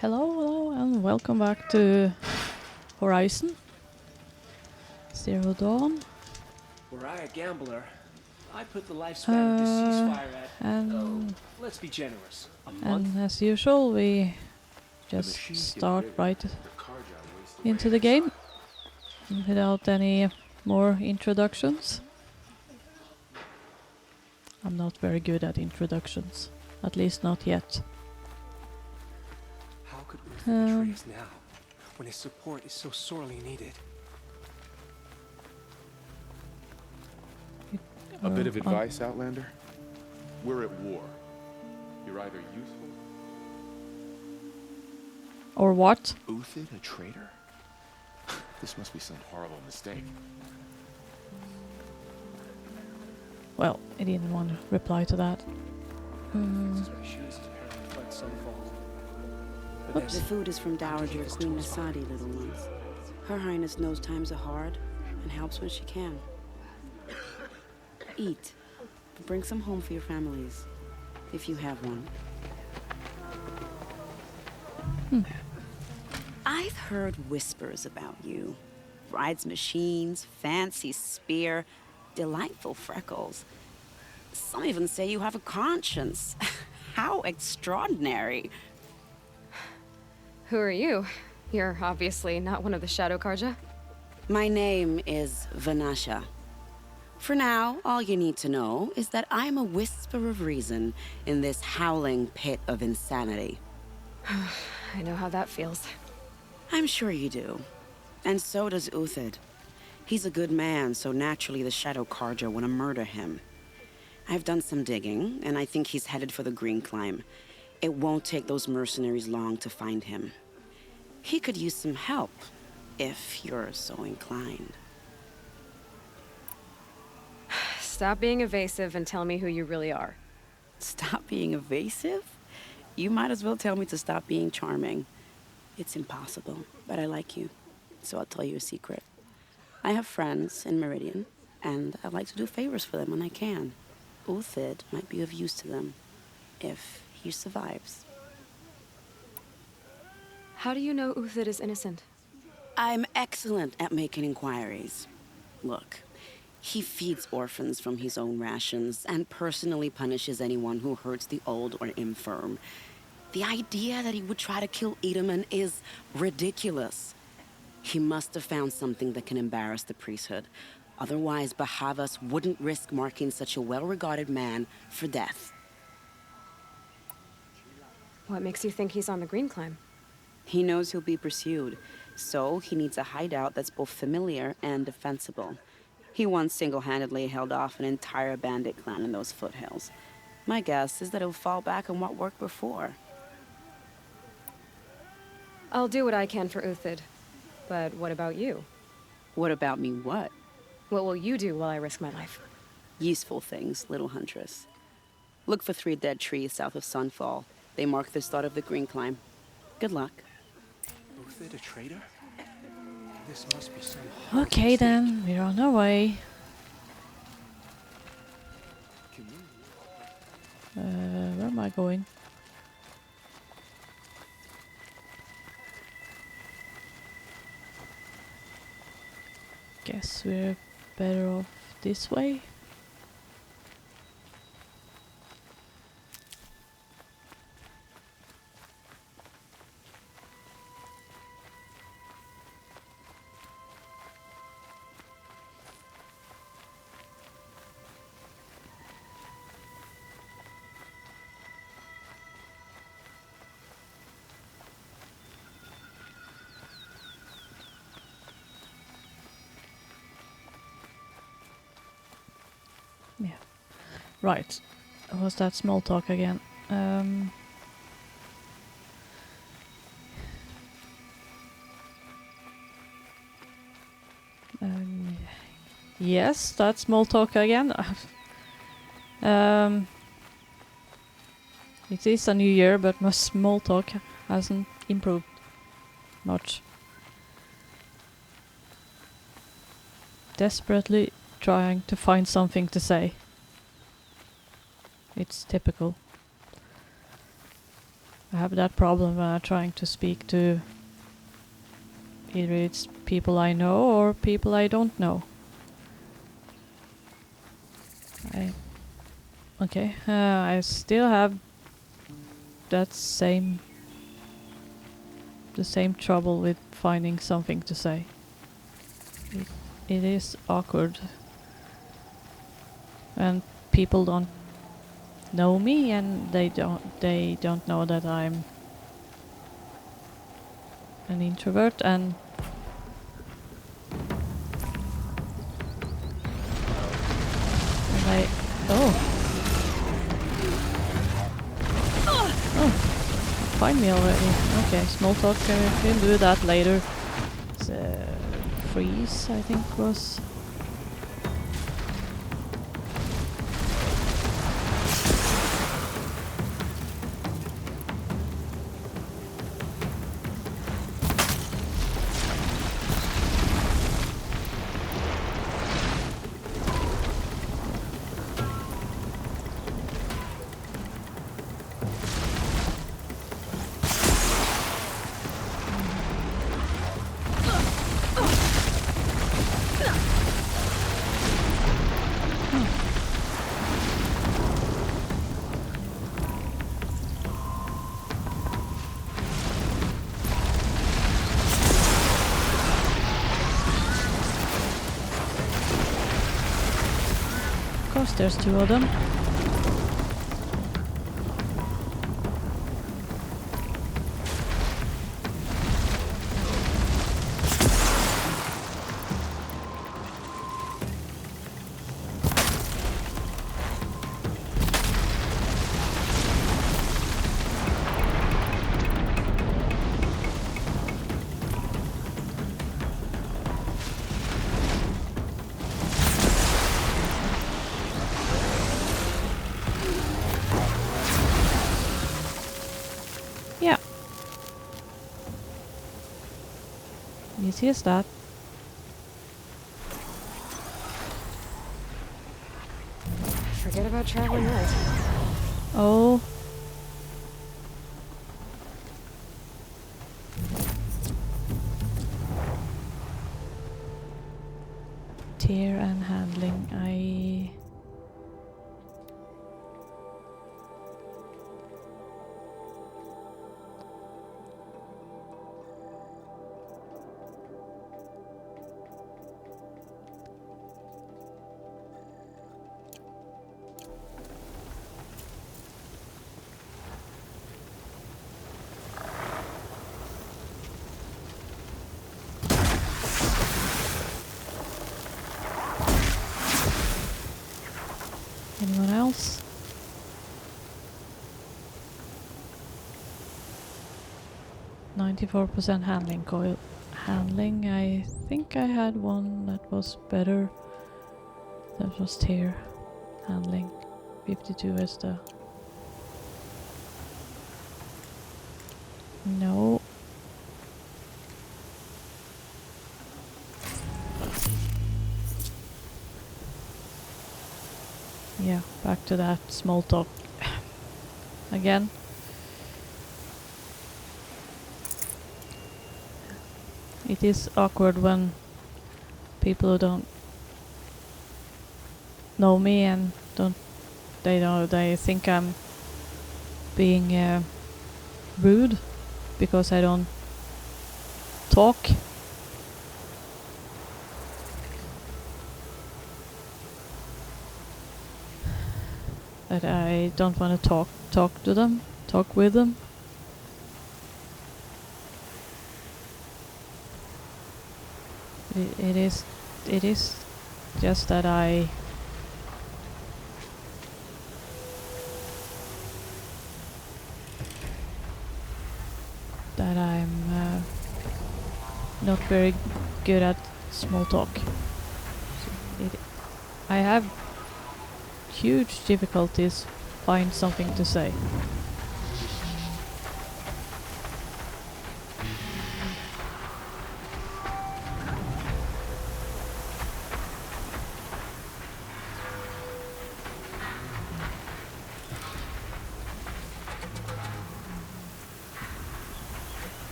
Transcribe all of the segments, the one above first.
Hello, and welcome back to Horizon Zero Dawn. Were I a gambler, I'd put the lifespan of this ceasefire at, let's be generous, a month? And as usual, we just start right into the game without any more introductions. I'm not very good at introductions, at least not yet. How could Uther betray us now, when his support is so sorely needed? A bit of advice, Outlander? We're at war. You're either useful... Or what? Uthid, a traitor? This must be some horrible mistake. Well, I didn't want to reply to that. The food is from Dowager Queen Nasadi, little ones. Her Highness knows times are hard and helps when she can. Eat. Bring some home for your families, if you have one. I've heard whispers about you. Rides machines, fancy spear, delightful freckles. Some even say you have a conscience. How extraordinary. Who are you? You're obviously not one of the Shadow Karja. My name is Vanasha. For now, all you need to know is that I'm a whisper of reason in this howling pit of insanity. I know how that feels. I'm sure you do. And so does Uthid. He's a good man, so naturally the Shadow Karja want to murder him. I've done some digging, and I think he's headed for the Green Climb. It won't take those mercenaries long to find him. He could use some help, if you're so inclined. Stop being evasive and tell me who you really are. Stop being evasive? You might as well tell me to stop being charming. It's impossible, but I like you, so I'll tell you a secret. I have friends in Meridian, and I like to do favors for them when I can. Uthid might be of use to them, if he survives. How do you know Uthid is innocent? I'm excellent at making inquiries. Look, he feeds orphans from his own rations and personally punishes anyone who hurts the old or infirm. The idea that he would try to kill Edelman is ridiculous. He must have found something that can embarrass the priesthood. Otherwise, Bahavas wouldn't risk marking such a well-regarded man for death. What makes you think he's on the Green Climb? He knows he'll be pursued, so he needs a hideout that's both familiar and defensible. He once single-handedly held off an entire bandit clan in those foothills. My guess is that he'll fall back on what worked before. I'll do what I can for Uthid. But what about you? What about me what? What will you do while I risk my life? Useful things, little huntress. Look for 3 dead trees south of Sunfall. They mark the start of the Green Climb. Good luck. Uthid, a traitor? This must be some Okay then, we're on our way. Where am I going? Guess we're better off this way. Yeah. Right. Was that small talk again? Yes, that's small talk again. It is a new year, but my small talk hasn't improved much. Desperately trying to find something to say. It's typical. I have that problem when I'm trying to speak to either it's people I know or people I don't know. I still have the same trouble with finding something to say. It is awkward when people don't know me and they don't know that I'm an introvert, and I find me already. Okay, small talk, can do that later. It's, freeze, I think was. Of course, there's two of them. Yeah. Easy as that. Forget about traveling light. Oh. Tear and handling. Anyone else? %94 handling coil. Handling, I think I had one that was better. That was tear. Handling. 52 is the... No. Yeah, back to that small talk again. It is awkward when people who don't know me and they think I'm being rude because I don't talk. That I don't want to talk to them, talk with them. It is just that I'm not very good at small talk. I have huge difficulties find something to say.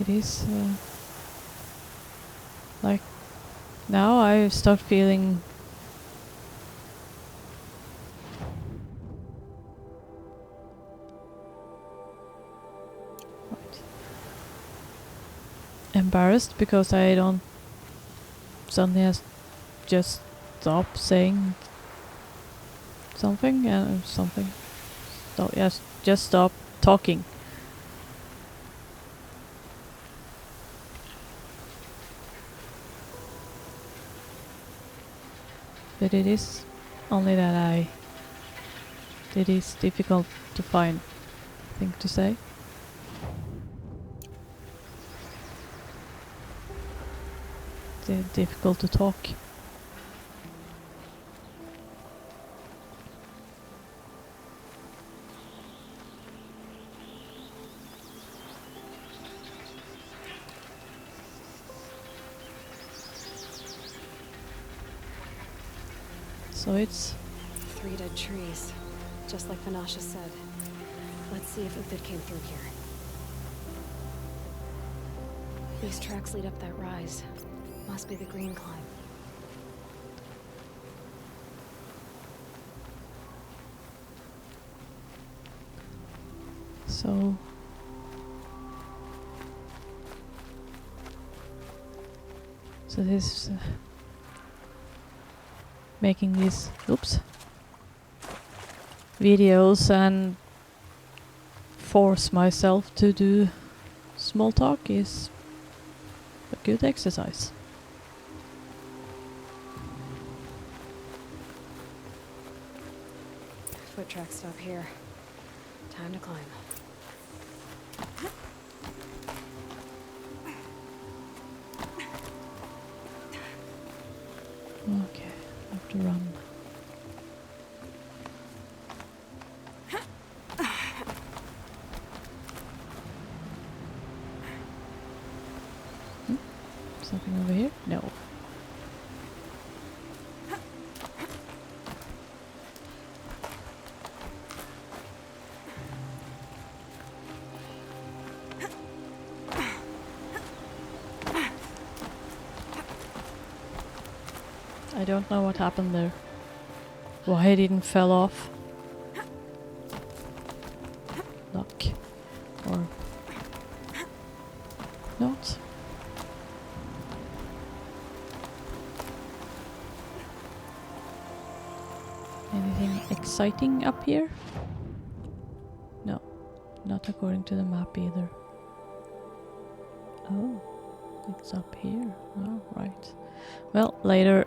it is like now I start feeling embarrassed because I don't suddenly just stop saying something and something. So yes, just stop talking. But it is only that it is difficult to find thing to say. It's difficult to talk. So it's 3 dead trees, just like Vanasha said. Let's see if Uthid came through here. These tracks lead up that rise. Must be the green climb. so this making these videos and force myself to do small talk is a good exercise. Foot tracks stop here. Time to climb. Okay, I have to run. Something over here? No. I don't know what happened there. Why it didn't fell off. Luck. Or not. Anything exciting up here? No, not according to the map either. Oh, it's up here. Oh, right. Well, later.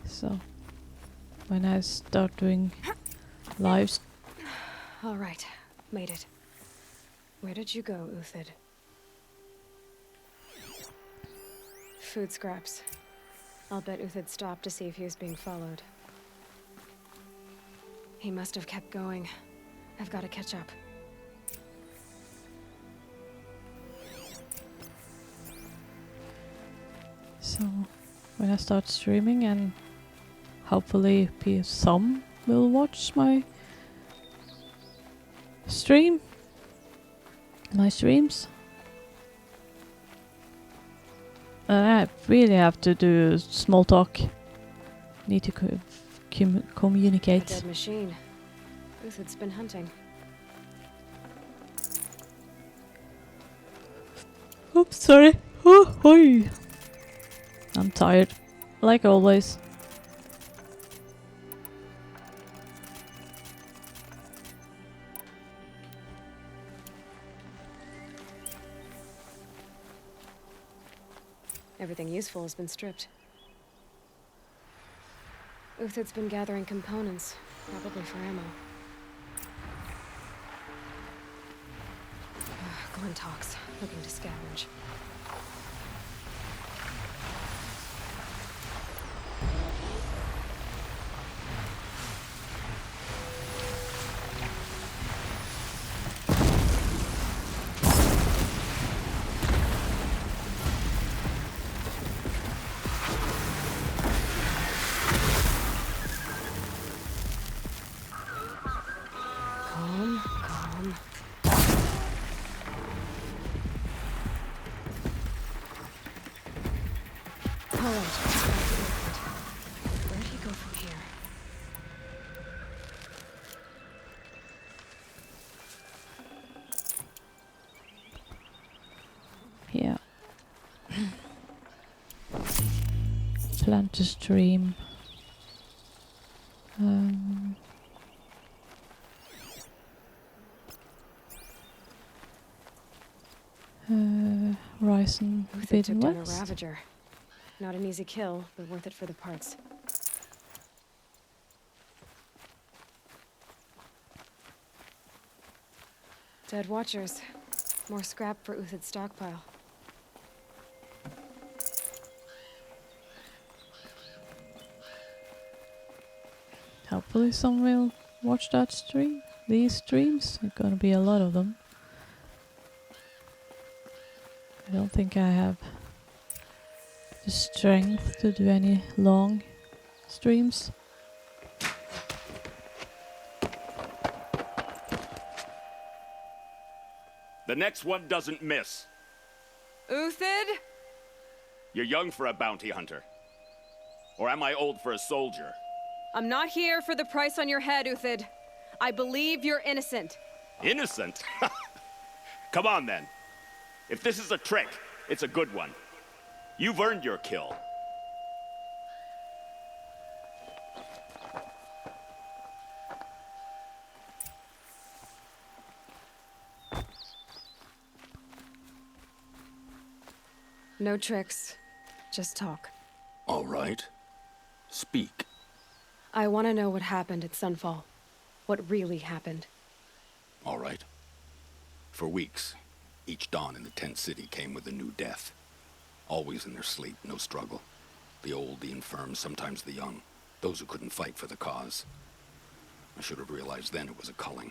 So, when I start doing lives. All right, made it. Where did you go, Uthid? Food scraps. I'll bet Uthid stopped to see if he was being followed. He must have kept going. I've got to catch up. So, when I start streaming and hopefully some will watch my streams. I really have to do small talk. Need to communicate. A dead machine. Uthid's been hunting. Oops, sorry. Oh, oi. I'm tired, like always. Everything useful has been stripped. Uthid's been gathering components, probably for ammo. Glintox, looking to scavenge. plant a stream. Ryzen Uthid bit took down a west. Ravager. Not an easy kill, but worth it for the parts. Dead Watchers. More scrap for Uthid's stockpile. Hopefully some will watch that stream. These streams. There's gonna be a lot of them. I don't think I have the strength to do any long streams. The next one doesn't miss. Uthid? You're young for a bounty hunter. Or am I old for a soldier? I'm not here for the price on your head, Uthid. I believe you're innocent. Innocent? Come on, then. If this is a trick, it's a good one. You've earned your kill. No tricks. Just talk. All right. Speak. I want to know what happened at Sunfall. What really happened. All right. For weeks, each dawn in the tent city came with a new death. Always in their sleep, no struggle. The old, the infirm, sometimes the young. Those who couldn't fight for the cause. I should have realized then it was a culling.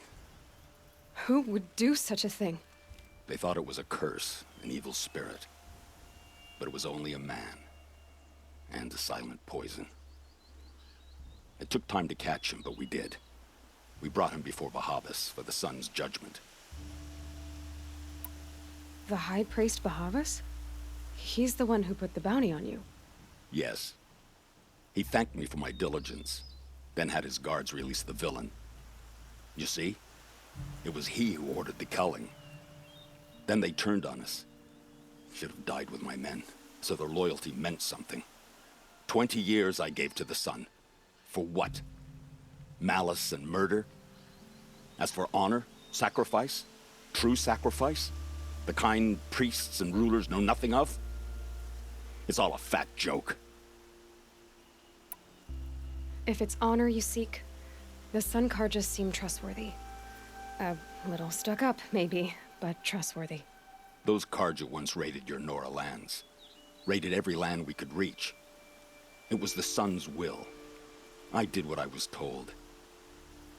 Who would do such a thing? They thought it was a curse, an evil spirit. But it was only a man. And a silent poison. It took time to catch him, but we did. We brought him before Bahavas for the sun's judgment. The High Priest Bahavas? He's the one who put the bounty on you. Yes. He thanked me for my diligence, then had his guards release the villain. You see? It was he who ordered the culling. Then they turned on us. Should have died with my men, so their loyalty meant something. 20 years I gave to the sun. For what? Malice and murder? As for honor, sacrifice, true sacrifice, the kind priests and rulers know nothing of? It's all a fat joke. If it's honor you seek, the Sun Karjas seem trustworthy. A little stuck up, maybe, but trustworthy. Those Karja once raided your Nora lands. Raided every land we could reach. It was the Sun's will. I did what I was told.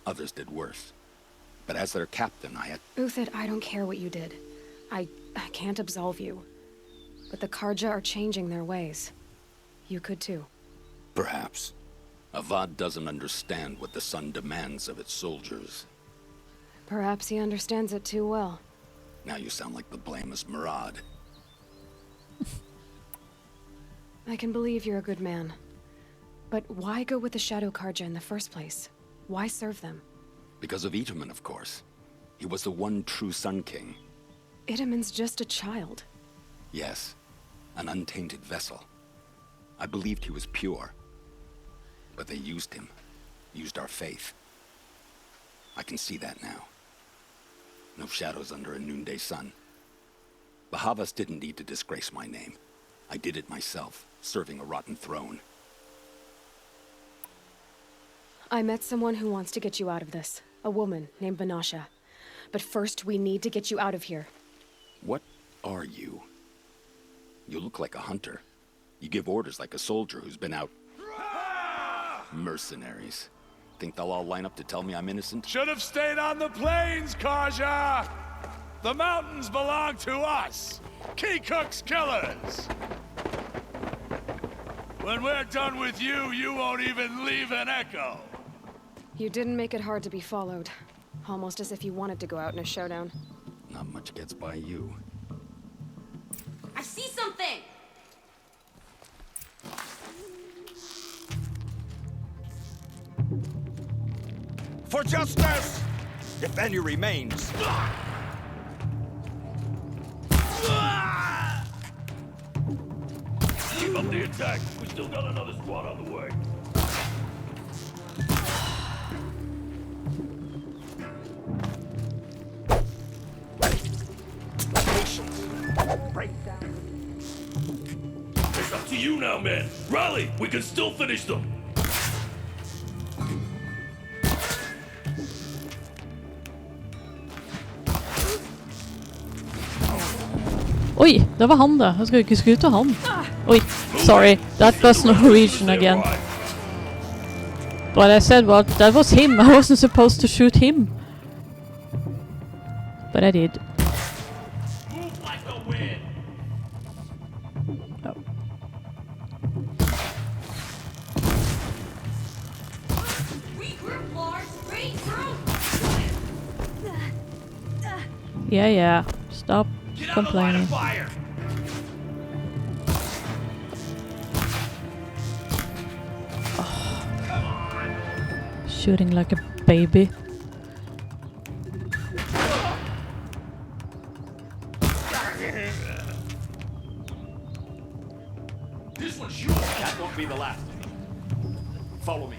Others did worse. But as their captain, I had... Uthid, I don't care what you did. I can't absolve you. But the Karja are changing their ways. You could too. Perhaps. Avad doesn't understand what the Sun demands of its soldiers. Perhaps he understands it too well. Now you sound like the blameless Murad. I can believe you're a good man. But why go with the Shadow Karja in the first place? Why serve them? Because of Itaman, of course. He was the one true Sun King. Itaman's just a child. Yes, an untainted vessel. I believed he was pure. But they used him. Used our faith. I can see that now. No shadows under a noonday sun. Bahavas didn't need to disgrace my name. I did it myself, serving a rotten throne. I met someone who wants to get you out of this. A woman named Vanasha. But first, we need to get you out of here. What are you? You look like a hunter. You give orders like a soldier who's been out... Mercenaries. Think they'll all line up to tell me I'm innocent? Should have stayed on the plains, Karja! The mountains belong to us! Keycook's killers! When we're done with you, you won't even leave an echo! You didn't make it hard to be followed. Almost as if you wanted to go out in a showdown. Not much gets by you. I see something! For justice! If any remains. up the attack. We still got another squad on the way. It's up to you now, man. Rally! We can still finish them. Oi, det var han där. Jag ska inte skjuta han. Oi, sorry. That was Norwegian again. What I said was, that was him. I wasn't supposed to shoot him. But I did. Move like the wind. Oh. Regroup, Lars! Regroup! Yeah. Stop Get out of the line complaining. of fire. Shooting like a baby. This one's yours. That won't be the last. Follow me.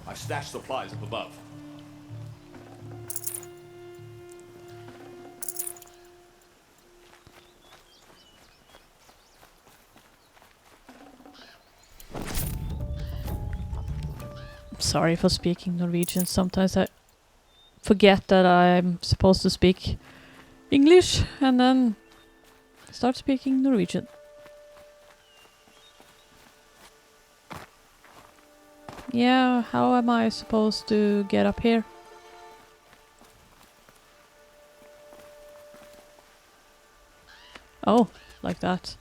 I've stashed supplies up above. Sorry for speaking Norwegian. Sometimes I forget that I'm supposed to speak English and then start speaking Norwegian. Yeah, how am I supposed to get up here? Oh, like that.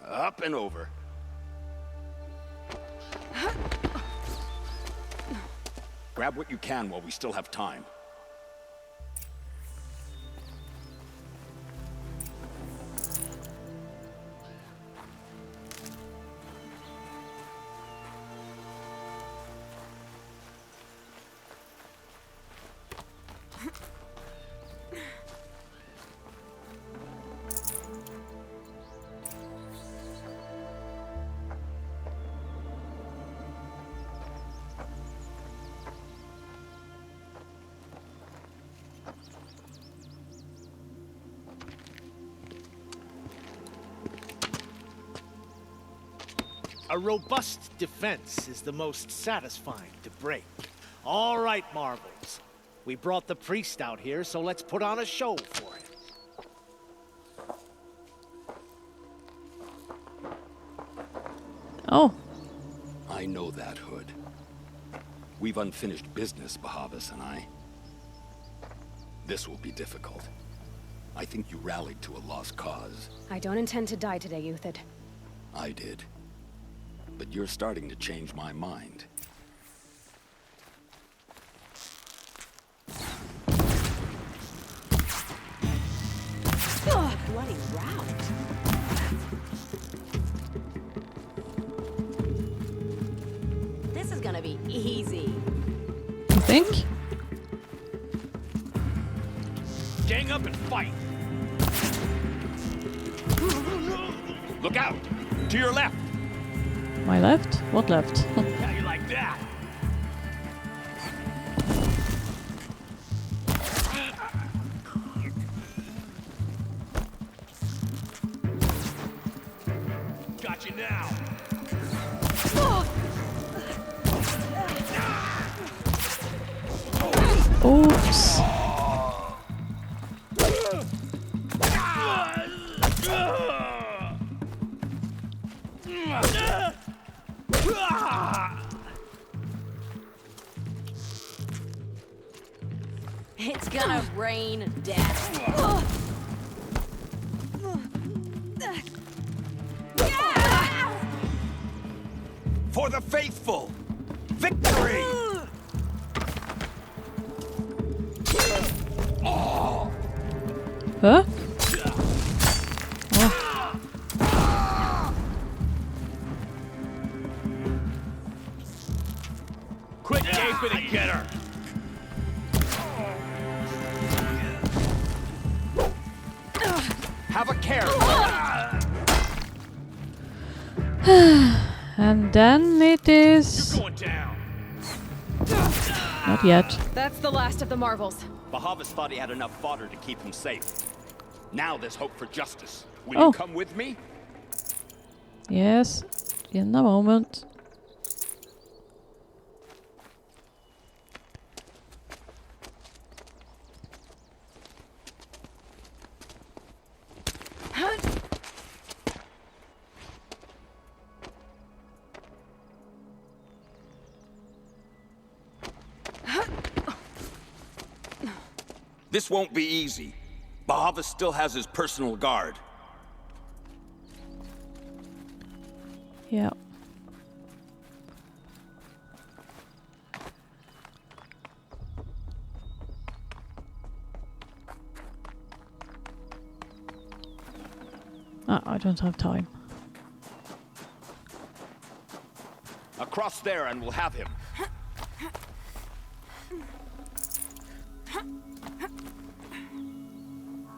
Up and over. Grab what you can while we still have time. A robust defense is the most satisfying to break. All right, Marvels. We brought the priest out here, so let's put on a show for him. Oh, I know that, Hood. We've unfinished business, Bahavas and I. This will be difficult. I think you rallied to a lost cause. I don't intend to die today, Euthyd. I did. But you're starting to change my mind. Bloody route. This is gonna be easy. you think? Gang up and fight. Look out! To your left. My left? What left? How you like that? Got you now. Oops. It's gonna rain death. For the faithful. Victory! Huh? Quit gaping and get her. Have a care. And then it is... Going down. Not yet. That's the last of the marvels. Bahavas thought he had enough fodder to keep him safe. Now there's hope for justice. Will Oh. you come with me? Yes, in a moment. This won't be easy. Bahavas still has his personal guard. Yeah. I don't have time. Across there and we'll have him.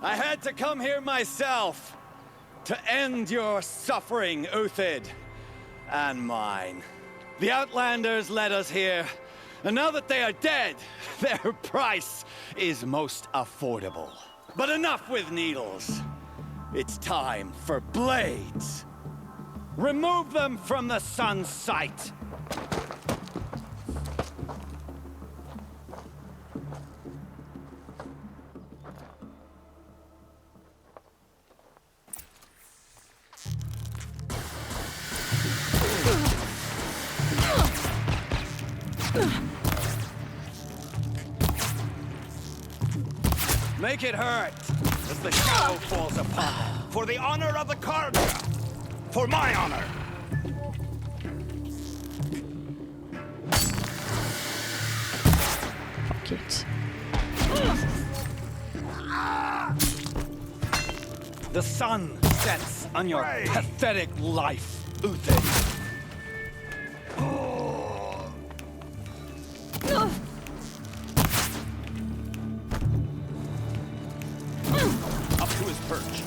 I had to come here myself to end your suffering, Uthid, and mine. The Outlanders led us here, and now that they are dead, their price is most affordable. But enough with needles. It's time for blades. Remove them from the sun's sight. Make it hurt as the shadow falls upon them. For the honor of the Karga! For my honor! Fuck it. The sun sets on your pathetic life, Uthid. Up to his perch.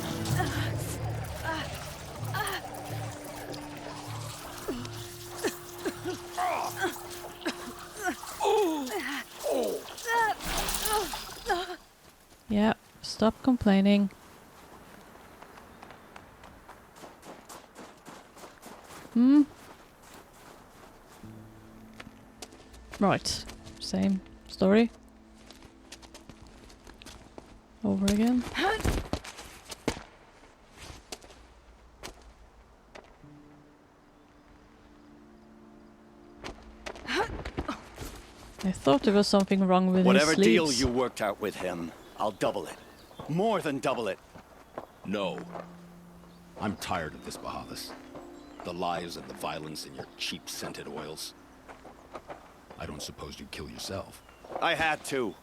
Yeah, stop complaining. Right, same story. Over again. I thought there was something wrong with Whatever his deal sleeves. you worked out with him, I'll double it. More than double it. No. I'm tired of this, Bahavas. The lies and the violence in your cheap scented oils. I don't suppose you'd kill yourself. I had to.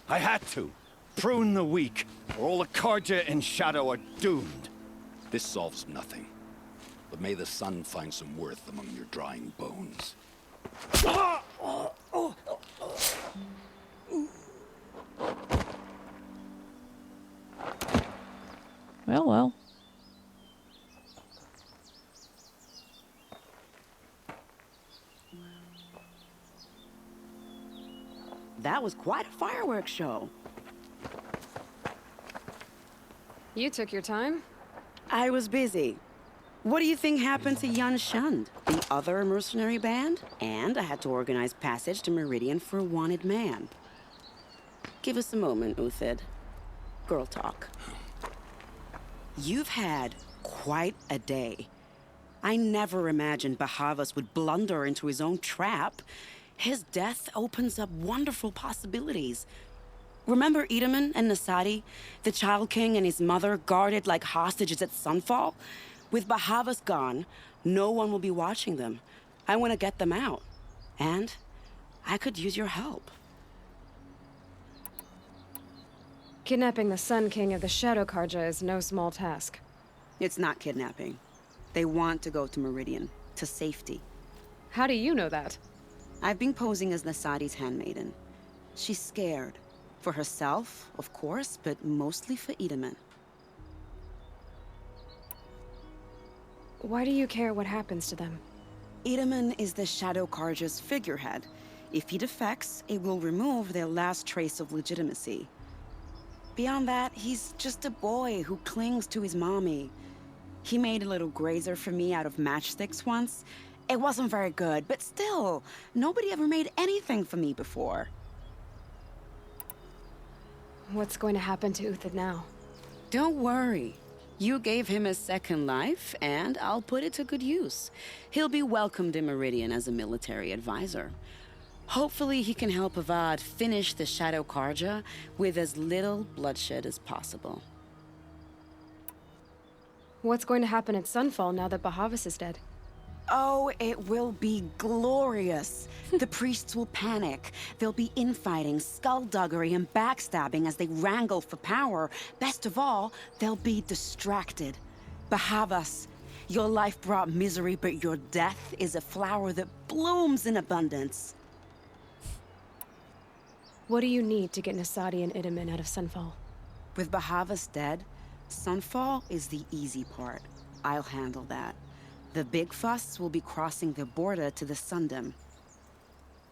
I had to. Prune the weak, or all the Karja in shadow are doomed. This solves nothing. But may the sun find some worth among your drying bones. Well, well. That was quite a fireworks show. You took your time? I was busy. What do you think happened to Yan Shund, the other mercenary band? And I had to organize passage to Meridian for a wanted man. Give us a moment, Uthid. Girl talk. You've had quite a day. I never imagined Bahavas would blunder into his own trap. His death opens up wonderful possibilities. Remember Edaman and Nasadi, the Child King and his mother guarded like hostages at sunfall? With Bahavas gone, no one will be watching them. I want to get them out. And I could use your help. Kidnapping the Sun King of the Shadow Karja is no small task. It's not kidnapping. They want to go to Meridian, to safety. How do you know that? I've been posing as Nasadi's handmaiden. She's scared. For herself, of course, but mostly for Edaman. Why do you care what happens to them? Itamen is the Shadow Carja's figurehead. If he defects, it will remove their last trace of legitimacy. Beyond that, he's just a boy who clings to his mommy. He made a little grazer for me out of matchsticks once. It wasn't very good, but still, nobody ever made anything for me before. What's going to happen to Uthid now? Don't worry. You gave him a second life, and I'll put it to good use. He'll be welcomed in Meridian as a military advisor. Hopefully he can help Avad finish the Shadow Carja with as little bloodshed as possible. What's going to happen at Sunfall now that Bahavas is dead? Oh, it will be glorious. The priests will panic. There'll be infighting, skullduggery, and backstabbing as they wrangle for power. Best of all, they'll be distracted. Bahavas, your life brought misery, but your death is a flower that blooms in abundance. What do you need to get Nasadi and Itamen out of Sunfall? With Bahavas dead, Sunfall is the easy part. I'll handle that. The big fuss will be crossing the border to the Sundom.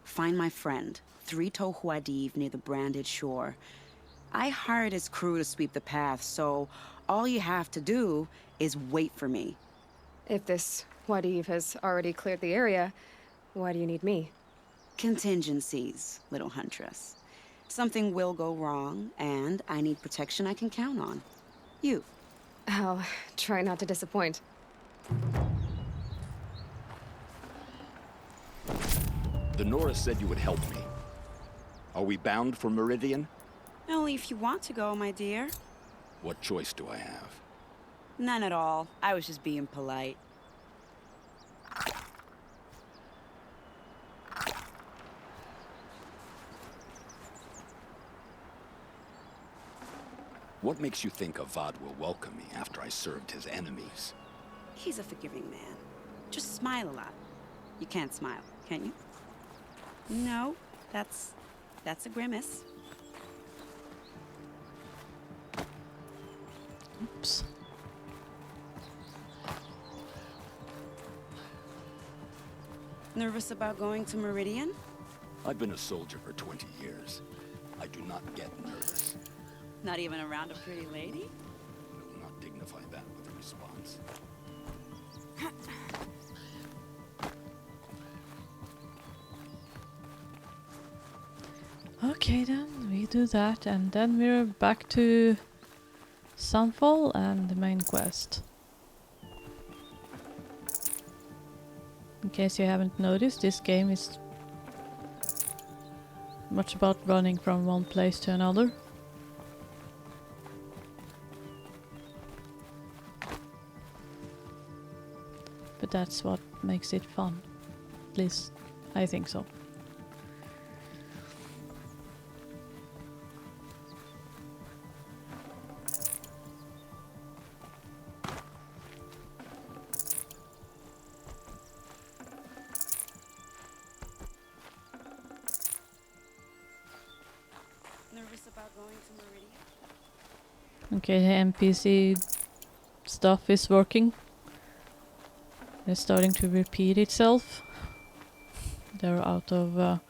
Find my friend, 3-Toe Huadiv, near the branded shore. I hired his crew to sweep the path, so all you have to do is wait for me. If this Huadiv has already cleared the area, why do you need me? Contingencies, little huntress. Something will go wrong, and I need protection I can count on. You. I'll try not to disappoint. The Nora said you would help me. Are we bound for Meridian? Only if you want to go, my dear. What choice do I have? None at all. I was just being polite. What makes you think Avad will welcome me after I served his enemies? He's a forgiving man. Just smile a lot. You can't smile, can you? No, that's a grimace. Oops. Nervous about going to Meridian? I've been a soldier for 20 years. I do not get nervous. Not even around a pretty lady? I will not dignify that with a response. Okay then, we do that and then we're back to Sunfall and the main quest. In case you haven't noticed, this game is much about running from one place to another. But that's what makes it fun. At least I think so. Nervous about going to Meridian? Okay, the NPC stuff is working. It's starting to repeat itself. They're out of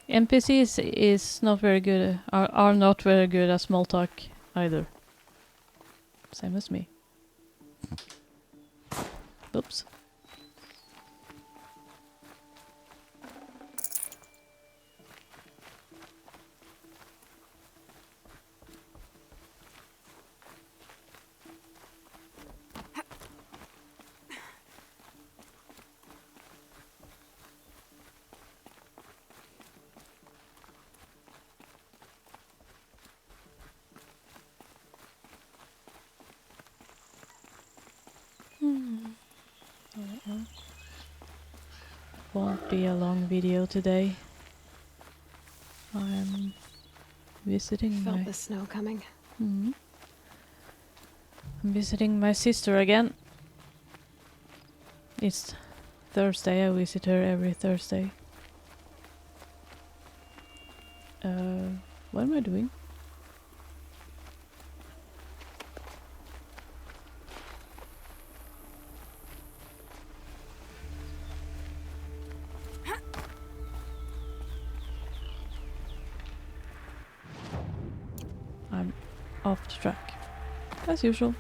NPCs is not very good. Are not very good at small talk either. Same as me. Oops. Won't be a long video today. I'm visiting Felt the snow coming. I'm visiting my sister again. It's Thursday. I visit her every Thursday. What am I doing? off the track. As usual.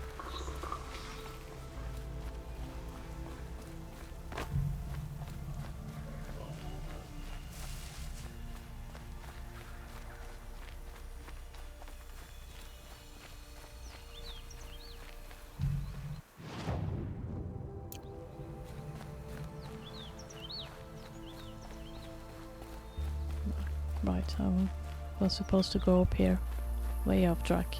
Right, I was supposed to go up here. Way off track.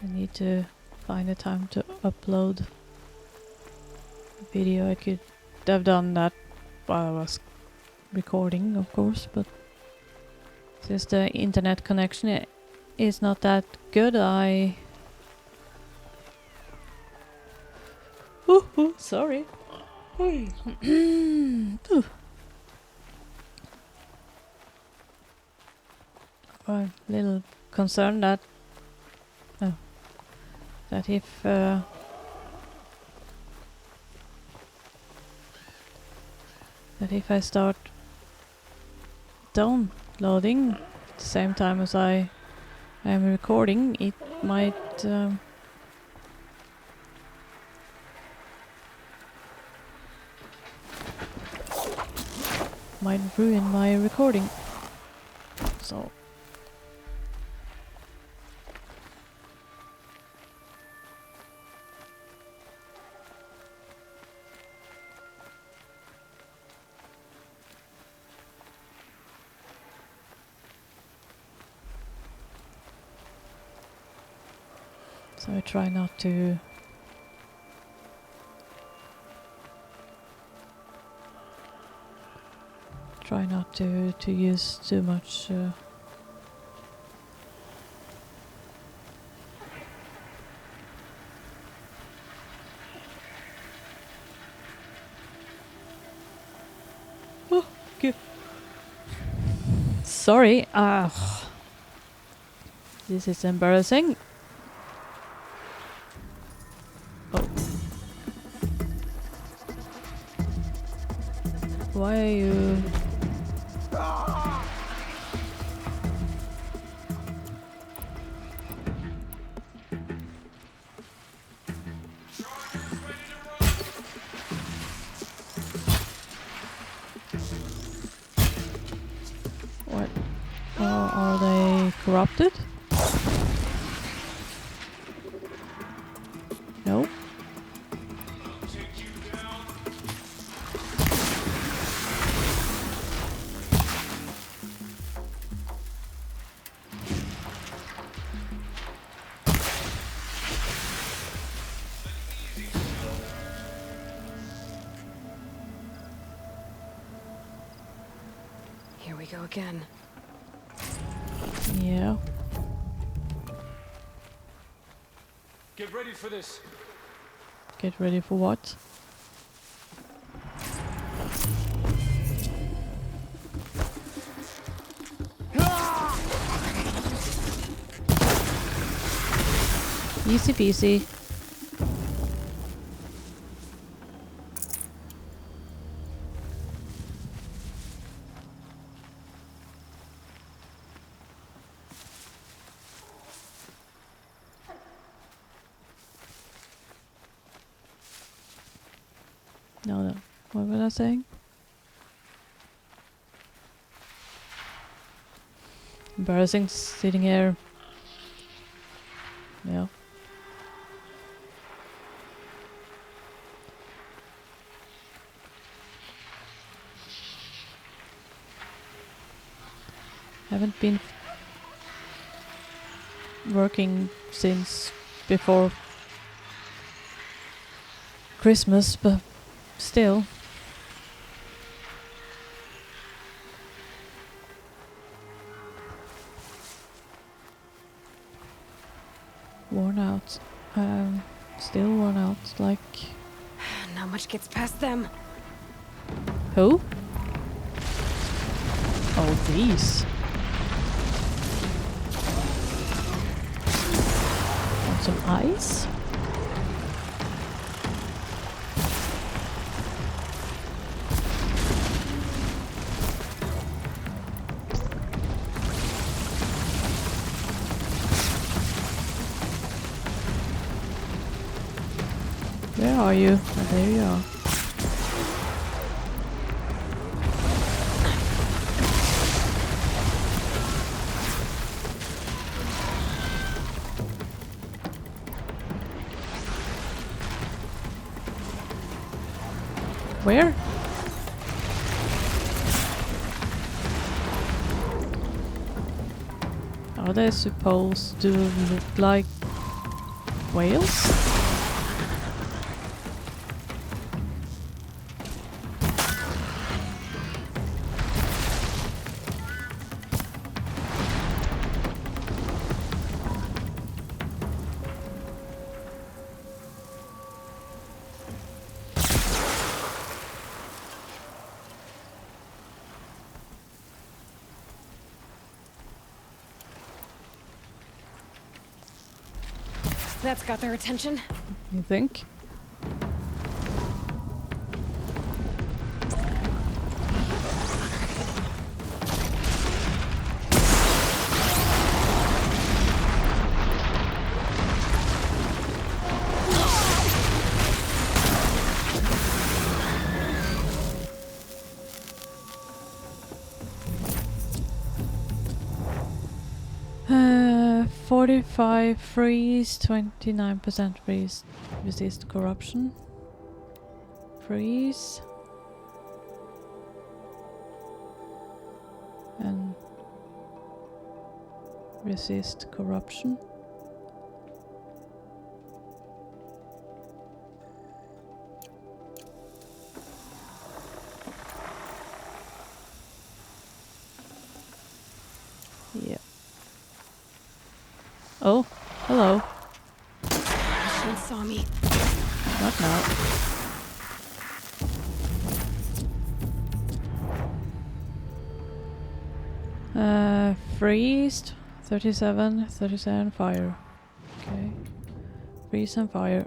I need to find a time to upload a video. I could have done that while I was recording, of course, but since the internet connection is not that good, sorry. I'm a little concerned that if that if I start downloading at the same time as I am recording, it might ruin my recording. So I try not to use too much oh, good. Sorry, this is embarrassing. Why are you... What? Are they corrupted? No. Here we go again. Yeah. Get ready for this. Get ready for what? Easy peasy. No. What was I saying? Embarrassing sitting here. Yeah. Haven't been working since before Christmas, but still. Worn out. Still worn out, like... Not much gets past them. Who? Oh, these. Want some ice? Where are you? Oh, there you are. Where? Are they supposed to look like whales? That's got their attention. You think? Uh, 45 freeze, 29% freeze. Resist corruption. Freeze. And resist corruption. Yeah. Oh, hello. She saw me. Not now. Freeze, 37, 37, fire. Okay. Freeze and fire.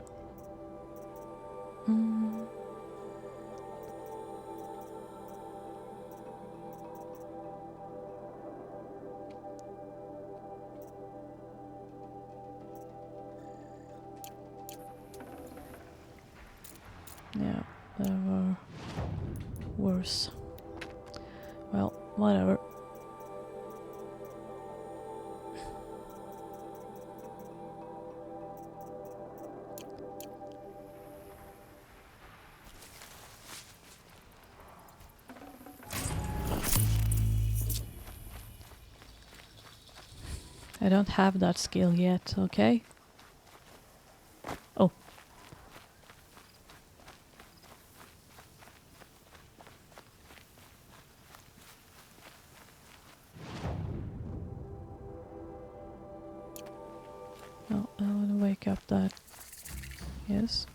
Yeah, there were worse. Well, whatever. I don't have that skill yet, okay? Oh. No, I want to wake up that. Yes.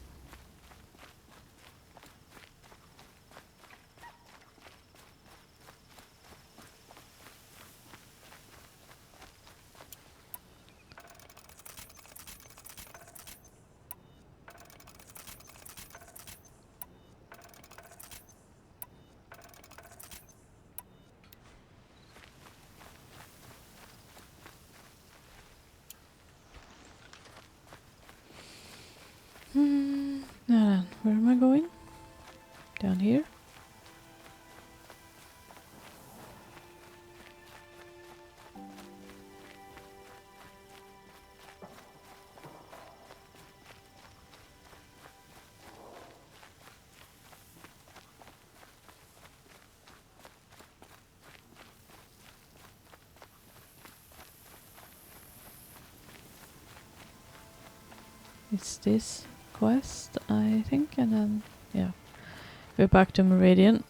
Now then, where am I going? Down here? It's this. quest, I think, and then, yeah. We're back to Meridian.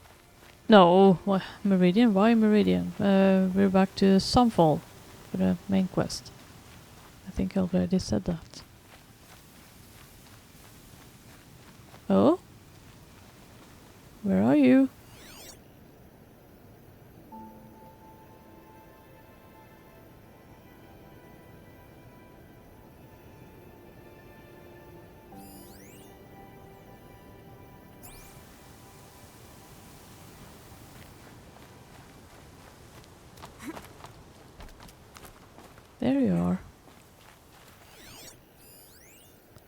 No, Meridian? Why Meridian? We're back to Sunfall for the main quest. I think I already said that. Oh? Where are you? There you are.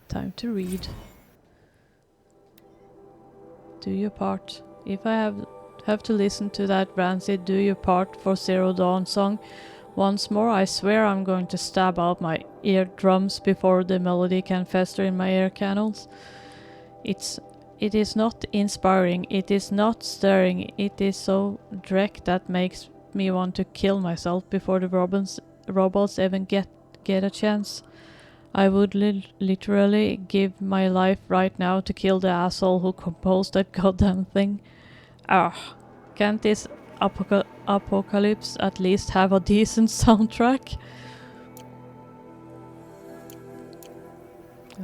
Time to read. Do your part. If I have to listen to that rancid "Do Your Part" for Zero Dawn song once more, I swear I'm going to stab out my eardrums before the melody can fester in my ear canals. It is not inspiring, it is not stirring, it is so direct that makes me want to kill myself before the robots even get a chance. I would literally give my life right now to kill the asshole who composed that goddamn thing. Can't this apocalypse at least have a decent soundtrack?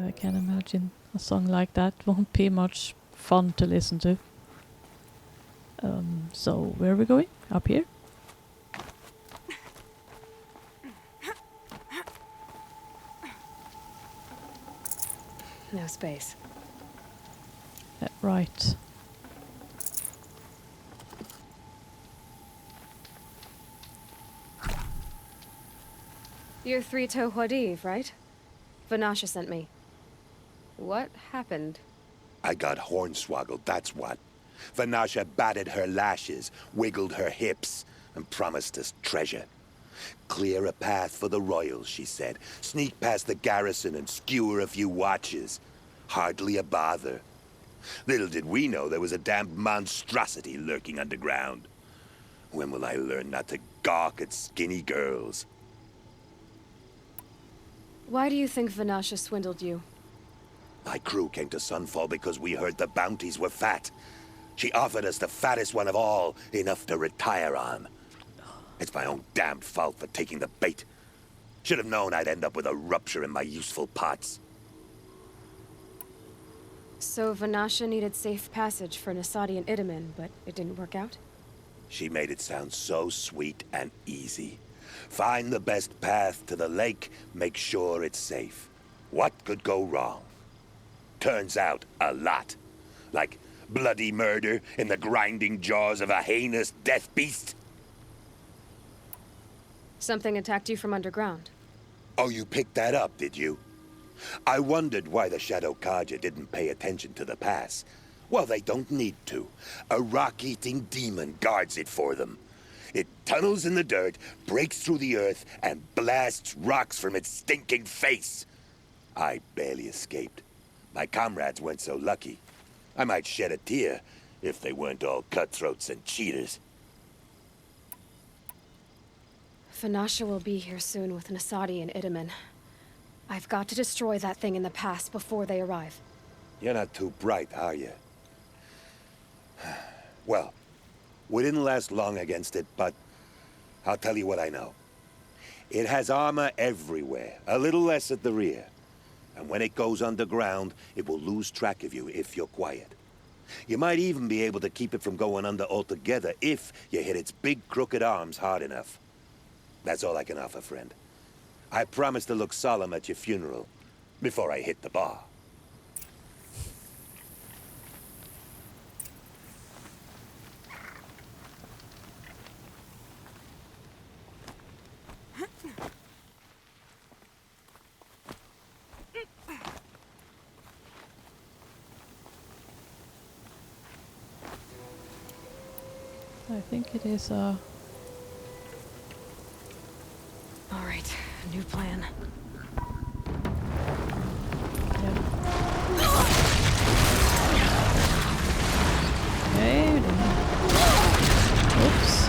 I can imagine a song like that won't be much fun to listen to. So where are we going? Up here? No space. Right. You're Three-Toe Huadiv, right? Vanasha sent me. What happened? I got hornswoggled, that's what. Vanasha batted her lashes, wiggled her hips, and promised us treasure. Clear a path for the royals, she said. Sneak past the garrison and skewer a few watches. Hardly a bother. Little did we know there was a damned monstrosity lurking underground. When will I learn not to gawk at skinny girls? Why do you think Vanasha swindled you? My crew came to Sunfall because we heard the bounties were fat. She offered us the fattest one of all, enough to retire on. It's my own damned fault for taking the bait. Should have known I'd end up with a rupture in my useful parts. So Vanasha needed safe passage for Nasadi and Idaman, but it didn't work out? She made it sound so sweet and easy. Find the best path to the lake, make sure it's safe. What could go wrong? Turns out, a lot. Like bloody murder in the grinding jaws of a heinous death beast. Something attacked you from underground. Oh, you picked that up, did you? I wondered why the Shadow Kaja didn't pay attention to the pass. Well, they don't need to. A rock-eating demon guards it for them. It tunnels in the dirt, breaks through the earth, and blasts rocks from its stinking face. I barely escaped. My comrades weren't so lucky. I might shed a tear if they weren't all cutthroats and cheaters. Vanasha will be here soon with Nasadi and Idaman. I've got to destroy that thing in the pass before they arrive. You're not too bright, are you? Well, we didn't last long against it, but I'll tell you what I know. It has armor everywhere, a little less at the rear. And when it goes underground, it will lose track of you if you're quiet. You might even be able to keep it from going under altogether if you hit its big crooked arms hard enough. That's all I can offer, friend. I promise to look solemn at your funeral before I hit the bar. I think it is All right, new plan. Okay, oops.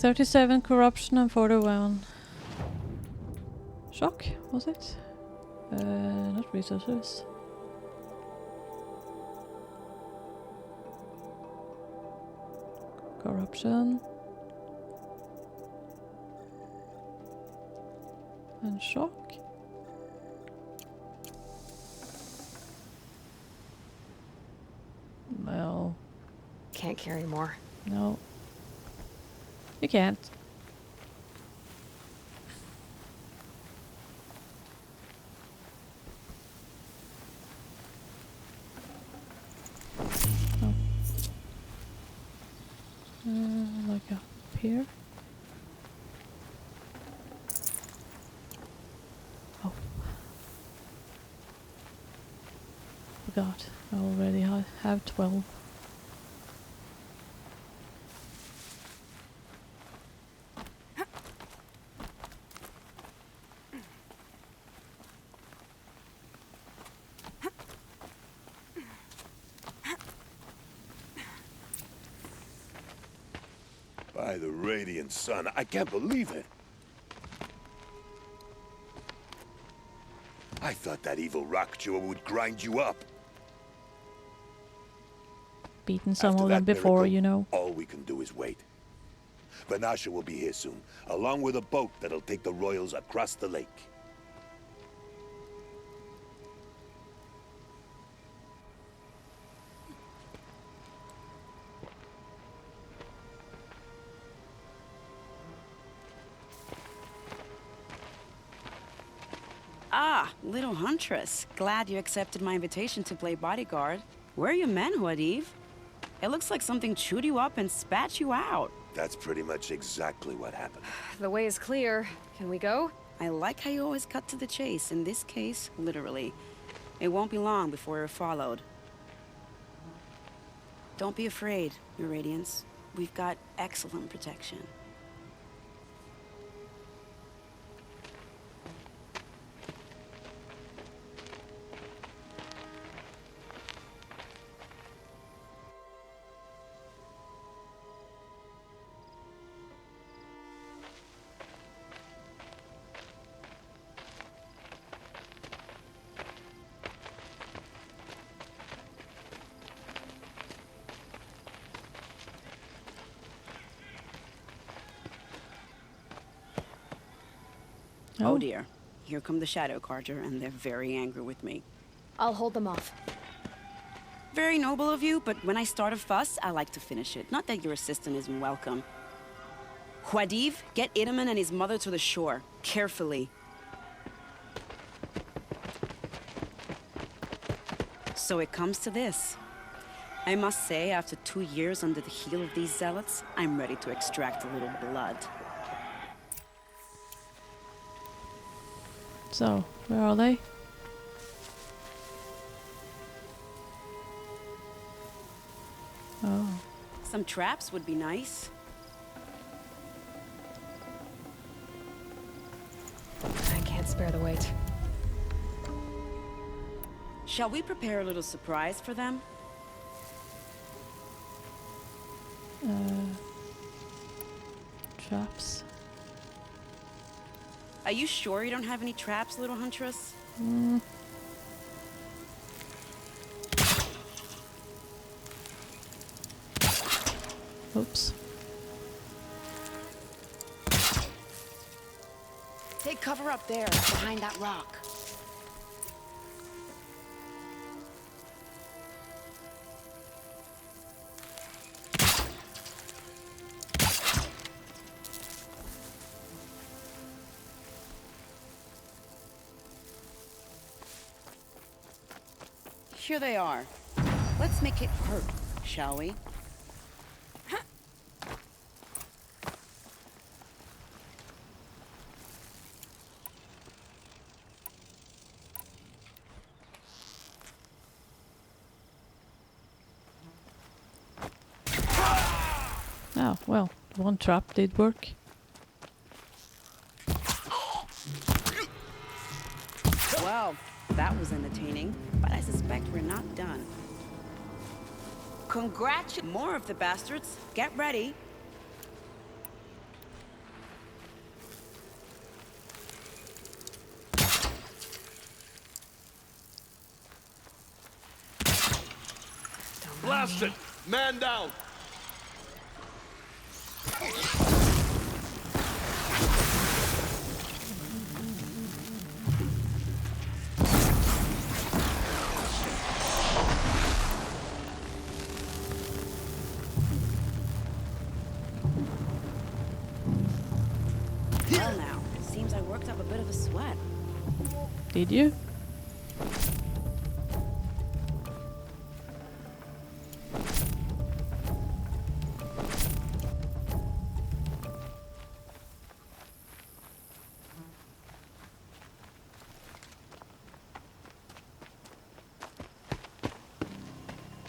37 corruption and 41 shock, was it? Not resources. Corruption. And shock. Well... Can't carry more. No. You can't. Oh. Like up here. Oh. Forgot. I already have 12. By the radiant sun, I can't believe it. I thought that evil rock chewer would grind you up. Beaten some After of them that before, miracle, you know. all we can do is wait. Vanasha will be here soon, along with a boat that'll take the royals across the lake. Ah, little huntress. Glad you accepted my invitation to play bodyguard. Where are your men, Huadiv? It looks like something chewed you up and spat you out. That's pretty much exactly what happened. The way is clear. Can we go? I like how you always cut to the chase. In this case, literally. It won't be long before we're followed. Don't be afraid, Your Radiance. We've got excellent protection. Oh dear. Here come the Shadow Carter, and they're very angry with me. I'll hold them off. Very noble of you, but when I start a fuss, I like to finish it. Not that your assistant isn't welcome. Huadiv, get Idaman and his mother to the shore. Carefully. So it comes to this. I must say, after 2 years under the heel of these zealots, I'm ready to extract a little blood. So, where are they? Oh. Some traps would be nice. I can't spare the weight. Shall we prepare a little surprise for them? Traps. Are you sure you don't have any traps, little huntress? Oops. Take cover up there, behind that rock. Here they are. Let's make it hurt, shall we? Oh, well, one trap did work. Well, that was entertaining, but I suspect we're not done. More of the bastards. Get ready. Blasted! Man down! Well now, seems I worked up a bit of a sweat. Did you?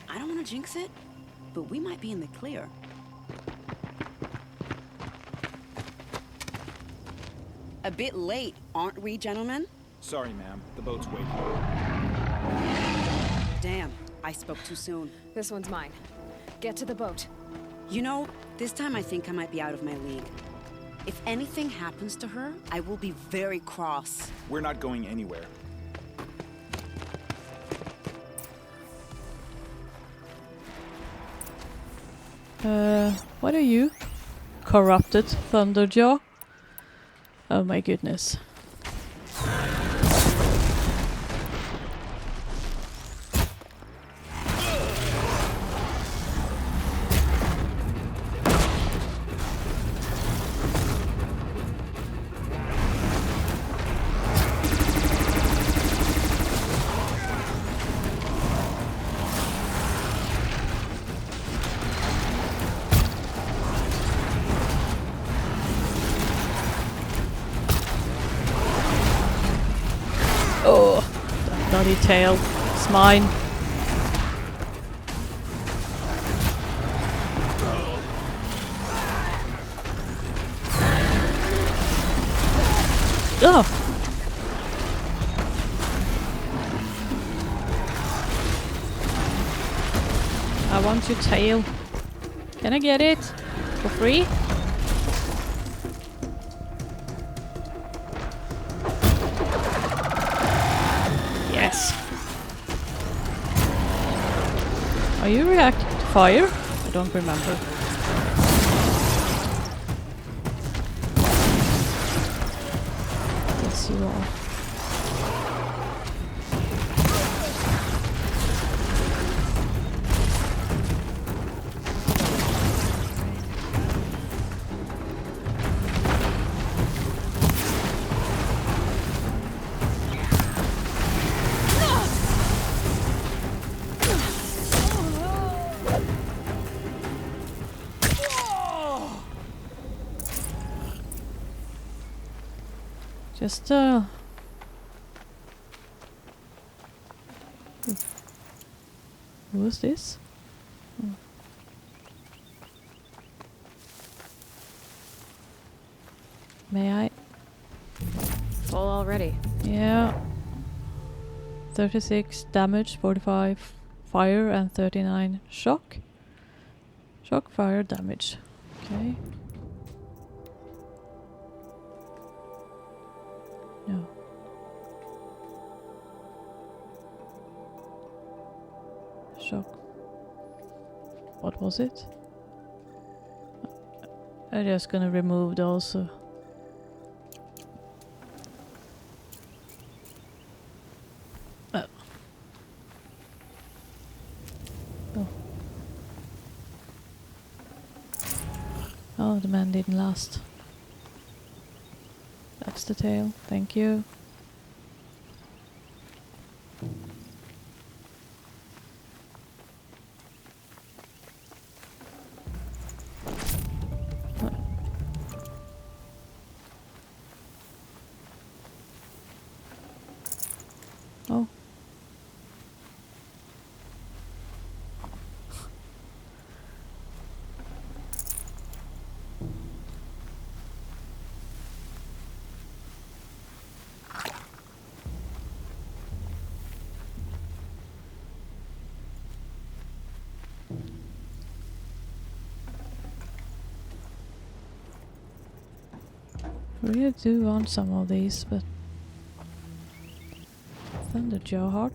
I don't want to jinx it, but we might be in the clear. A bit late, aren't we, gentlemen? Sorry, ma'am. The boat's waiting. Damn, I spoke too soon. This one's mine. Get to the boat. You know, this time I think I might be out of my league. If anything happens to her, I will be very cross. We're not going anywhere. What are you? Corrupted Thunderjaw? Oh my goodness. Oh, that bloody tail. It's mine. Oh! I want your tail. Can I get it? For free? Yes. Are you reacting to fire? I don't remember. Yes, you are. Just who was this? Oh. May I? Full already. Yeah. 36 damage, 45 fire, and 39 shock. Shock, fire, damage. Okay. No. Shock. What was it? I'm just gonna remove those. Oh. Oh, the man didn't last. That's the tail. Thank you. Oh. I really do want some of these, but Thunderjaw heart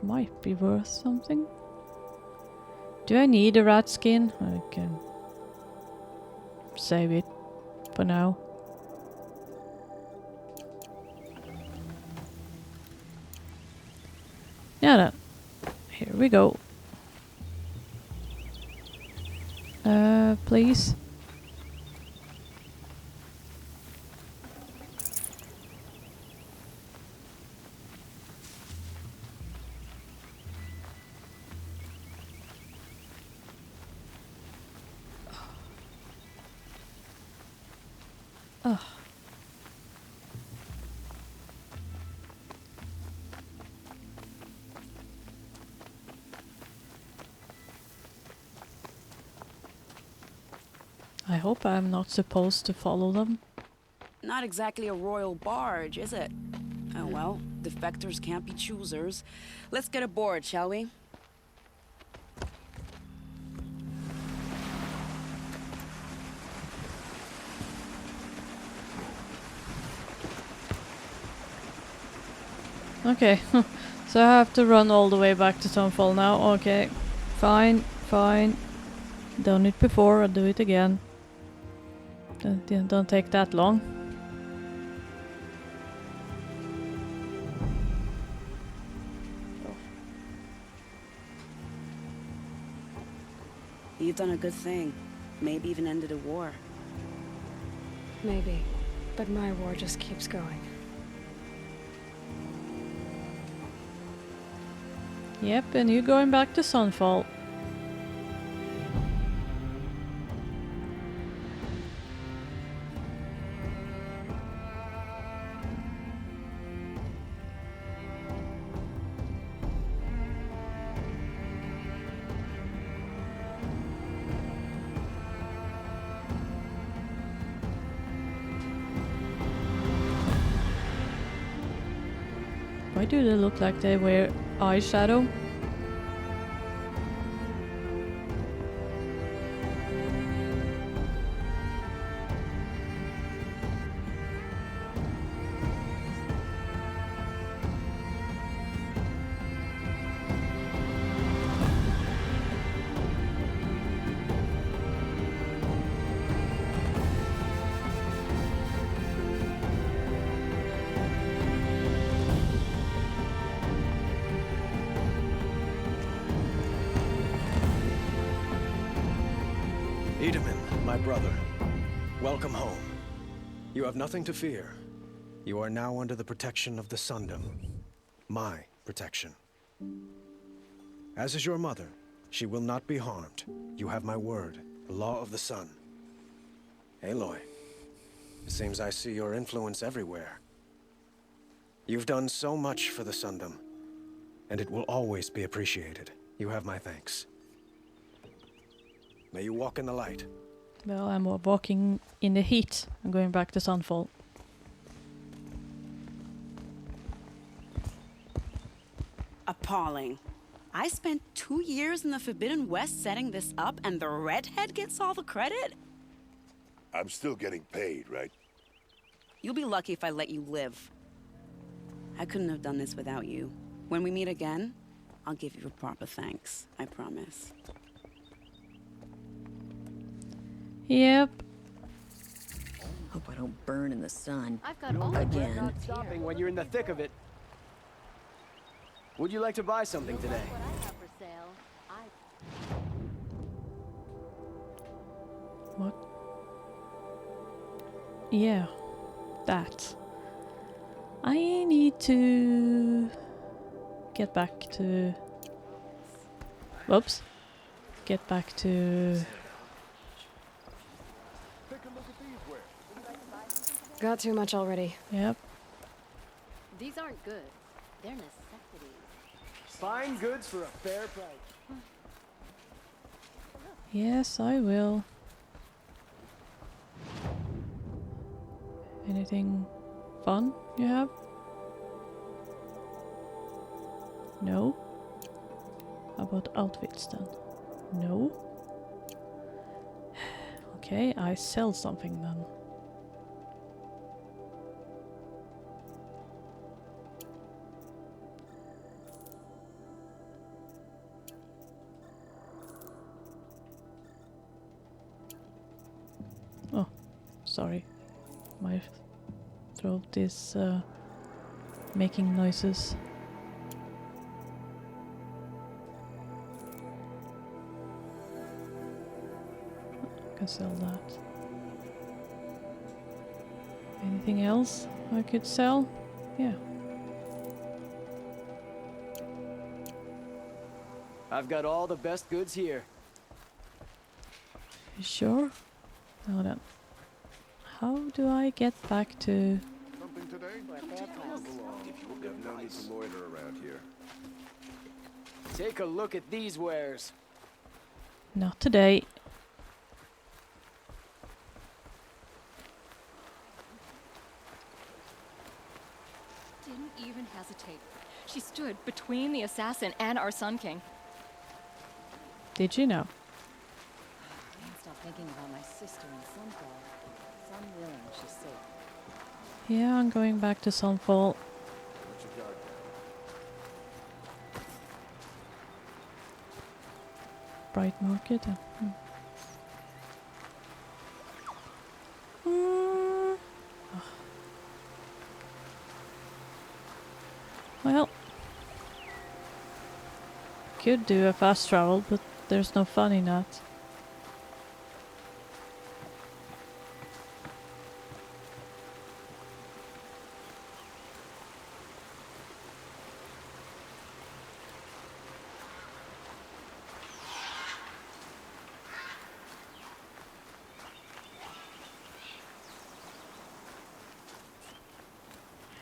might be worth something. Do I need a rat skin? I can save it for now. Yeah, then. Here we go. Please. Ugh. I hope I'm not supposed to follow them. Not exactly a royal barge, is it? Oh well, defectors can't be choosers. Let's get aboard, shall we? Okay, so I have to run all the way back to Sunfall now. Okay, fine, fine. Done it before, I'll do it again. Don't take that long. You've done a good thing. Maybe even ended a war. Maybe. But my war just keeps going. Yep, and you're going back to Sunfall. Why do they look like they wear eyeshadow? Edaman, my brother, welcome home. You have nothing to fear. You are now under the protection of the Sundom. My protection. As is your mother, she will not be harmed. You have my word, the law of the sun. Aloy, it seems I see your influence everywhere. You've done so much for the Sundom, and it will always be appreciated. You have my thanks. May you walk in the light. Well, I'm walking in the heat. I'm going back to Sunfall. Appalling. I spent 2 years in the Forbidden West setting this up, and the redhead gets all the credit? I'm still getting paid, right? You'll be lucky if I let you live. I couldn't have done this without you. When we meet again, I'll give you a proper thanks. I promise. Yep. Hope I don't burn in the sun. I've got all the again. Not stopping when you're in the thick of it. Would you like to buy something today? what I have for sale. What? Yeah, that. I need to get back to... Whoops. Get back to... Got too much already. Yep. These aren't good. They're necessities. Fine goods for a fair price. Yes, I will. Anything fun you have? No? How about outfits then? No? Okay, I sell something then. sorry. My throat is making noises. I can sell that. Anything else I could sell? Yeah. I've got all the best goods here. You sure? Now then. How do I get back to... Something today? No need to loiter around here. Take a look at these wares. Not today. Didn't even hesitate. She stood between the assassin and our Sun King. Did you know? I can't stop thinking about my sister in Sunfall. Sun willing, she's safe. Yeah, I'm going back to Sunfall. Bright Market. Well, could do a fast travel, but there's no fun in that.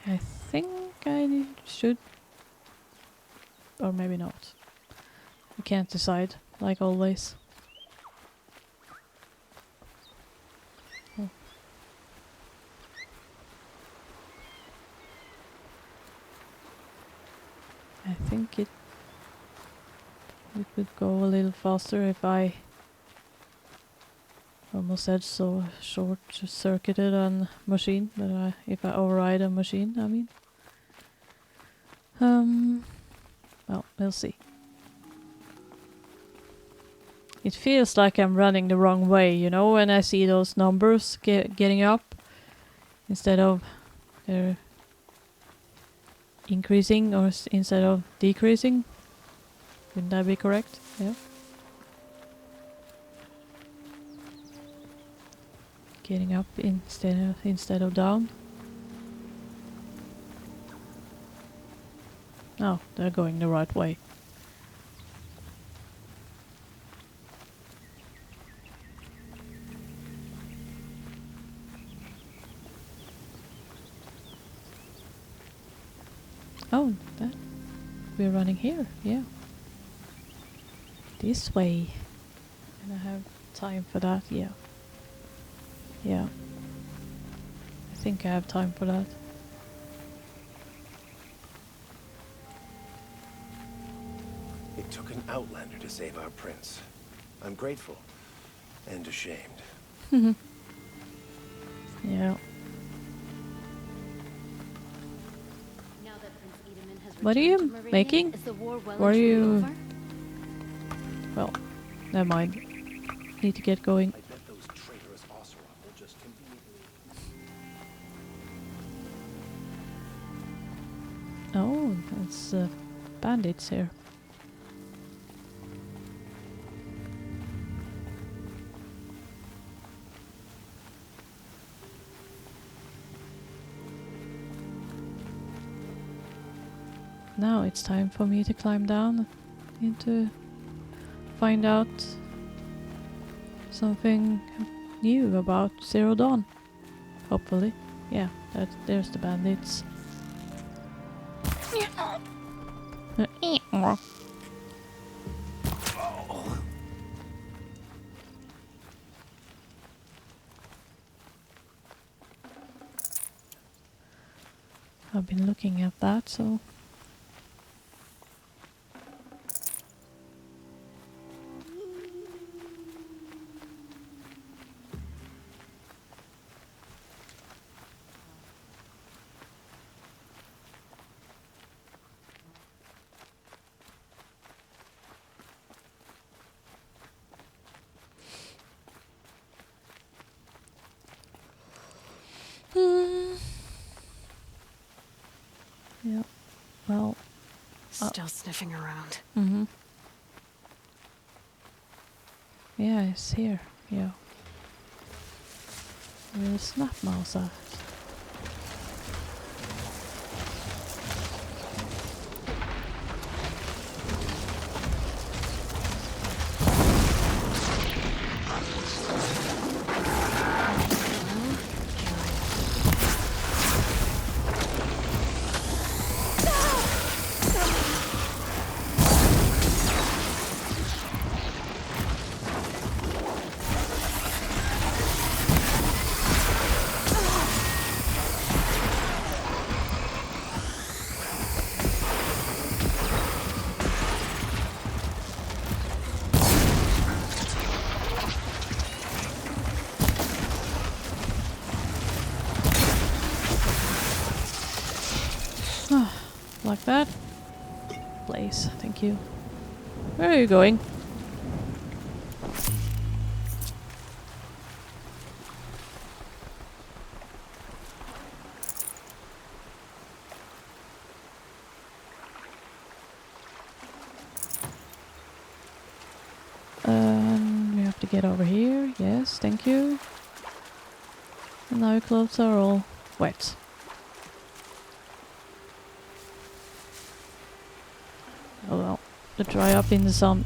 I think I should, or maybe not. I can't decide, like always. Oh. I think it would go a little faster if I almost said so short-circuited a machine, but if I override a machine, I mean. Well, we'll see. It feels like I'm running the wrong way, you know, when I see those numbers getting up instead of they're increasing or instead of decreasing. Wouldn't that be correct? Yeah. Getting up instead of down. Oh, they're going the right way. Oh, that we're running here, yeah. This way. And I have time for that, yeah. Yeah. I think I have time for that. It took an outlander to save our prince. I'm grateful and ashamed. Yeah. What are you making? Were you... Well, never mind. Need to get going. I bet those traitorous Oseroth will just conveniently... Oh, that's bandits here. Now it's time for me to climb down and to find out something new about Zero Dawn. Hopefully. Yeah, there's the bandits. I've been looking at that, so... Still sniffing around. Mm-hmm. Yeah, it's here. Yeah. Where the snap mouse at? Like that. Place, thank you. Where are you going? We have to get over here. Yes, thank you. And now your clothes are all wet. Oh well, to dry up in the sun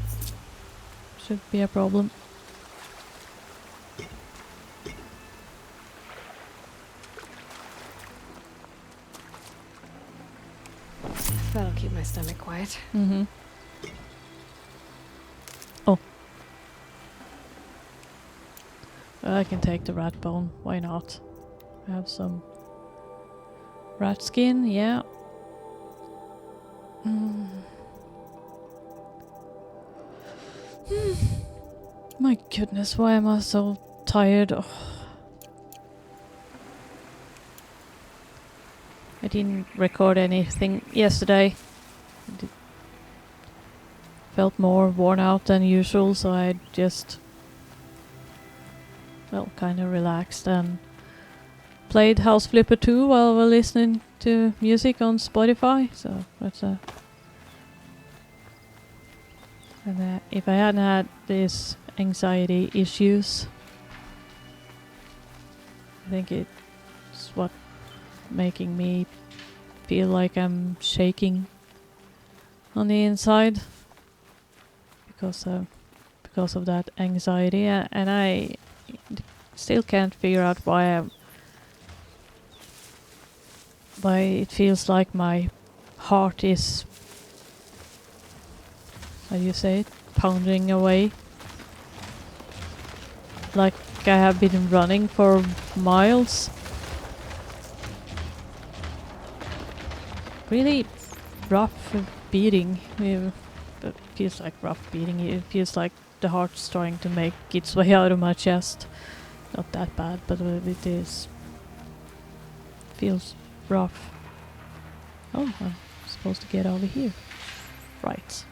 should be a problem. That'll keep my stomach quiet. Mm-hmm. Oh. I can take the rat bone, why not? I have some rat skin, yeah. My goodness, why am I so tired? Oh. I didn't record anything yesterday. Felt more worn out than usual, so I just, well, kind of relaxed and played House Flipper 2 while we're listening to music on Spotify. So that's a. And if I hadn't had these anxiety issues, I think it's what making me feel like I'm shaking on the inside because of that anxiety, and I still can't figure out why it feels like my heart is, how do you say it, pounding away, like I have been running for miles. Really rough beating. It feels like rough beating. It feels like the heart's trying to make its way out of my chest. Not that bad, but it is. Feels rough. Oh, I'm supposed to get over here. Right.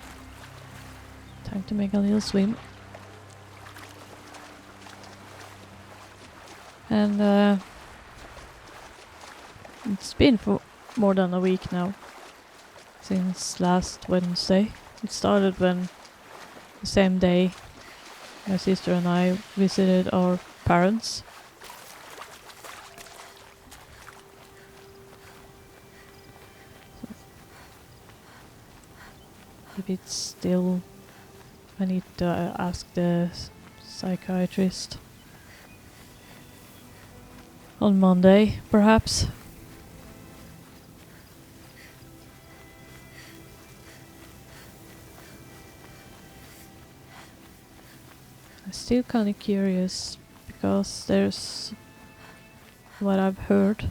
Time to make a little swim. And it's been for more than a week now, since last Wednesday. It started when the same day my sister and I visited our parents. So if it's still, I need to ask the psychiatrist on Monday, perhaps. I'm still kind of curious because there's what I've heard.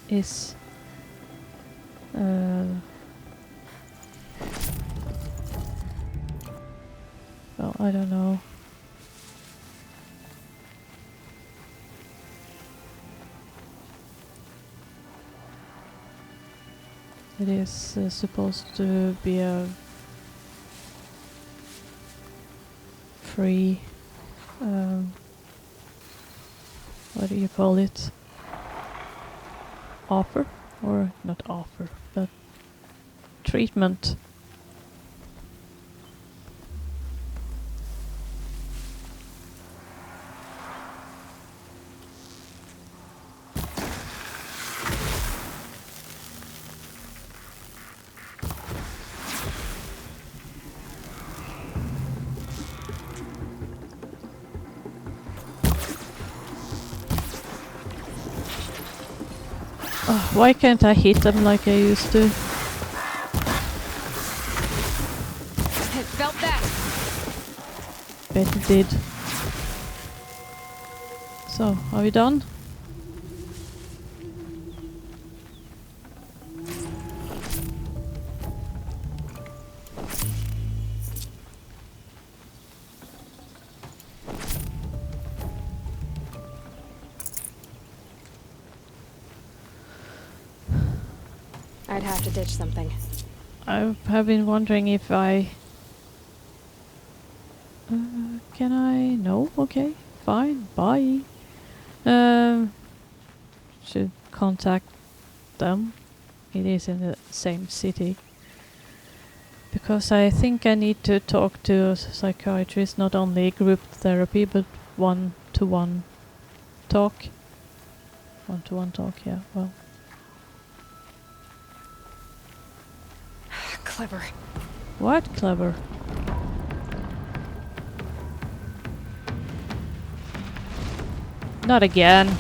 Is well, I don't know. It is supposed to be a free, what do you call it? offer, or not offer, but treatment. Oh, why can't I hit them like I used to? It felt that. Bet it did. So, are we done? I'd have to ditch something. I have been wondering if I... can I? No? Okay. Fine. Bye. Should contact them. It is in the same city. Because I think I need to talk to a psychiatrist, not only group therapy, but one-to-one talk. One-to-one talk, yeah, well. Clever. What clever? Not again.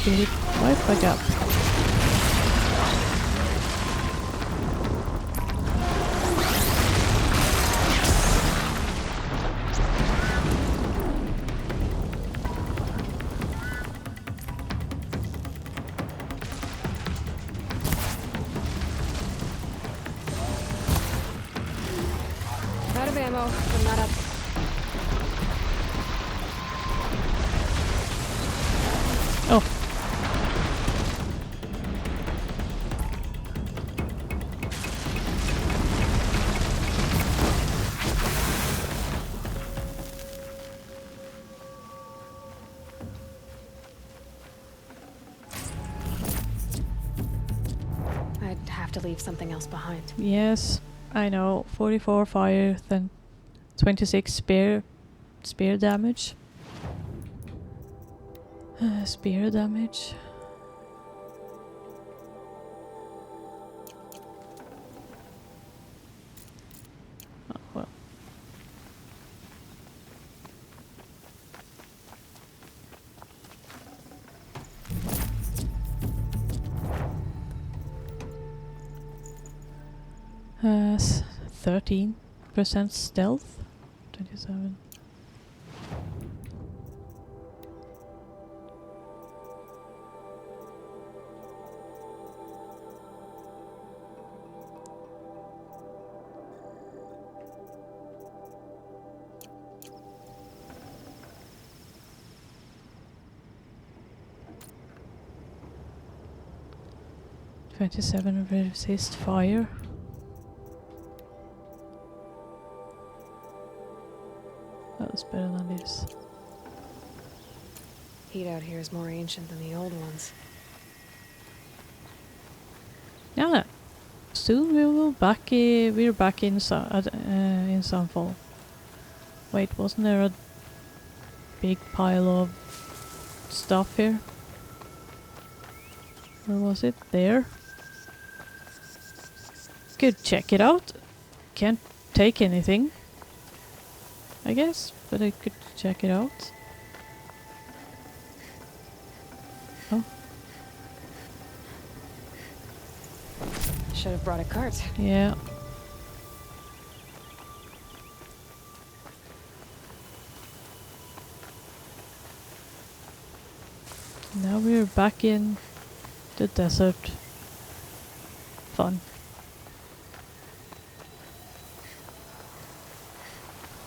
Spirit right back up. Out of ammo, but not up. Oh. I'd have to leave something else behind. Yes, I know. 44 fire, then 26 spear damage. Spear damage. Oh, well. Uh, 13% stealth. 27. Resist fire. That was better than this. Heat out here is more ancient than the old ones. Yeah, soon we will back. We're back in Sunfall. Wait, wasn't there a big pile of stuff here? Or was it there? Could check it out. Can't take anything, I guess, but I could check it out. Oh. should have brought a cart. Yeah. Now we're back in the desert. Fun.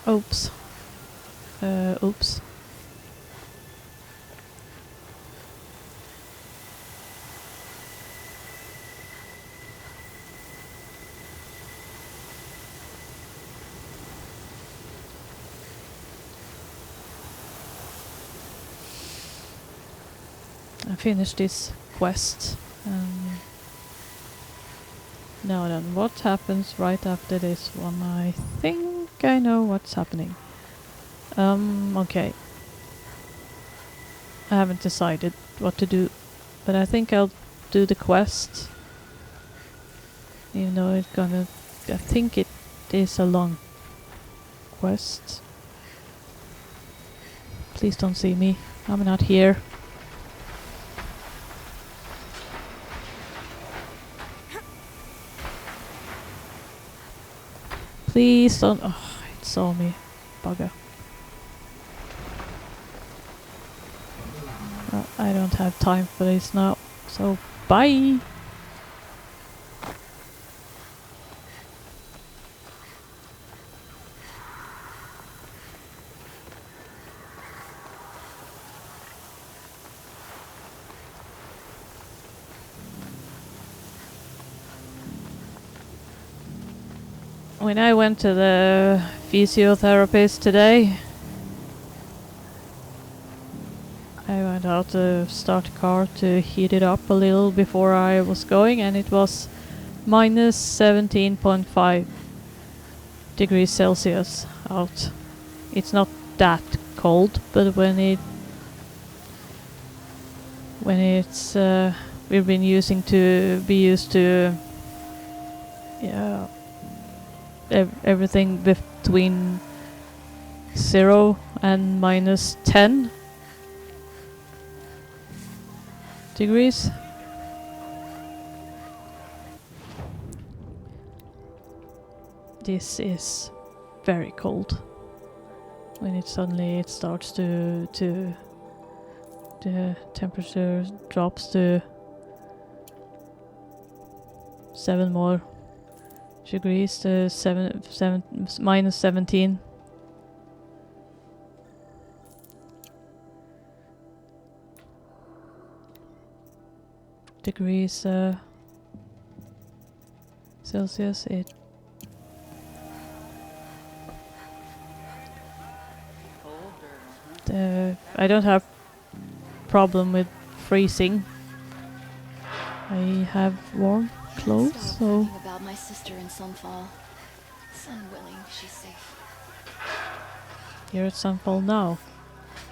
Oops. Oops. I finished this quest. Now then, what happens right after this one? I think I know what's happening. Okay. I haven't decided what to do, but I think I'll do the quest. Even though it's gonna... I think it is a long quest. Please don't see me. I'm not here. Please don't... Oh, it saw me. Bugger. I don't have time for this now. So, bye! When I went to the physiotherapist today, I went out to start the car to heat it up a little before I was going, and it was minus 17.5 degrees Celsius out. It's not that cold, but when it's we've been used to yeah, everything between 0 and minus 10 degrees. This is very cold. When it suddenly starts to the temperature drops to 7 more degrees to minus 17. Degrees Celsius. I don't have problem with freezing. I have warm clothes, so. Thinking about my sister in Sunfall. Sun willing, she's safe. You're at Sunfall now.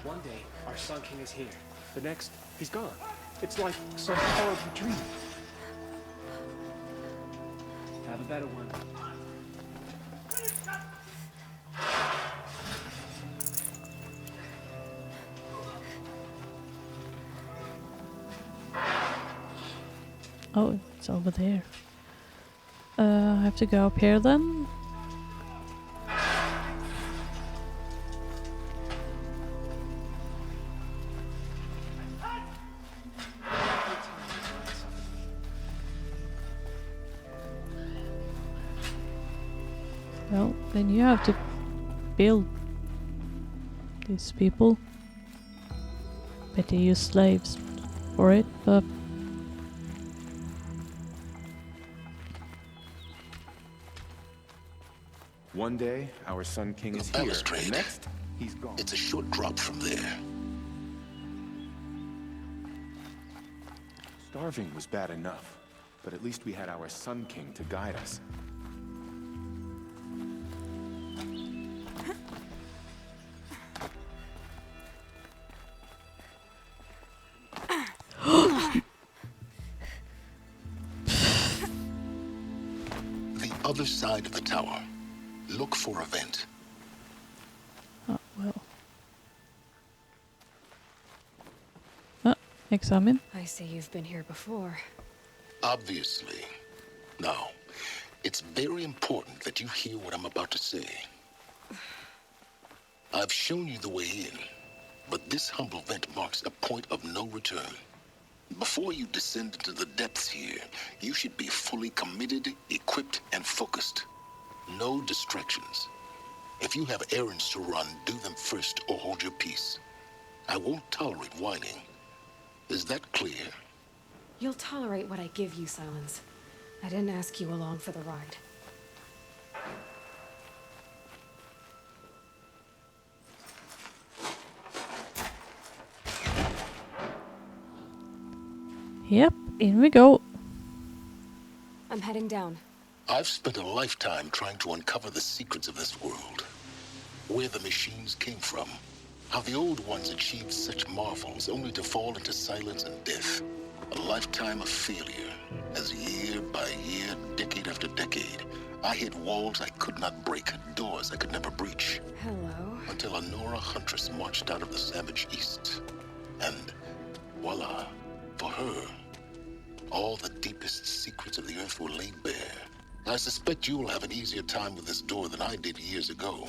One day, our Sun King is here. The next, he's gone. It's like some horrible dream. Have a better one. Oh, it's over there. I have to go up here then. Well, then you have to build these people. Bet they use slaves for it, but one day, our Sun King is here. And next, he's gone. It's a short drop from there. Starving was bad enough, but at least we had our Sun King to guide us. The other side of the tower. Look for a vent. oh well. Examine. I see you've been here before. Obviously. Now, it's very important that you hear what I'm about to say. I've shown you the way in, but this humble vent marks a point of no return. Before you descend into the depths here, you should be fully committed, equipped, and focused. No distractions. If you have errands to run, do them first or hold your peace. I won't tolerate whining. Is that clear? You'll tolerate what I give you, Silence. I didn't ask you along for the ride. Yep, in we go. I'm heading down. I've spent a lifetime trying to uncover the secrets of this world. Where the machines came from. How the old ones achieved such marvels only to fall into silence and death. A lifetime of failure, as year by year, decade after decade, I hit walls I could not break, doors I could never breach. Hello. Until a Nora huntress marched out of the savage east. And voila, for her, all the deepest secrets of the earth were laid bare. I suspect you will have an easier time with this door than I did years ago.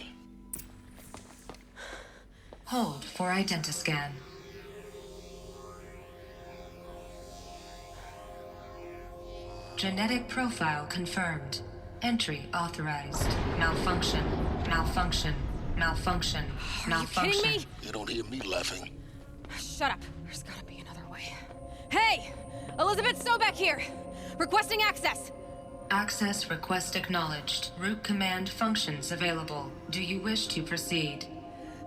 Hold for identiscan. Genetic profile confirmed. Entry authorized. Malfunction. Malfunction. Malfunction. Malfunction. Are you kidding me? You don't hear me laughing. Shut up. There's gotta be another way. Hey! Elizabeth Sobeck here! Requesting access! Access request acknowledged. Root command functions available. Do you wish to proceed?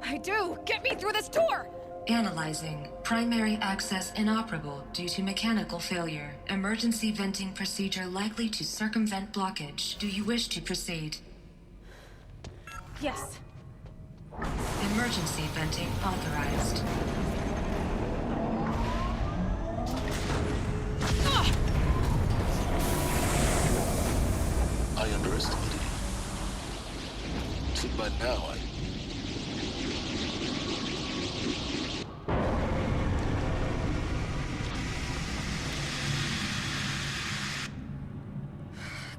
I do! Get me through this door! Analyzing. Primary access inoperable due to mechanical failure. Emergency venting procedure likely to circumvent blockage. Do you wish to proceed? Yes. Emergency venting authorized. I underestimated you. So by now,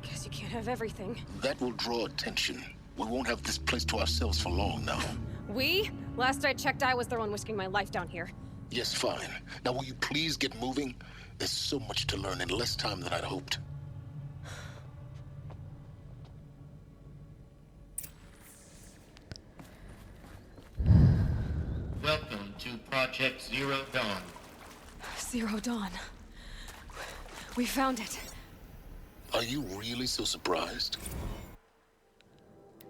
Guess you can't have everything. that will draw attention. We won't have this place to ourselves for long now. We? Last I checked, I was the one risking my life down here. Yes, fine. Now will you please get moving? There's so much to learn in less time than I'd hoped. Welcome to Project Zero Dawn. Zero Dawn. We found it. Are you really so surprised?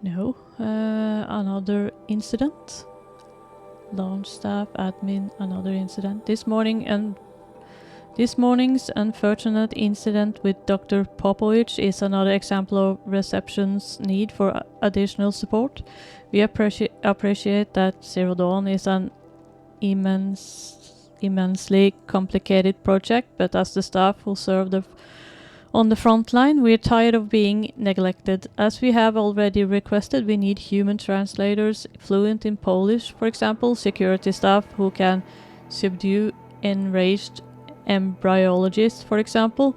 No. Another incident. Launch staff, admin, another incident. This morning's unfortunate incident with Dr. Popovich is another example of reception's need for additional support. We appreciate that Zero Dawn is an immensely complicated project, but as the staff who serve on the front line, we're tired of being neglected. As we have already requested, we need human translators fluent in Polish, for example, security staff who can subdue enraged embryologists, for example,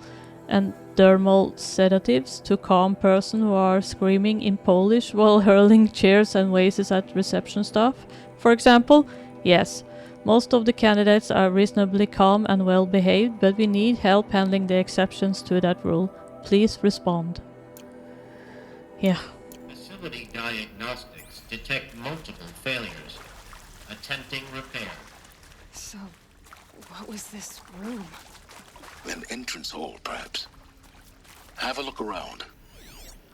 and thermal sedatives to calm person who are screaming in Polish while hurling chairs and vases at reception staff, for example. Yes, most of the candidates are reasonably calm and well behaved, but we need help handling the exceptions to that rule. Please respond. Yeah. Facility diagnostics detect multiple failures. Attempting repair. So, what was this room? An entrance hall, perhaps. Have a look around.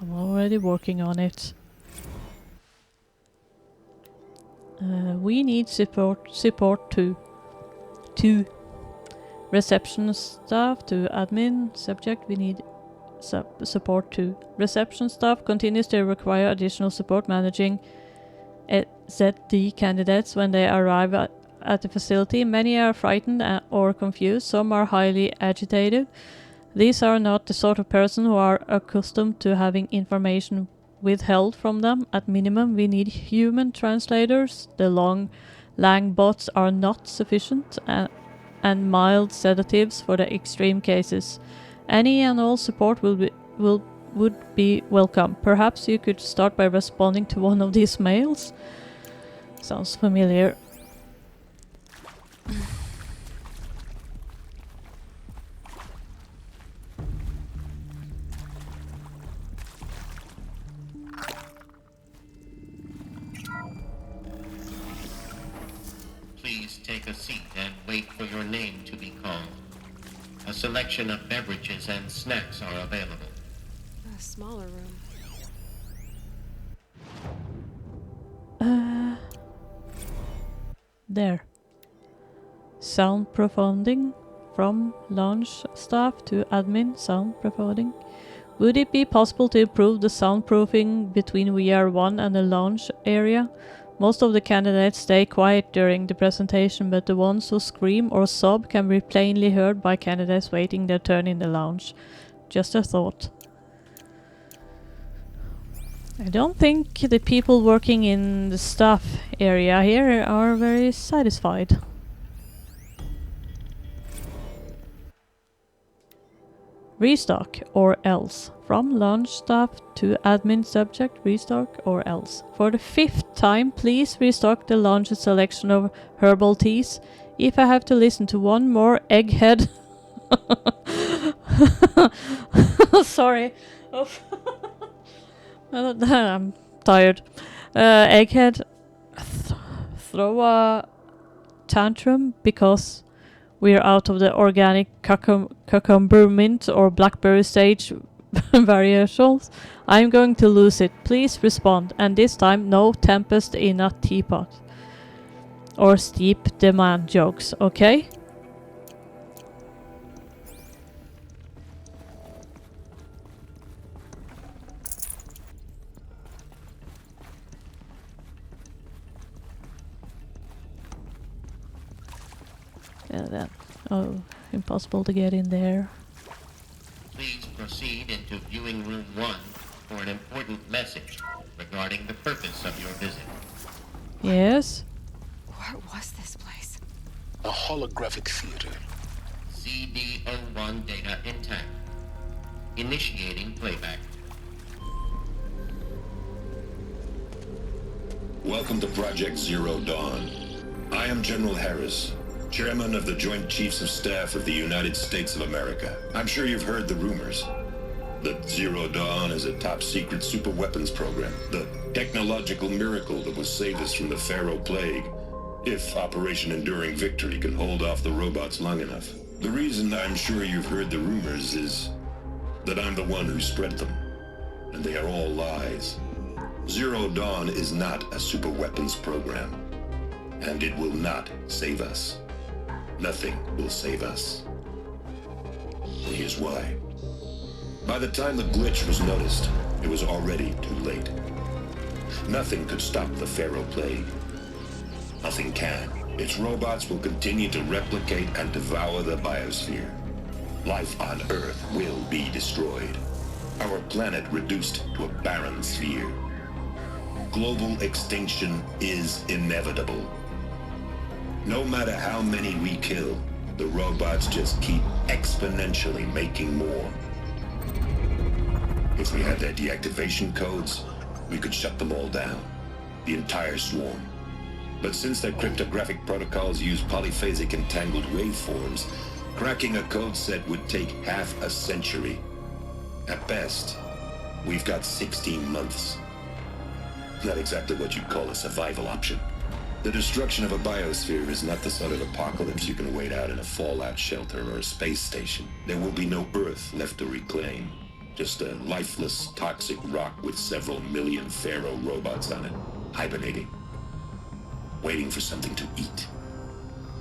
I'm already working on it. We need support to reception staff, to admin subject. We need support to reception staff. Continues to require additional support managing ZD candidates when they arrive at the facility. Many are frightened or confused. Some are highly agitated. These are not the sort of person who are accustomed to having information withheld from them. At minimum, we need human translators. The lang bots are not sufficient, and mild sedatives for the extreme cases. Any and all support will would be welcome. Perhaps you could start by responding to one of these mails? Sounds familiar. Please take a seat and wait for your name to be called. A selection of beverages and snacks are available. A smaller room. There. Sound profounding. From launch staff to admin, sound profounding. Would it be possible to improve the soundproofing between VR1 and the launch area? Most of the candidates stay quiet during the presentation, but the ones who scream or sob can be plainly heard by candidates waiting their turn in the lounge. Just a thought. I don't think the people working in the staff area here are very satisfied. Restock or else. From launch staff to admin subject, restock or else. For the 5th time, please restock the launch selection of herbal teas. If I have to listen to one more egghead... Sorry. I'm tired. Egghead throw a tantrum because we're out of the organic cucumber mint or blackberry stage variations. I'm going to lose it. Please respond. And this time, no tempest in a teapot. Or steep demand jokes, okay? Oh, impossible to get in there. Please proceed into viewing room 1 for an important message regarding the purpose of your visit. Yes? What was this place? A holographic theater. CD01 data intact. Initiating playback. Welcome to Project Zero Dawn. I am General Harris, Chairman of the Joint Chiefs of Staff of the United States of America. I'm sure you've heard the rumors that Zero Dawn is a top-secret superweapons program, the technological miracle that will save us from the Pharaoh Plague, if Operation Enduring Victory can hold off the robots long enough. The reason I'm sure you've heard the rumors is that I'm the one who spread them, and they are all lies. Zero Dawn is not a superweapons program, and it will not save us. Nothing will save us. And here's why. By the time the glitch was noticed, it was already too late. Nothing could stop the Pharaoh Plague. Nothing can. Its robots will continue to replicate and devour the biosphere. Life on Earth will be destroyed. Our planet reduced to a barren sphere. Global extinction is inevitable. No matter how many we kill, the robots just keep exponentially making more. If we had their deactivation codes, we could shut them all down. The entire swarm. But since their cryptographic protocols use polyphasic entangled waveforms, cracking a code set would take half a century. At best, we've got 16 months. Not exactly what you'd call a survival option. The destruction of a biosphere is not the sort of apocalypse you can wait out in a fallout shelter or a space station. There will be no Earth left to reclaim. Just a lifeless, toxic rock with several million Pharaoh robots on it, hibernating, waiting for something to eat.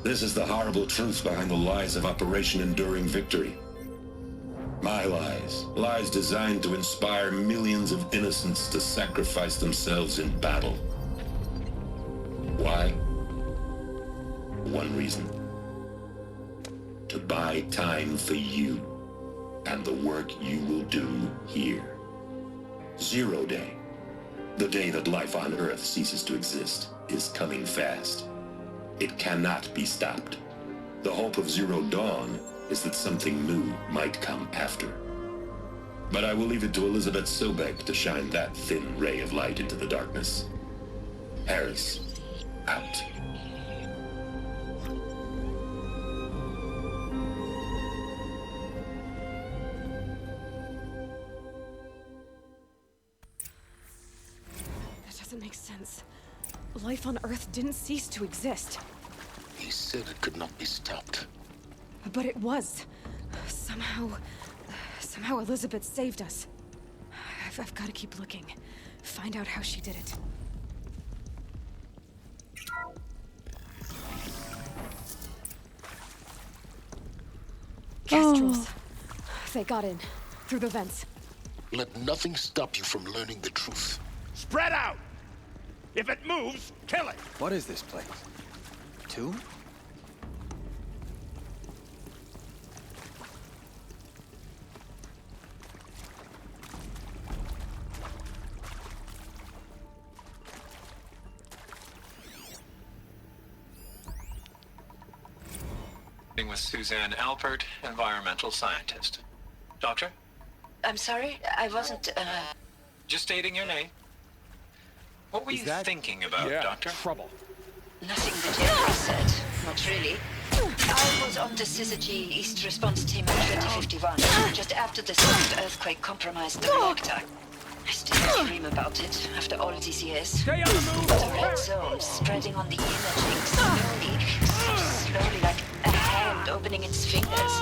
This is the horrible truth behind the lies of Operation Enduring Victory. My lies. Lies designed to inspire millions of innocents to sacrifice themselves in battle. Why? One reason. To buy time for you and the work you will do here. Zero Day, the day that life on Earth ceases to exist, is coming fast. It cannot be stopped. The hope of Zero Dawn is that something new might come after. But I will leave it to Elizabeth Sobek to shine that thin ray of light into the darkness. Harris, out. That doesn't make sense. Life on Earth didn't cease to exist. He said it could not be stopped. But it was. Somehow Elizabeth saved us. I've got to keep looking. Find out how she did it. Kestrels. They got in. Through the vents. Let nothing stop you from learning the truth. Spread out! If it moves, kill it! What is this place? Two? With Suzanne Alpert, environmental scientist. Doctor? I'm sorry, I wasn't, Just stating your name. What were you thinking about, Doctor? Trouble. Nothing the general said. Not really. I was on the Syzygy East Response Team in 2051, just after the second earthquake compromised the reactor. I still dream about it after all these years. Stay on the move! The red zone spreading on the imaging slowly, so slowly like a hand opening its fingers.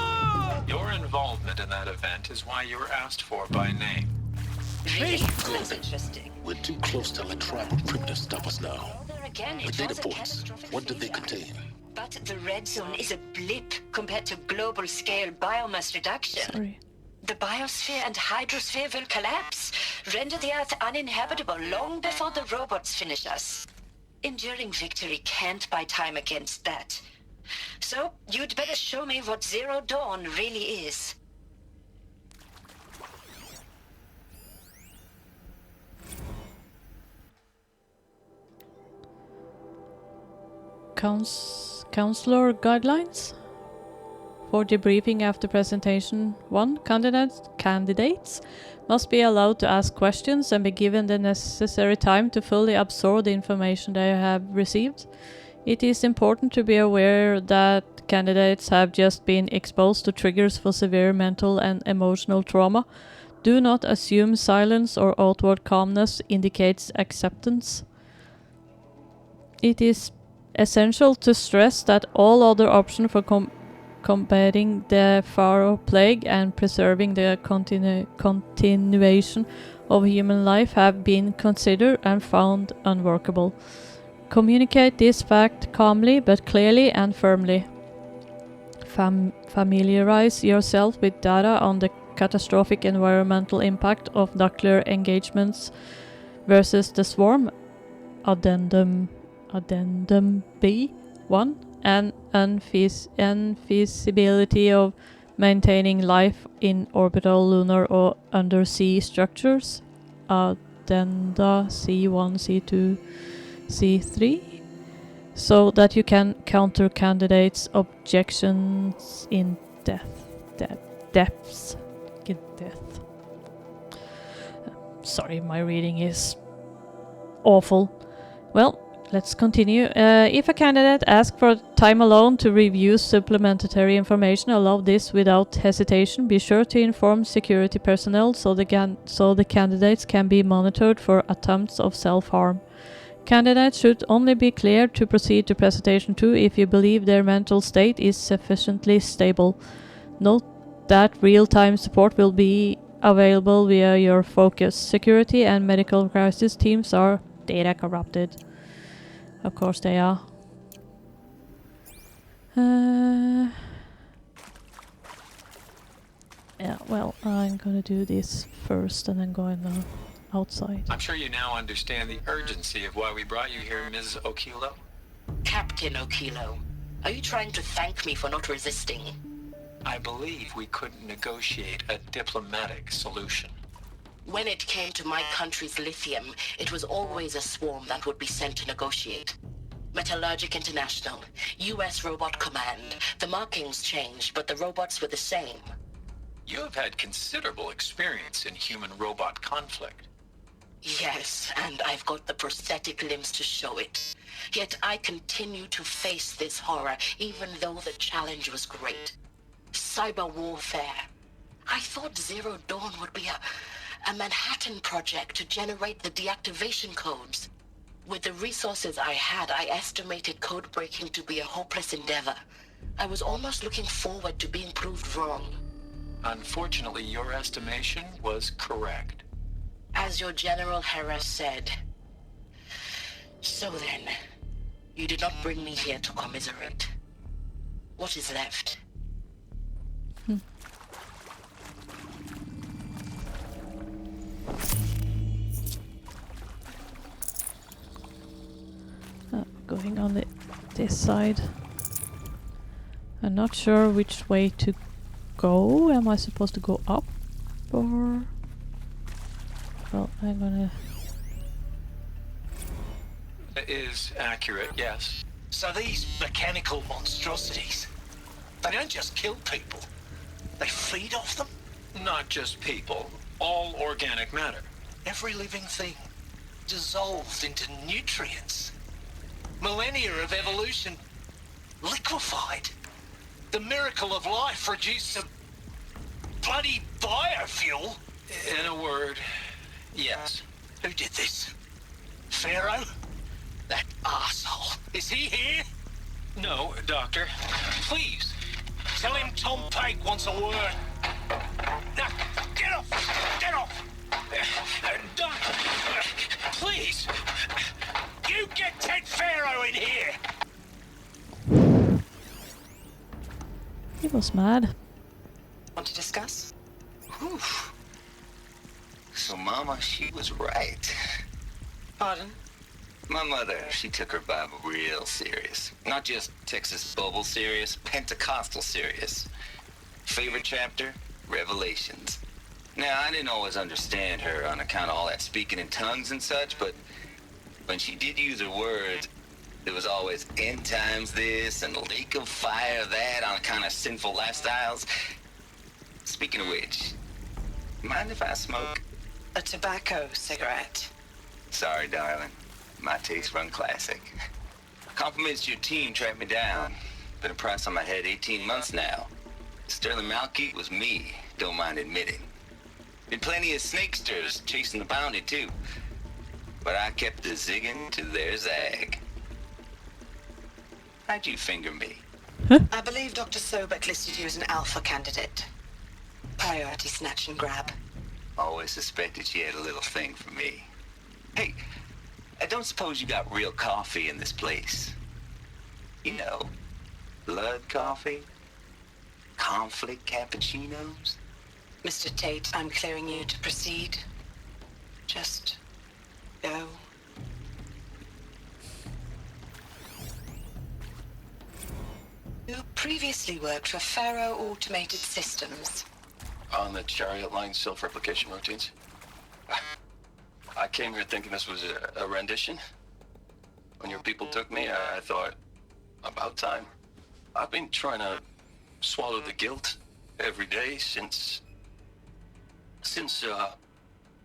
Your involvement in that event is why you were asked for by name. Really? That's interesting. We're too close to let tribal primitives stop us now. There again, The it data was a points, catastrophic what did they failure. contain? But the red zone is a blip compared to global-scale biomass reduction. Sorry. The biosphere and hydrosphere will collapse, render the Earth uninhabitable long before the robots finish us. Enduring victory can't buy time against that. So, you'd better show me what Zero Dawn really is. Counselor guidelines for debriefing after presentation 1. Candidates must be allowed to ask questions and be given the necessary time to fully absorb the information they have received. It is important to be aware that candidates have just been exposed to triggers for severe mental and emotional trauma. Do not assume silence or outward calmness indicates acceptance. It is essential to stress that all other options for combating the Pharaoh plague and preserving the continuation of human life have been considered and found unworkable. Communicate this fact calmly but clearly and firmly. Familiarize yourself with data on the catastrophic environmental impact of nuclear engagements versus the swarm. Addendum B1 and unfeasibility of maintaining life in orbital, lunar or undersea structures. Addenda C1, C2, C3, so that you can counter candidates' objections in depths. Sorry, my reading is awful. Well, let's continue. If a candidate asks for time alone to review supplementary information, allow this without hesitation. Be sure to inform security personnel so the candidates can be monitored for attempts of self-harm. Candidates should only be cleared to proceed to presentation 2 if you believe their mental state is sufficiently stable. Note that real-time support will be available via your focus. Security and medical crisis teams are data corrupted. Of course they are. Yeah, well, I'm gonna do this first and then go in the outside. I'm sure you now understand the urgency of why we brought you here, Ms. Okilo. Captain Okilo, are you trying to thank me for not resisting? I believe we couldn't negotiate a diplomatic solution. When it came to my country's lithium, it was always a swarm that would be sent to negotiate. Metallurgic International, US Robot Command. The markings changed, but the robots were the same. You have had considerable experience in human-robot conflict. Yes, and I've got the prosthetic limbs to show it. Yet I continue to face this horror, even though the challenge was great. Cyber warfare. I thought Zero Dawn would be a Manhattan project to generate the deactivation codes. With the resources I had, I estimated code breaking to be a hopeless endeavor. I was almost looking forward to being proved wrong. Unfortunately, your estimation was correct. As your General Hera said. So then, you did not bring me here to commiserate. What is left? Going on this side. I'm not sure which way to go. Am I supposed to go up or... Well, I'm gonna... That is accurate, yes. So these mechanical monstrosities, they don't just kill people. They feed off them? Not just people. All organic matter. Every living thing dissolved into nutrients. Millennia of evolution liquefied. The miracle of life reduced to bloody biofuel. In a word, yes. Who did this? Pharaoh? That arsehole. Is he here? No, Doctor. Please, tell him Tom Pike wants a word. Now, get off! Get off! Doctor, please! You get Ted Pharaoh in here! He was mad. Want to discuss? Whew. So Mama, she was right. Pardon? My mother, she took her Bible real serious. Not just Texas Bible serious, Pentecostal serious. Favorite chapter? Revelations. Now, I didn't always understand her on account of all that speaking in tongues and such, but when she did use her words, there was always end times this and lake of fire that on account of sinful lifestyles. Speaking of which, mind if I smoke? A tobacco cigarette. Sorry, darling. My taste run classic. Compliments to your team tracked me down. Been a price on my head 18 months now. Sterling Malkeet was me, don't mind admitting. Been plenty of snakesters chasing the bounty too. But I kept the zigging to their zag. How'd you finger me? I believe Dr. Sobek listed you as an alpha candidate. Priority snatch and grab. Always suspected she had a little thing for me. Hey, I don't suppose you got real coffee in this place. You know, blood coffee? Conflict cappuccinos? Mr. Tate, I'm clearing you to proceed. Just go. You previously worked for Pharaoh Automated Systems. On the Chariot Line self-replication routines. I came here thinking this was a rendition. When your people took me, I thought, about time. I've been trying to swallow the guilt every day since...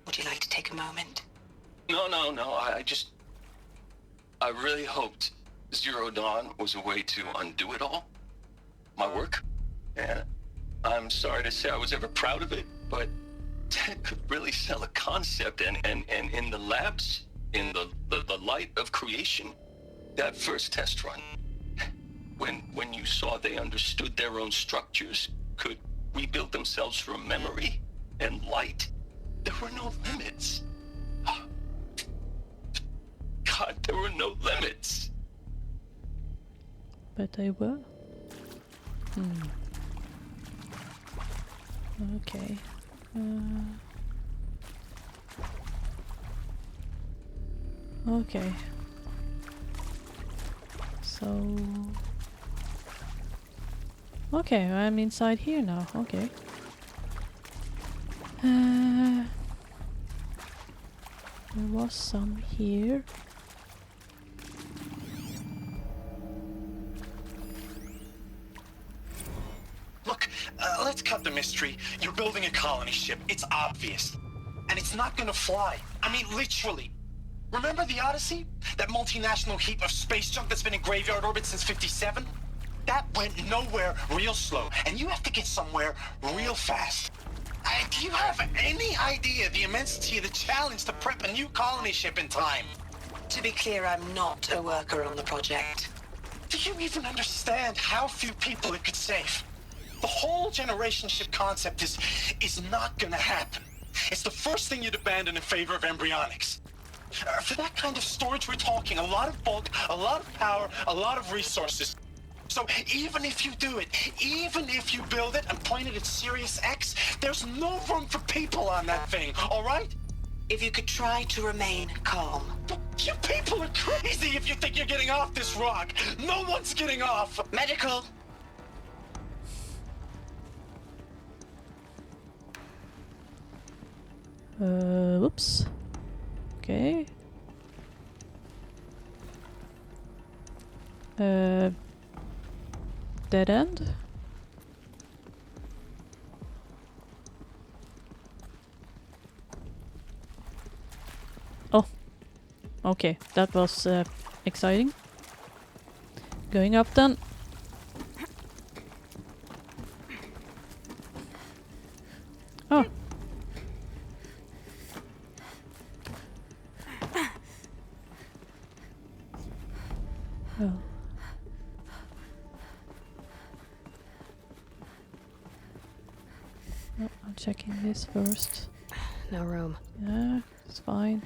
Would you like to take a moment? No, I really hoped Zero Dawn was a way to undo it all. My work. And I'm sorry to say I was ever proud of it, but Ted could really sell a concept, and in the labs, in the light of creation, that first test run, when you saw they understood their own structures, could rebuild themselves from memory and light, there were no limits. God, there were no limits. But they were. Okay. Okay. So... Okay, I'm inside here now. Okay. There was some here. Look, let's cut the mystery. You're building a colony ship. It's obvious. And it's not gonna fly. I mean, literally. Remember the Odyssey? That multinational heap of space junk that's been in graveyard orbit since '57? That went nowhere real slow. And you have to get somewhere real fast. Do you have any idea the immensity of the challenge to prep a new colony ship in time? To be clear, I'm not a worker on the project. Do you even understand how few people it could save? The whole generation ship concept is not gonna happen. It's the first thing you'd abandon in favor of embryonics. For that kind of storage we're talking, a lot of bulk, a lot of power, a lot of resources. So even if you do it, even if you build it and point it at Sirius X, there's no room for people on that thing, all right? If you could try to remain calm. You people are crazy if you think you're getting off this rock. No one's getting off. Medical. Whoops. Okay. Dead end. Oh. Okay, that was exciting. Going up then. Oh. Oh. Oh, I'm checking this first. No room. Yeah, it's fine.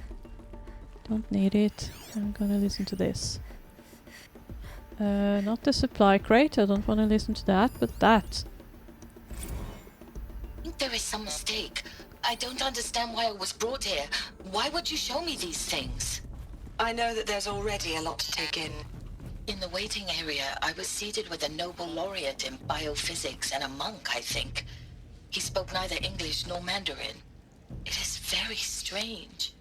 Don't need it. I'm gonna listen to this. Not the supply crate, I don't want to listen to that, but that. I think there is some mistake. I don't understand why I was brought here. Why would you show me these things? I know that there's already a lot to take in. In the waiting area, I was seated with a Nobel laureate in biophysics and a monk, I think. He spoke neither English nor Mandarin. It is very strange.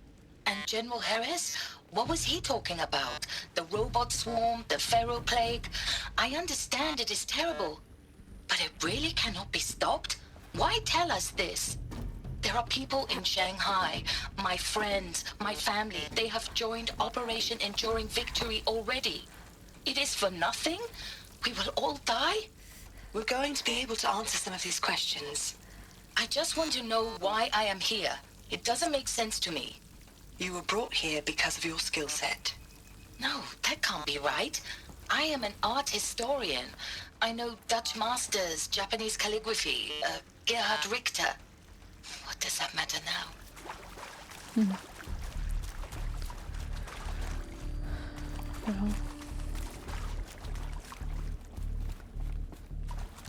And General Harris? What was he talking about? The robot swarm, the Pharaoh plague? I understand it is terrible. But it really cannot be stopped? Why tell us this? There are people in Shanghai, my friends, my family. They have joined Operation Enduring Victory already. It is for nothing? We will all die? We're going to be able to answer some of these questions. I just want to know why I am here. It doesn't make sense to me. You were brought here because of your skill set. No, that can't be right. I am an art historian. I know Dutch masters, Japanese calligraphy, Gerhard Richter. What does that matter now? Well,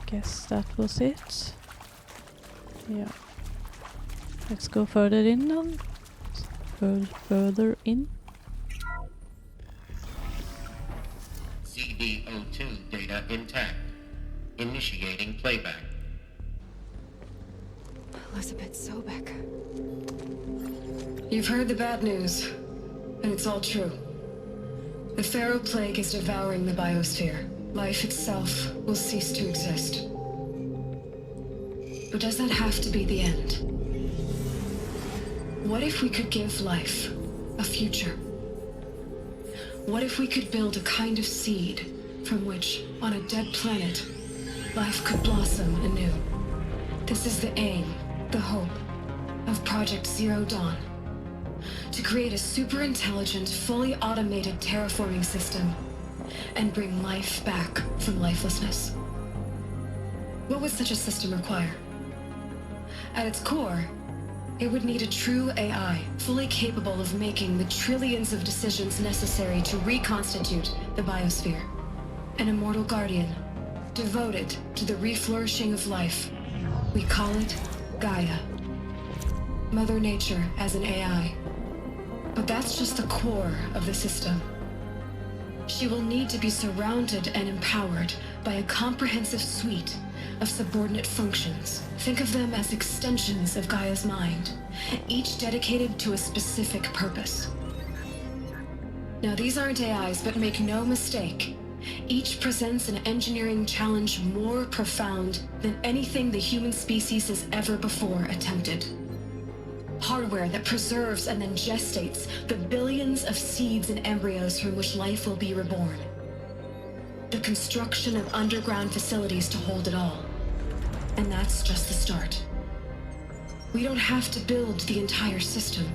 guess that was it. Yeah. Let's go further in then. Further in. CD02 data intact. Initiating playback. Elizabeth Sobek. You've heard the bad news, and it's all true. The Pharaoh plague is devouring the biosphere. Life itself will cease to exist. But does that have to be the end? What if we could give life a future? What if we could build a kind of seed from which, on a dead planet, life could blossom anew? This is the aim, the hope, of Project Zero Dawn. To create a super-intelligent, fully automated terraforming system and bring life back from lifelessness. What would such a system require? At its core, it would need a true AI, fully capable of making the trillions of decisions necessary to reconstitute the biosphere. An immortal guardian, devoted to the reflourishing of life. We call it Gaia. Mother Nature as an AI. But that's just the core of the system. She will need to be surrounded and empowered by a comprehensive suite of subordinate functions. Think of them as extensions of Gaia's mind, each dedicated to a specific purpose. Now, these aren't AIs, but make no mistake, Each presents an engineering challenge more profound than anything the human species has ever before attempted. Hardware that preserves and then gestates the billions of seeds and embryos from which life will be reborn. The construction of underground facilities to hold it all. And that's just the start. We don't have to build the entire system.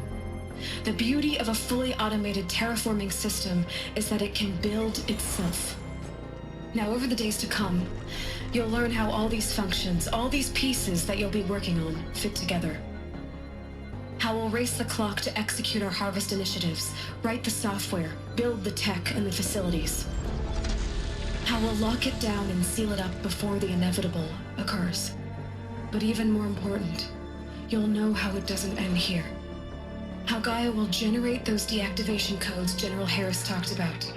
The beauty of a fully automated terraforming system is that it can build itself. Now, over the days to come, you'll learn how all these functions, all these pieces that you'll be working on, fit together. How we'll race the clock to execute our harvest initiatives, write the software, build the tech and the facilities. How we'll lock it down and seal it up before the inevitable occurs. But even more important, you'll know how it doesn't end here. How Gaia will generate those deactivation codes General Harris talked about,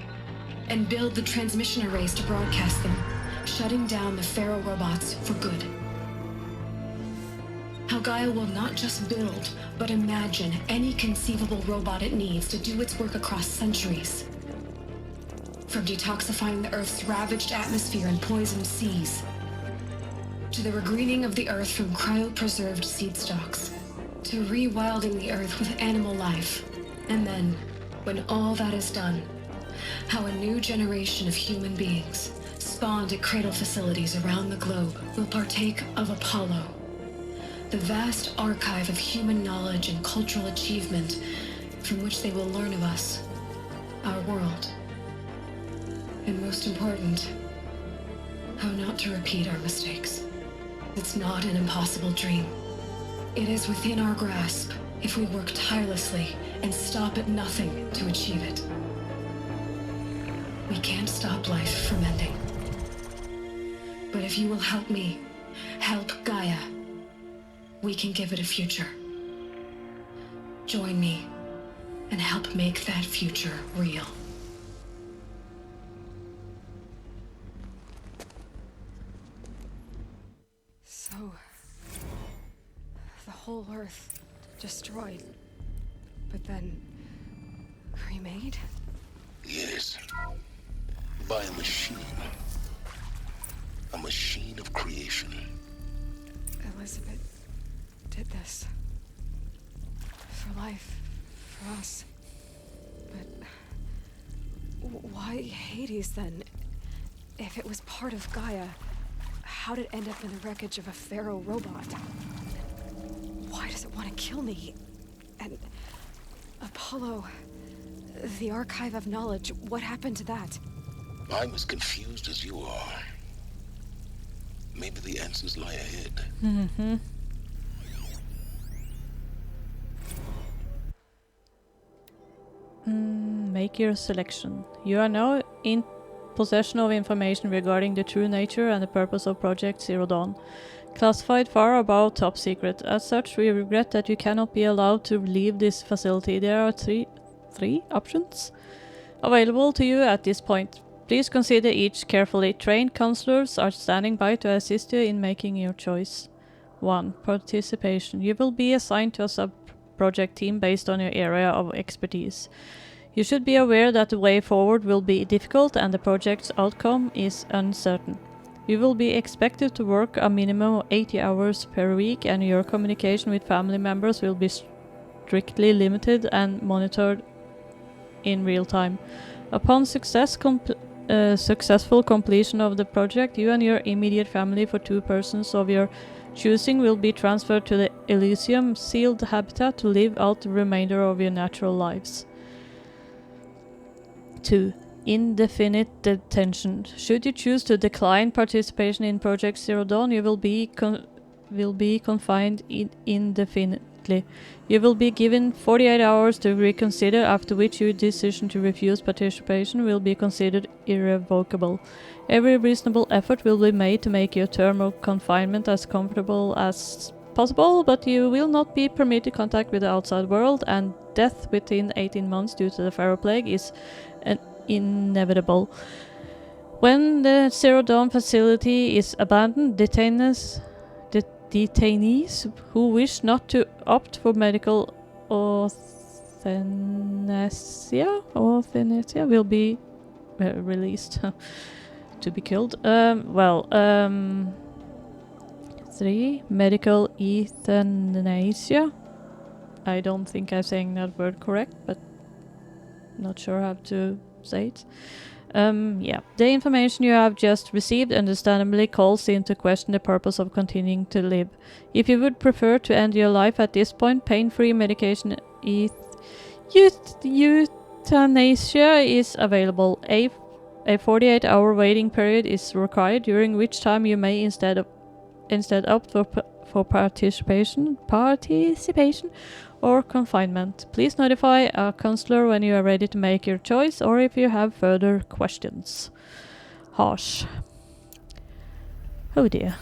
and build the transmission arrays to broadcast them, shutting down the Pharaoh robots for good. How Gaia will not just build, but imagine any conceivable robot it needs to do its work across centuries. From detoxifying the Earth's ravaged atmosphere and poisoned seas, to the regreening of the Earth from cryopreserved seed stalks, to rewilding the Earth with animal life. And then, when all that is done, how a new generation of human beings, spawned at cradle facilities around the globe, will partake of Apollo, the vast archive of human knowledge and cultural achievement from which they will learn of us, our world. And most important, how not to repeat our mistakes. It's not an impossible dream. It is within our grasp if we work tirelessly and stop at nothing to achieve it. We can't stop life from ending. But if you will help me, help Gaia, we can give it a future. Join me and help make that future real. So, the whole Earth destroyed, but then remade? Yes. By a machine. A machine of creation. Elizabeth did this. For life, for us. But why Hades then? If it was part of Gaia, how'd it end up in the wreckage of a Pharaoh robot? Why does it want to kill me? And Apollo, the archive of knowledge, what happened to that? I'm as confused as you are. Maybe the answers lie ahead. Mm-hmm. Make your selection. You are now in possession of information regarding the true nature and the purpose of Project Zero Dawn. Classified far above top secret. As such, we regret that you cannot be allowed to leave this facility. There are three options available to you at this point. Please consider each carefully. Trained counselors are standing by to assist you in making your choice. 1. Participation. You will be assigned to a sub-project team based on your area of expertise. You should be aware that the way forward will be difficult and the project's outcome is uncertain. You will be expected to work a minimum of 80 hours per week, and your communication with family members will be strictly limited and monitored in real time. Upon successful completion of the project, you and your immediate family for 2 persons of your choosing will be transferred to the Elysium sealed habitat to live out the remainder of your natural lives. 2. Indefinite detention. Should you choose to decline participation in Project Zero Dawn, you will be confined indefinitely. You will be given 48 hours to reconsider, after which your decision to refuse participation will be considered irrevocable. Every reasonable effort will be made to make your term of confinement as comfortable as possible, but you will not be permitted contact with the outside world, and death within 18 months due to the Pharaoh Plague is inevitable. When the Zero Dawn facility is abandoned, detainees who wish not to opt for medical euthanasia will be released. to be killed. 3. Medical euthanasia. I don't think I'm saying that word correct, but not sure how to say it. Yeah. The information you have just received understandably calls into question the purpose of continuing to live. If you would prefer to end your life at this point, pain-free medication euthanasia is available. A 48-hour waiting period is required, during which time you may instead opt for participation or confinement. Please notify a counselor when you are ready to make your choice, or if you have further questions. Harsh. Oh dear.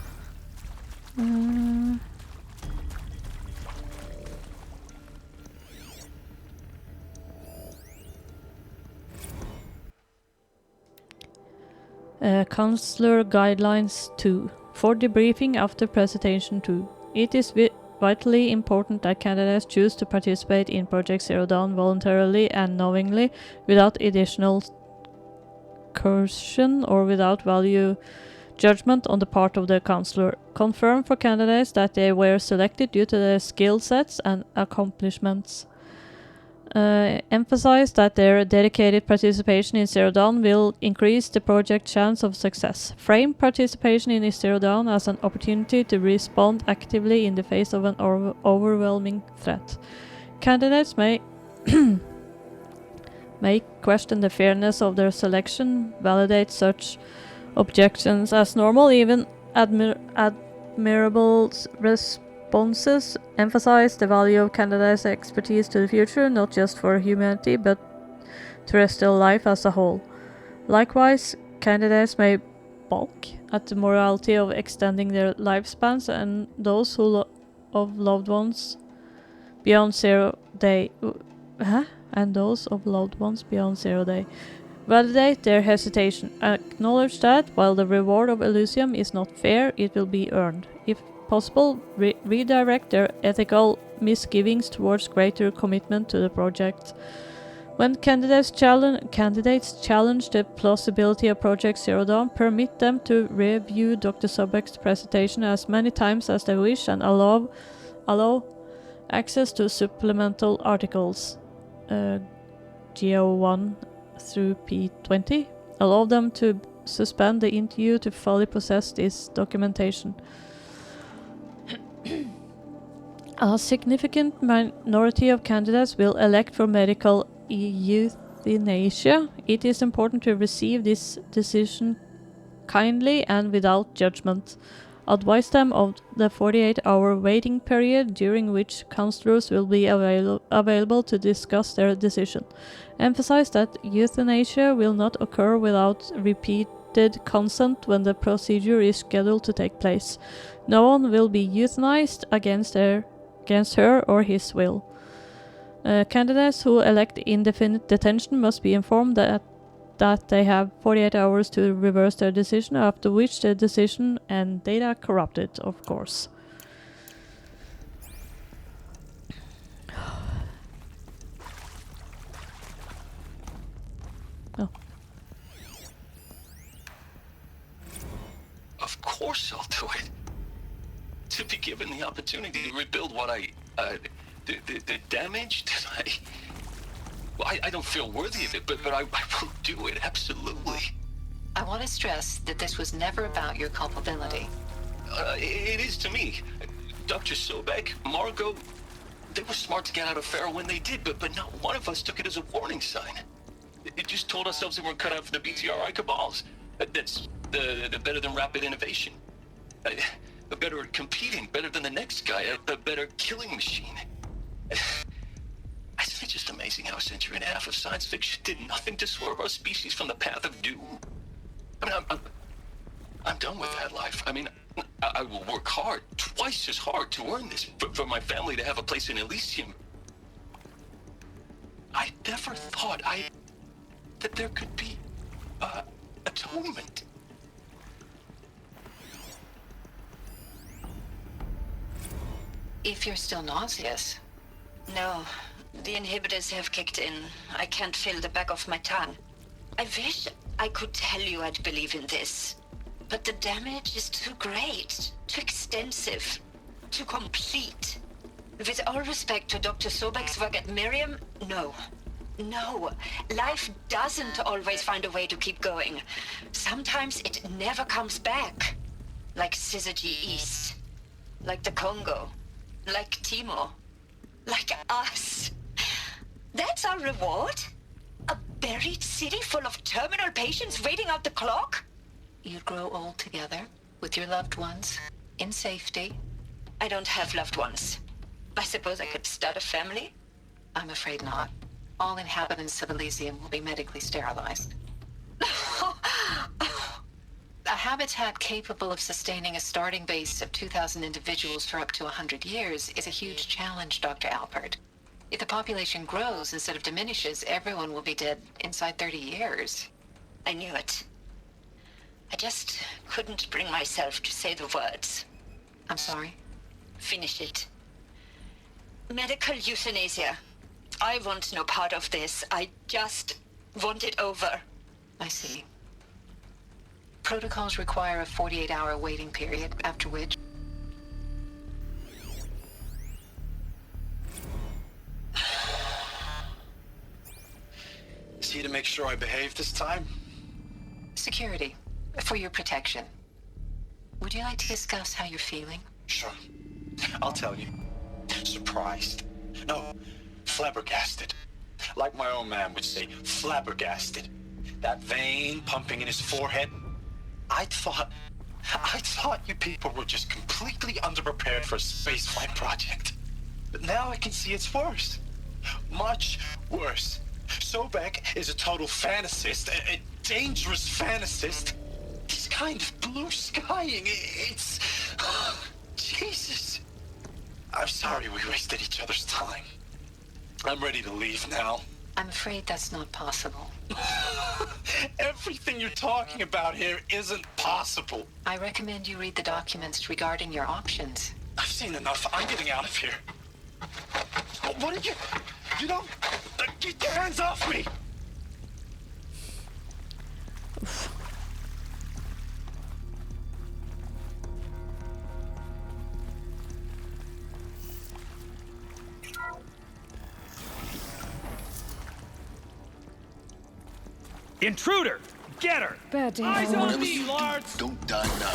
Counselor Guidelines 2. For debriefing after presentation 2. It is vitally important that candidates choose to participate in Project Zero Dawn voluntarily and knowingly, without additional coercion or without value judgment on the part of the counselor. Confirm for candidates that they were selected due to their skill sets and accomplishments. Emphasize that their dedicated participation in Zero Dawn will increase the project's chance of success. Frame participation in Zero Dawn as an opportunity to respond actively in the face of an overwhelming threat. Candidates may question the fairness of their selection, validate such objections as normal, even admirable responses, emphasize the value of candidates' expertise to the future, not just for humanity, but terrestrial life as a whole. Likewise, candidates may balk at the morality of extending their lifespans and those who of loved ones beyond 0 day. And those of loved ones beyond 0 day. Validate their hesitation. Acknowledge that while the reward of Elysium is not fair, it will be earned. If possible, redirect their ethical misgivings towards greater commitment to the project. When candidates challenge the plausibility of Project Zero Dawn, permit them to review Dr. Sobek's presentation as many times as they wish and allow access to supplemental articles. GO1 through P20. Allow them to suspend the interview to fully process this documentation. A significant minority of candidates will elect for medical euthanasia. It is important to receive this decision kindly and without judgment. Advise them of the 48-hour waiting period during which counselors will be available to discuss their decision. Emphasize that euthanasia will not occur without repeated consent when the procedure is scheduled to take place. No one will be euthanized against her or his will. Candidates who elect indefinite detention must be informed that they have 48 hours to reverse their decision, after which their decision and data corrupted, of course. Oh. Of course I'll do it. To be given the opportunity to rebuild what the damage that I don't feel worthy of it, but I will do it, absolutely. I want to stress that this was never about your culpability. It is to me. Dr. Sobek, Margot, they were smart to get out of Pharaoh when they did, but not one of us took it as a warning sign. It just told ourselves we weren't cut out for the BTRI cabals. That's the better than rapid innovation. Better at competing, better than the next guy, a better killing machine. Isn't it just amazing how a century and a half of science fiction did nothing to swerve our species from the path of doom? I mean, I'm done with that life. I mean, I will work hard, twice as hard, to earn this, for my family to have a place in Elysium. I never thought that there could be atonement. If you're still nauseous. No, the inhibitors have kicked in. I can't feel the back of my tongue. I wish I could tell you I'd believe in this. But the damage is too great, too extensive, too complete. With all respect to Dr. Sobek's work at Miriam, no. No. Life doesn't always find a way to keep going. Sometimes it never comes back. Like Syzygy East. Like the Congo. Like Timor. Like us. That's our reward? A buried city full of terminal patients waiting out the clock? You'd grow old together, with your loved ones, in safety. I don't have loved ones. I suppose I could start a family? I'm afraid not. All inhabitants of Elysium will be medically sterilized. A habitat capable of sustaining a starting base of 2,000 individuals for up to 100 years is a huge challenge, Dr. Alpert. If the population grows instead of diminishes, everyone will be dead inside 30 years. I knew it. I just couldn't bring myself to say the words. I'm sorry? Finish it. Medical euthanasia. I want no part of this. I just want it over. I see. Protocols require a 48-hour waiting period, after which... Is he to make sure I behave this time? Security. For your protection. Would you like to discuss how you're feeling? Sure. I'll tell you. Surprised. No, flabbergasted. Like my old man would say, flabbergasted. That vein pumping in his forehead. I thought you people were just completely underprepared for a spaceflight project. But now I can see it's worse. Much worse. Sobek is a total fantasist, a dangerous fantasist. He's kind of blue skying. It's... Jesus. I'm sorry we wasted each other's time. I'm ready to leave now. I'm afraid that's not possible. Everything you're talking about here isn't possible. I recommend you read the documents regarding your options. I've seen enough. I'm getting out of here. What are you... You don't... Get your hands off me! Intruder! Get her! Bad day. Eyes on me, Lards! Don't die now.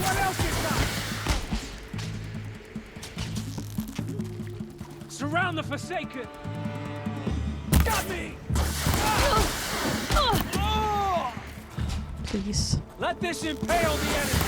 What else you got? Surround the Forsaken! Got me! Please. Let this impale the enemy!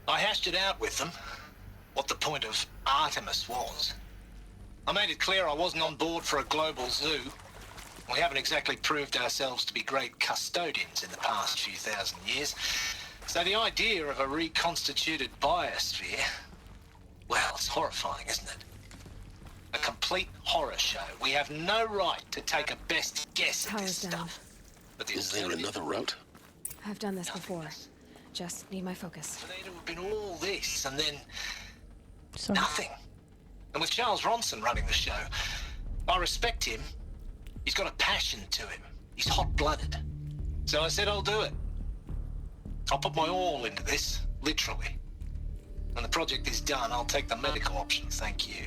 I hashed it out with them, what the point of Artemis was. I made it clear I wasn't on board for a global zoo. We haven't exactly proved ourselves to be great custodians in the past few thousand years. So the idea of a reconstituted biosphere, well, it's horrifying, isn't it? A complete horror show. We have no right to take a best guess at this stuff. But Is there another route? I've done this before. Just need my focus. For there to have been all this and then Sorry. nothing. And with Charles Ronson running the show, I respect him. He's got a passion to him. He's hot-blooded. So I said I'll do it. I'll put my all into this, literally. When the project is done, I'll take the medical option, thank you.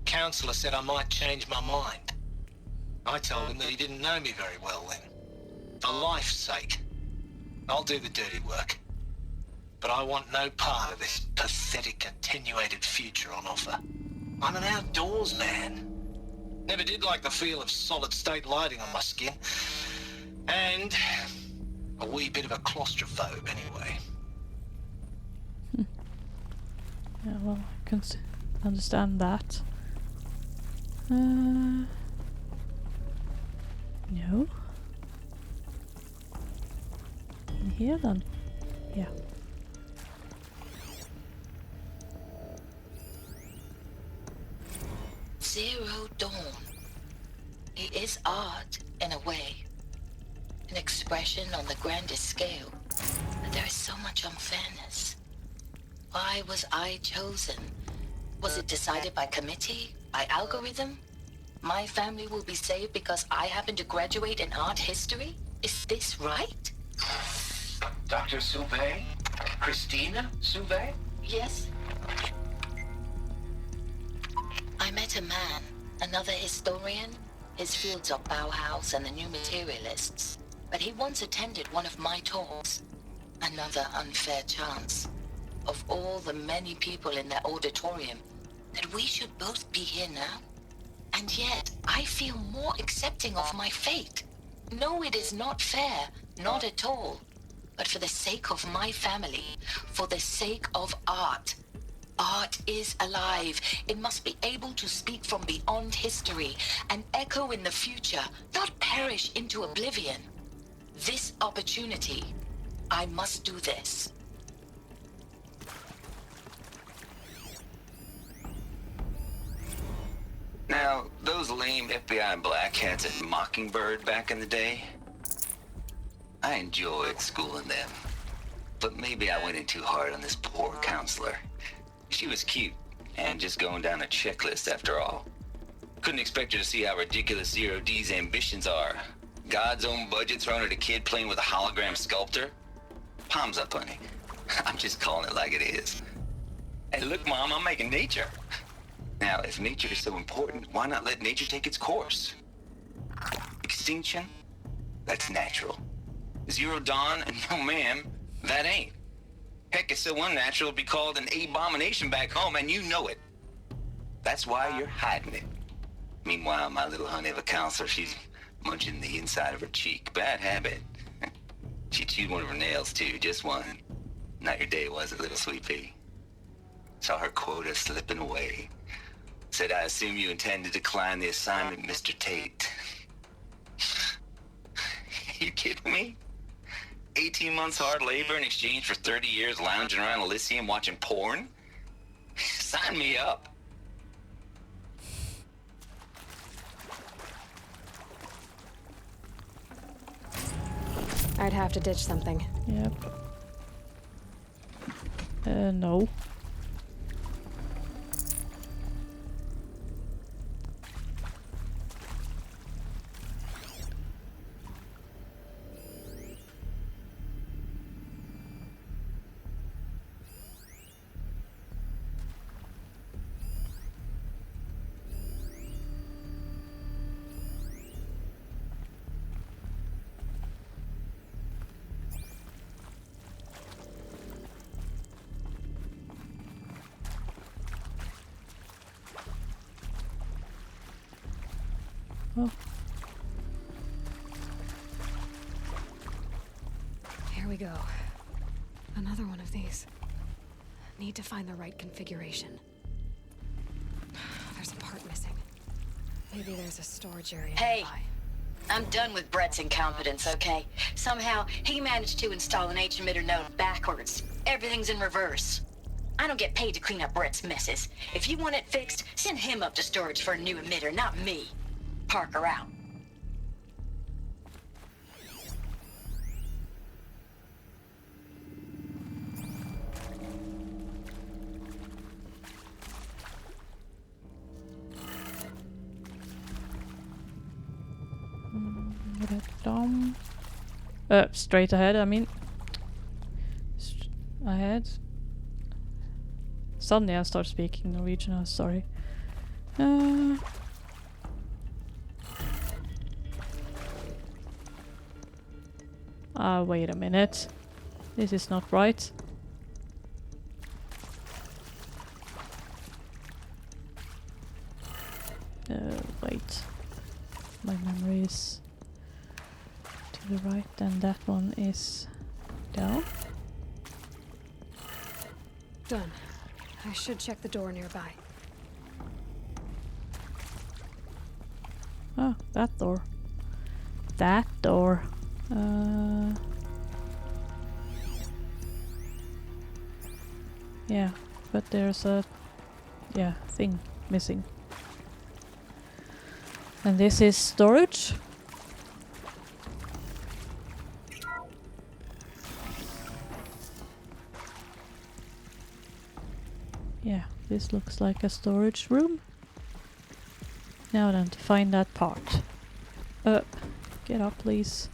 Counselor said I might change my mind. I told him that he didn't know me very well then. For life's sake, I'll do the dirty work. But I want no part of this pathetic, attenuated future on offer. I'm an outdoors man. Never did like the feel of solid-state lighting on my skin. And a wee bit of a claustrophobe, anyway. Yeah, well, I can understand that. No. In here then? Yeah. Zero Dawn. It is art, in a way. An expression on the grandest scale. But there is so much unfairness. Why was I chosen? Was it decided by committee? By algorithm? My family will be saved because I happen to graduate in art history? Is this right? Dr. Sauvé? Christina Sauvé? Yes. I met a man, another historian. His fields are Bauhaus and the New Materialists. But he once attended one of my talks. Another unfair chance. Of all the many people in that auditorium, that we should both be here now. And yet, I feel more accepting of my fate. No, it is not fair, not at all. But for the sake of my family, for the sake of art. Art is alive. It must be able to speak from beyond history and echo in the future, not perish into oblivion. This opportunity, I must do this. Now, those lame FBI black hats at Mockingbird back in the day, I enjoyed schooling them. But maybe I went in too hard on this poor counselor. She was cute, and just going down a checklist after all. Couldn't expect her to see how ridiculous Zero D's ambitions are. God's own budget thrown at a kid playing with a hologram sculptor? Palms up, honey. I'm just calling it like it is. Hey, look, Mom, I'm making nature. Now, if nature is so important, why not let nature take its course? Extinction? That's natural. Zero Dawn? No, ma'am, that ain't. Heck, it's so unnatural it'd be called an abomination back home, and you know it. That's why you're hiding it. Meanwhile, my little honey of a counselor, she's munching the inside of her cheek. Bad habit. She chewed one of her nails, too, just one. Not your day, was it, little sweet pea? Saw her quota slipping away. Said, I assume you intend to decline the assignment, Mr. Tate. You kidding me? 18 months hard labor in exchange for 30 years lounging around Elysium watching porn? Sign me up. I'd have to ditch something. Yep. No. Oh. Here we go. Another one of these. Need to find the right configuration. There's a part missing. Maybe there's a storage area Hey, nearby. I'm done with Brett's incompetence, okay? Somehow, he managed to install an H-emitter node backwards. Everything's in reverse. I don't get paid to clean up Brett's messes. If you want it fixed, send him up to storage for a new emitter, not me. Parker out. Down. Straight ahead, I mean. Ahead. Suddenly I start speaking Norwegian, I'm sorry. Wait a minute. This is not right. Wait. My memory is to the right, and that one is down. Done. I should check the door nearby. Oh, that door. That door. Yeah, but there's a thing missing. And this is storage. Yeah, this looks like a storage room. Now then, to find that part. Get up, please.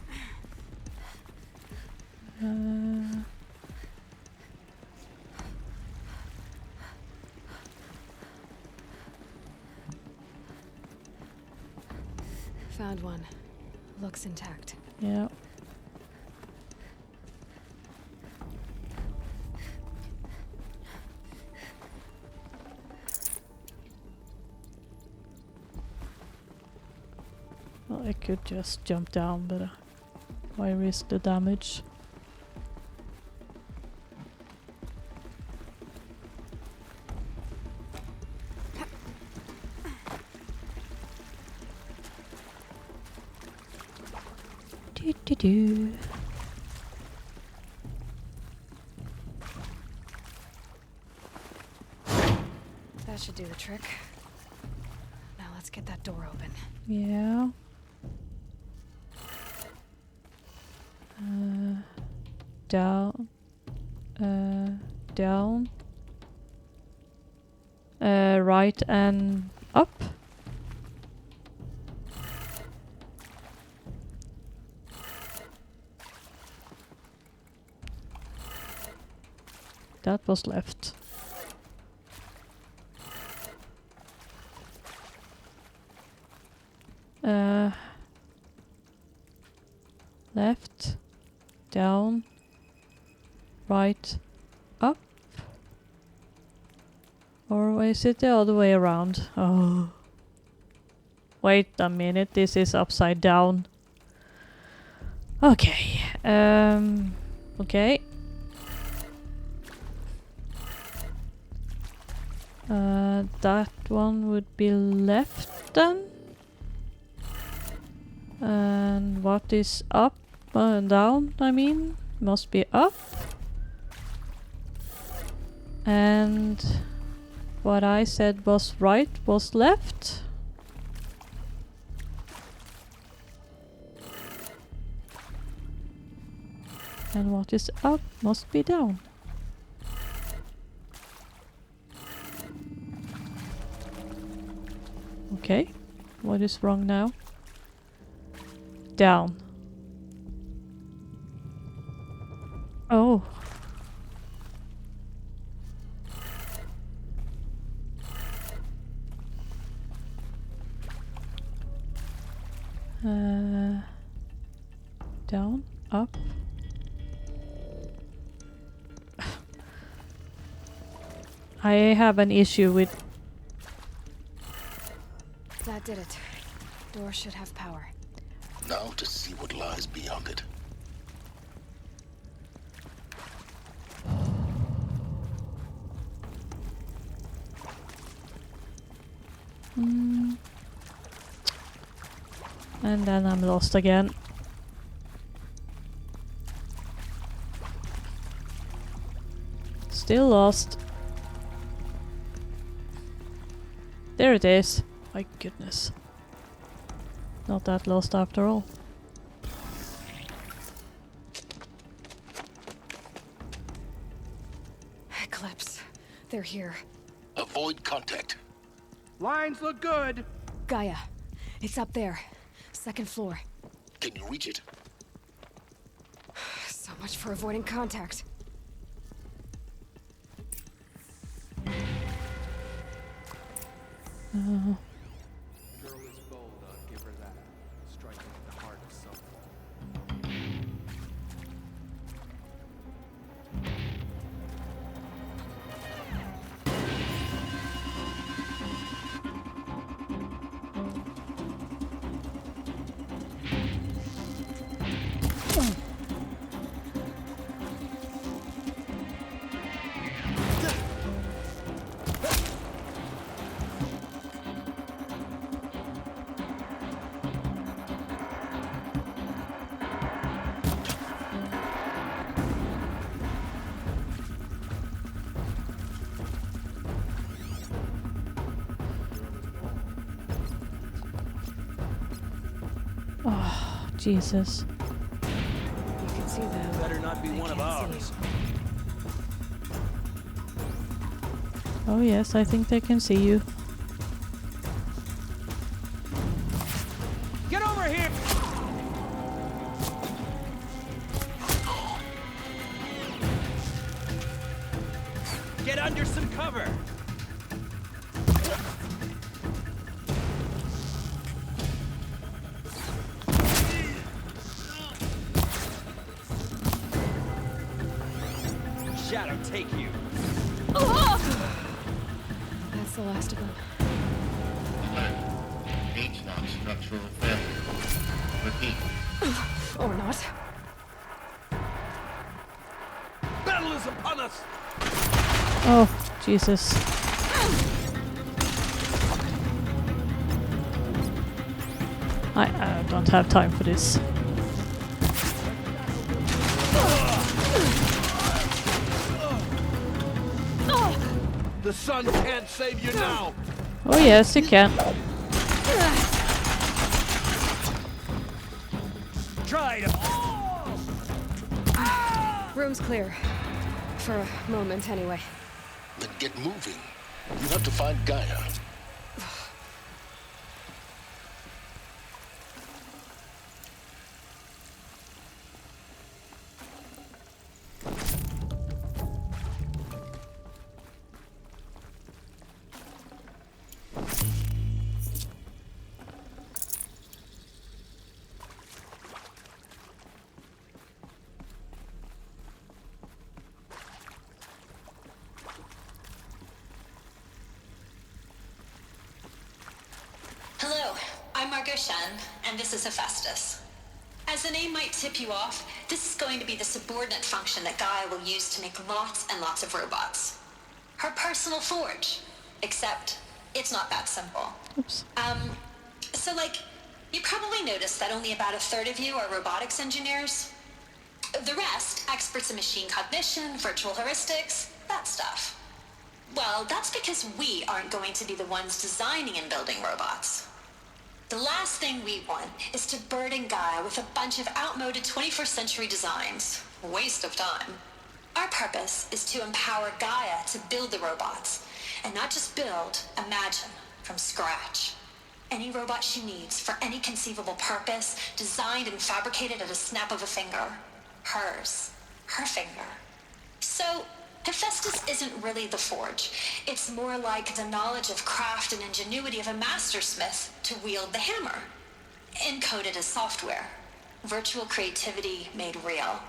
Found one. Looks intact. Yeah. Well, I could just jump down, but why risk the damage? Do. That should do the trick. Now let's get that door open. Yeah. Down. Down. Right and up. That was left. Left, down, right, up. Or is it the other way around? Oh. Wait a minute, this is upside down. Okay. Okay. That one would be left then. And what is up and down, I mean? Must be up. And what I said was right was left. And what is up must be down. Okay, what is wrong now? Down. Oh. Down, up. I have an issue with... That did it. Door should have power. Now to see what lies beyond it. And then I'm lost again. Still lost. There it is. My goodness. Not that lost after all. Eclipse. They're here. Avoid contact. Lines look good. Gaia. It's up there. Second floor. Can you reach it? So much for avoiding contact. Girl is bold, I'll give her that. Striking at the heart of something. Jesus. You can see them. Better not be one of ours. Oh yes, I think they can see you. Get over here! Get under some cover! Shadow, take you. That's the last of them. H-lock structural failure. Repeat. Or not. Battle is upon us! Oh, Jesus. I don't have time for this. The sun can't save you now! Oh yes, you can. Try to... Room's clear. For a moment, anyway. Then get moving. You have to find Gaia. Hello, I'm Margot Shen, and this is Hephaestus. As the name might tip you off, this is going to be the subordinate function that Gaia will use to make lots and lots of robots. Her personal forge. Except, it's not that simple. Oops. So you probably noticed that only about a third of you are robotics engineers. The rest, experts in machine cognition, virtual heuristics, that stuff. Well, that's because we aren't going to be the ones designing and building robots. The last thing we want is to burden Gaia with a bunch of outmoded 21st century designs. Waste of time. Our purpose is to empower Gaia to build the robots. And not just build, imagine, from scratch. Any robot she needs for any conceivable purpose, designed and fabricated at a snap of a finger. Hers. Her finger. So, Hephaestus isn't really the forge. It's more like the knowledge of craft and ingenuity of a mastersmith to wield the hammer. Encoded as software. Virtual creativity made real.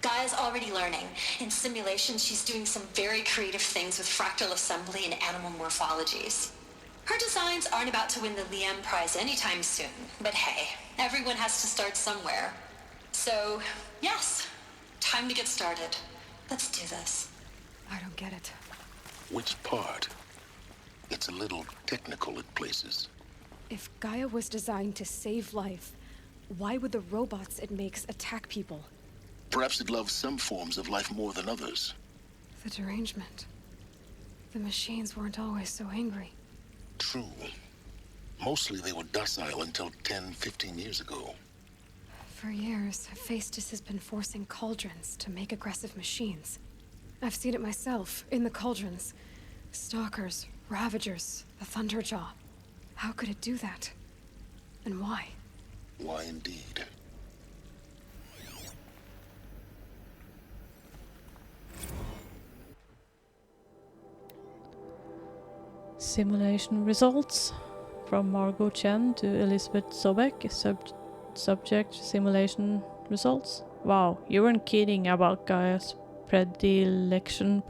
Gaia's already learning. In simulations, she's doing some very creative things with fractal assembly and animal morphologies. Her designs aren't about to win the Liam Prize anytime soon, but hey, everyone has to start somewhere. So, yes, time to get started. Let's do this. I don't get it. Which part? It's a little technical at places. If Gaia was designed to save life, why would the robots it makes attack people? Perhaps it loves some forms of life more than others. The derangement. The machines weren't always so angry. True. Mostly they were docile until 10, 15 years ago. For years, Hephaestus has been forcing cauldrons to make aggressive machines. I've seen it myself, in the cauldrons. Stalkers, Ravagers, the Thunderjaw. How could it do that? And why? Why indeed? Simulation results from Margot Chen to Elizabeth Sobek. Subject simulation results. Wow, you weren't kidding about Gaia's predilection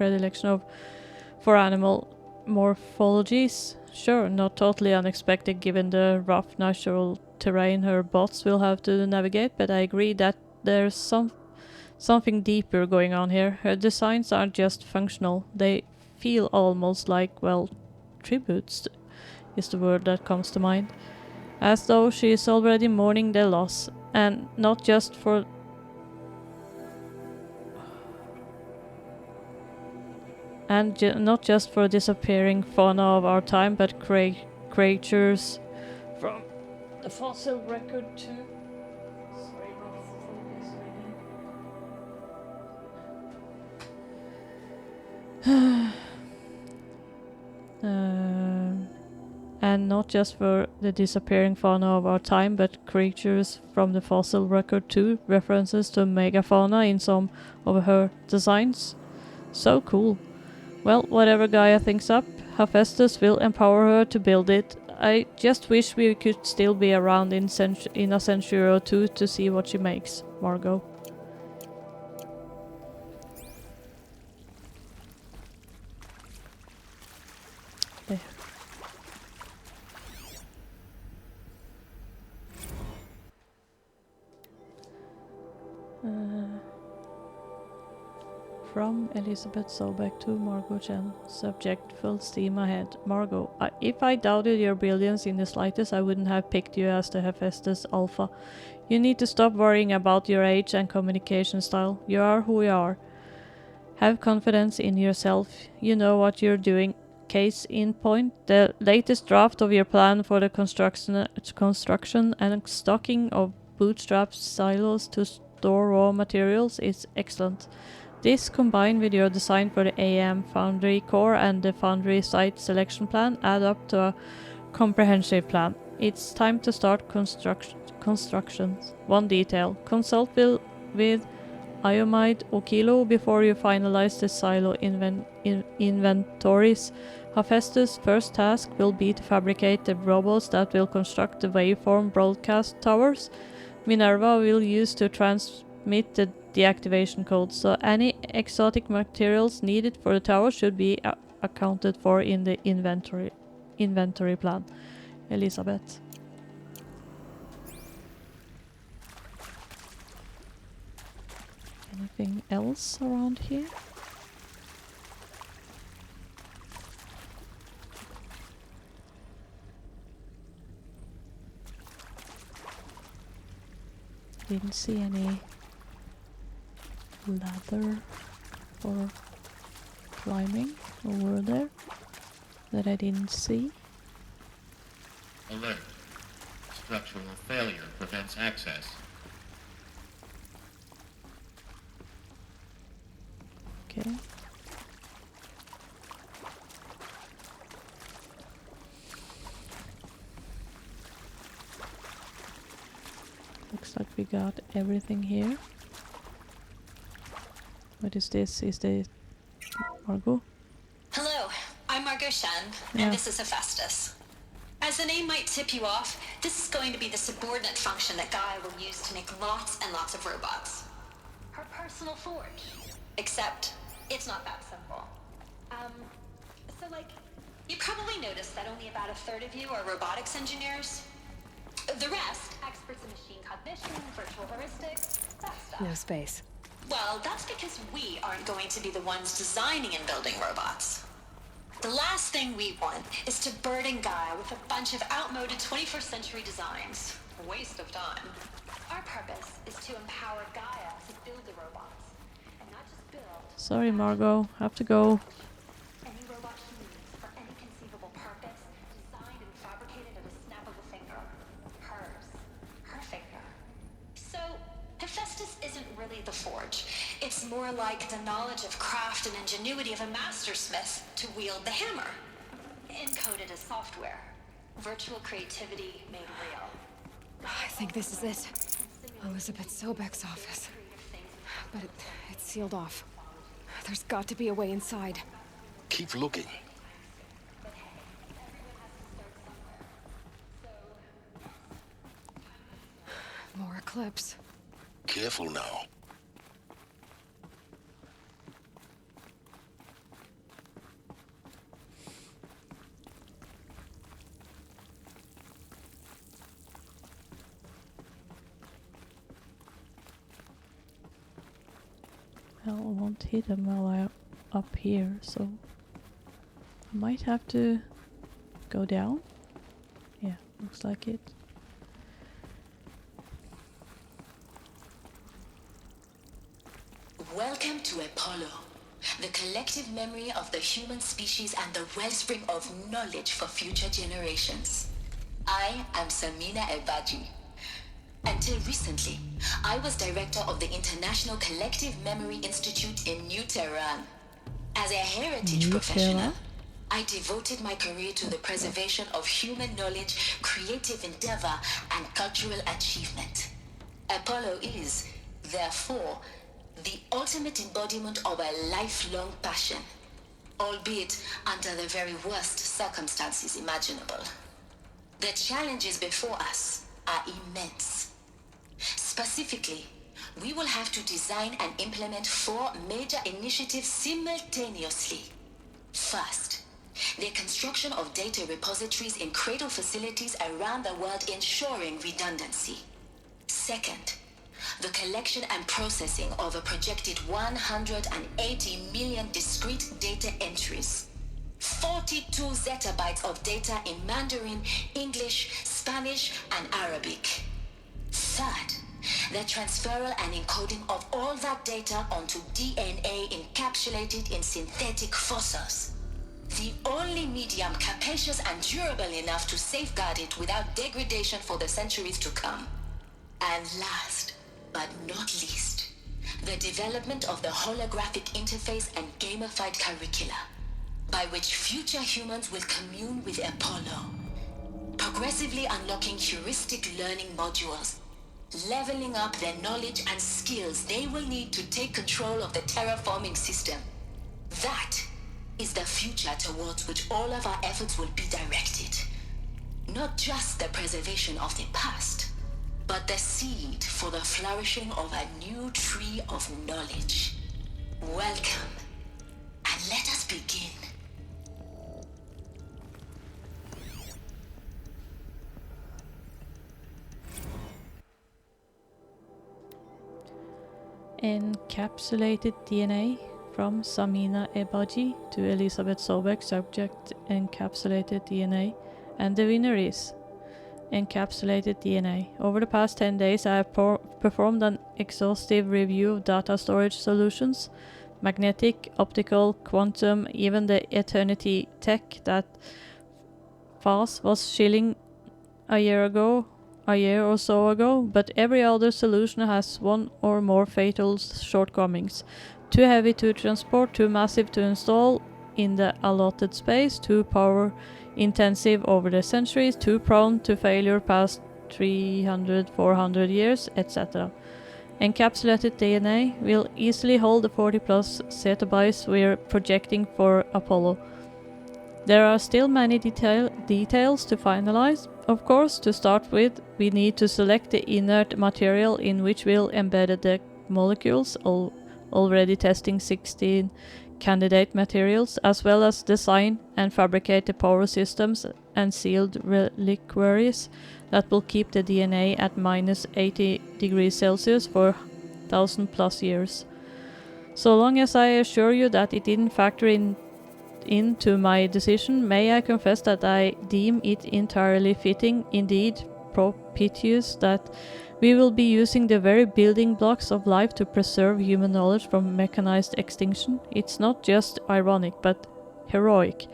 for animal morphologies. Sure, not totally unexpected given the rough natural terrain her bots will have to navigate, but I agree that there's something deeper going on here. Her designs aren't just functional, they feel almost like, well, tributes is the word that comes to mind. As though she is already mourning their loss, and not just for not just for disappearing fauna of our time, but creatures from the fossil record too. And not just for the disappearing fauna of our time, but creatures from the fossil record too, references to megafauna in some of her designs. So cool. Well, whatever Gaia thinks up, Hephaestus will empower her to build it. I just wish we could still be around in a century or two to see what she makes, Margot. There. From Elizabeth Sobeck to Margot Chen. Subject: full steam ahead. Margot, if I doubted your brilliance in the slightest, I wouldn't have picked you as the Hephaestus Alpha. You need to stop worrying about your age and communication style. You are who you are. Have confidence in yourself. You know what you're doing. Case in point, the latest draft of your plan for the construction and stocking of bootstrap silos to store raw materials is excellent. This, combined with your design for the AM Foundry core and the Foundry site selection plan, add up to a comprehensive plan. It's time to start constructions. One detail: consult with Iomide or Kilo before you finalize the silo inventories. Hephaestus' first task will be to fabricate the robots that will construct the waveform broadcast towers Minerva will use to transmit the deactivation code, so any exotic materials needed for the tower should be accounted for in the inventory plan. Elizabeth. Anything else around here? Didn't see any ladder for climbing over there that I didn't see. Alert. Structural failure prevents access. Okay. Looks like we got everything here. What is this? Is this Margot? Hello, I'm Margot Shen, Yeah. and this is Hephaestus. As the name might tip you off, this is going to be the subordinate function that Gaia will use to make lots and lots of robots. Her personal forge. Except, it's not that simple. You probably noticed that only about a third of you are robotics engineers. The rest, experts in machine cognition, virtual heuristics, that stuff. No space. Well, that's because we aren't going to be the ones designing and building robots. The last thing we want is to burden Gaia with a bunch of outmoded 21st century designs. A waste of time. Our purpose is to empower Gaia to build the robots. And not just build... Sorry, Margot. Have to go. Any robot she needs for any conceivable purpose, designed and fabricated at a snap of a finger. Hers. Her finger. So, Hephaestus isn't really the forge. It's more like the knowledge of craft and ingenuity of a mastersmith to wield the hammer. Encoded as software. Virtual creativity made real. I think this is it. Elizabeth Sobeck's office. But it's sealed off. There's got to be a way inside. Keep looking. More eclipse. Careful now. Well, I won't hit them while I'm up here, so I might have to go down. Yeah, looks like it. Welcome to Apollo, the collective memory of the human species and the wellspring of knowledge for future generations. I am Samina Ebaji. Until recently, I was director of the International Collective Memory Institute in New Tehran. As a heritage professional, I devoted my career to the preservation of human knowledge, creative endeavor, and cultural achievement. Apollo is, therefore, the ultimate embodiment of a lifelong passion, albeit under the very worst circumstances imaginable. The challenges before us are immense. Specifically, we will have to design and implement 4 major initiatives simultaneously. First, the construction of data repositories in cradle facilities around the world ensuring redundancy. Second, the collection and processing of a projected 180 million discrete data entries. 42 zettabytes of data in Mandarin, English, Spanish, and Arabic. Third, the transferal and encoding of all that data onto DNA encapsulated in synthetic fossils. The only medium capacious and durable enough to safeguard it without degradation for the centuries to come. And last, but not least, the development of the holographic interface and gamified curricula, by which future humans will commune with Apollo, progressively unlocking heuristic learning modules, leveling up their knowledge and skills they will need to take control of the terraforming system. That is the future towards which all of our efforts will be directed. Not just the preservation of the past, but the seed for the flourishing of a new tree of knowledge. Welcome, and let us begin. Encapsulated DNA from Samina Ebaji to Elizabeth Sobeck, subject encapsulated DNA, and the winner is encapsulated DNA. Over the past 10 days I have performed an exhaustive review of data storage solutions, magnetic, optical, quantum, even the eternity tech that FAS was shilling a year or so ago, but every other solution has one or more fatal shortcomings. Too heavy to transport, too massive to install in the allotted space, too power intensive over the centuries, too prone to failure past 300, 400 years, etc. Encapsulated DNA will easily hold the 40 plus zettabytes we're projecting for Apollo. There are still many details to finalize. Of course, to start with, we need to select the inert material in which we'll embed the molecules, already testing 16 candidate materials, as well as design and fabricate the power systems and sealed reliquaries that will keep the DNA at minus 80 degrees Celsius for 1000 plus years. So long as I assure you that it didn't factor into my decision, may I confess that I deem it entirely fitting, indeed propitious, that we will be using the very building blocks of life to preserve human knowledge from mechanized extinction. It's not just ironic, but heroic.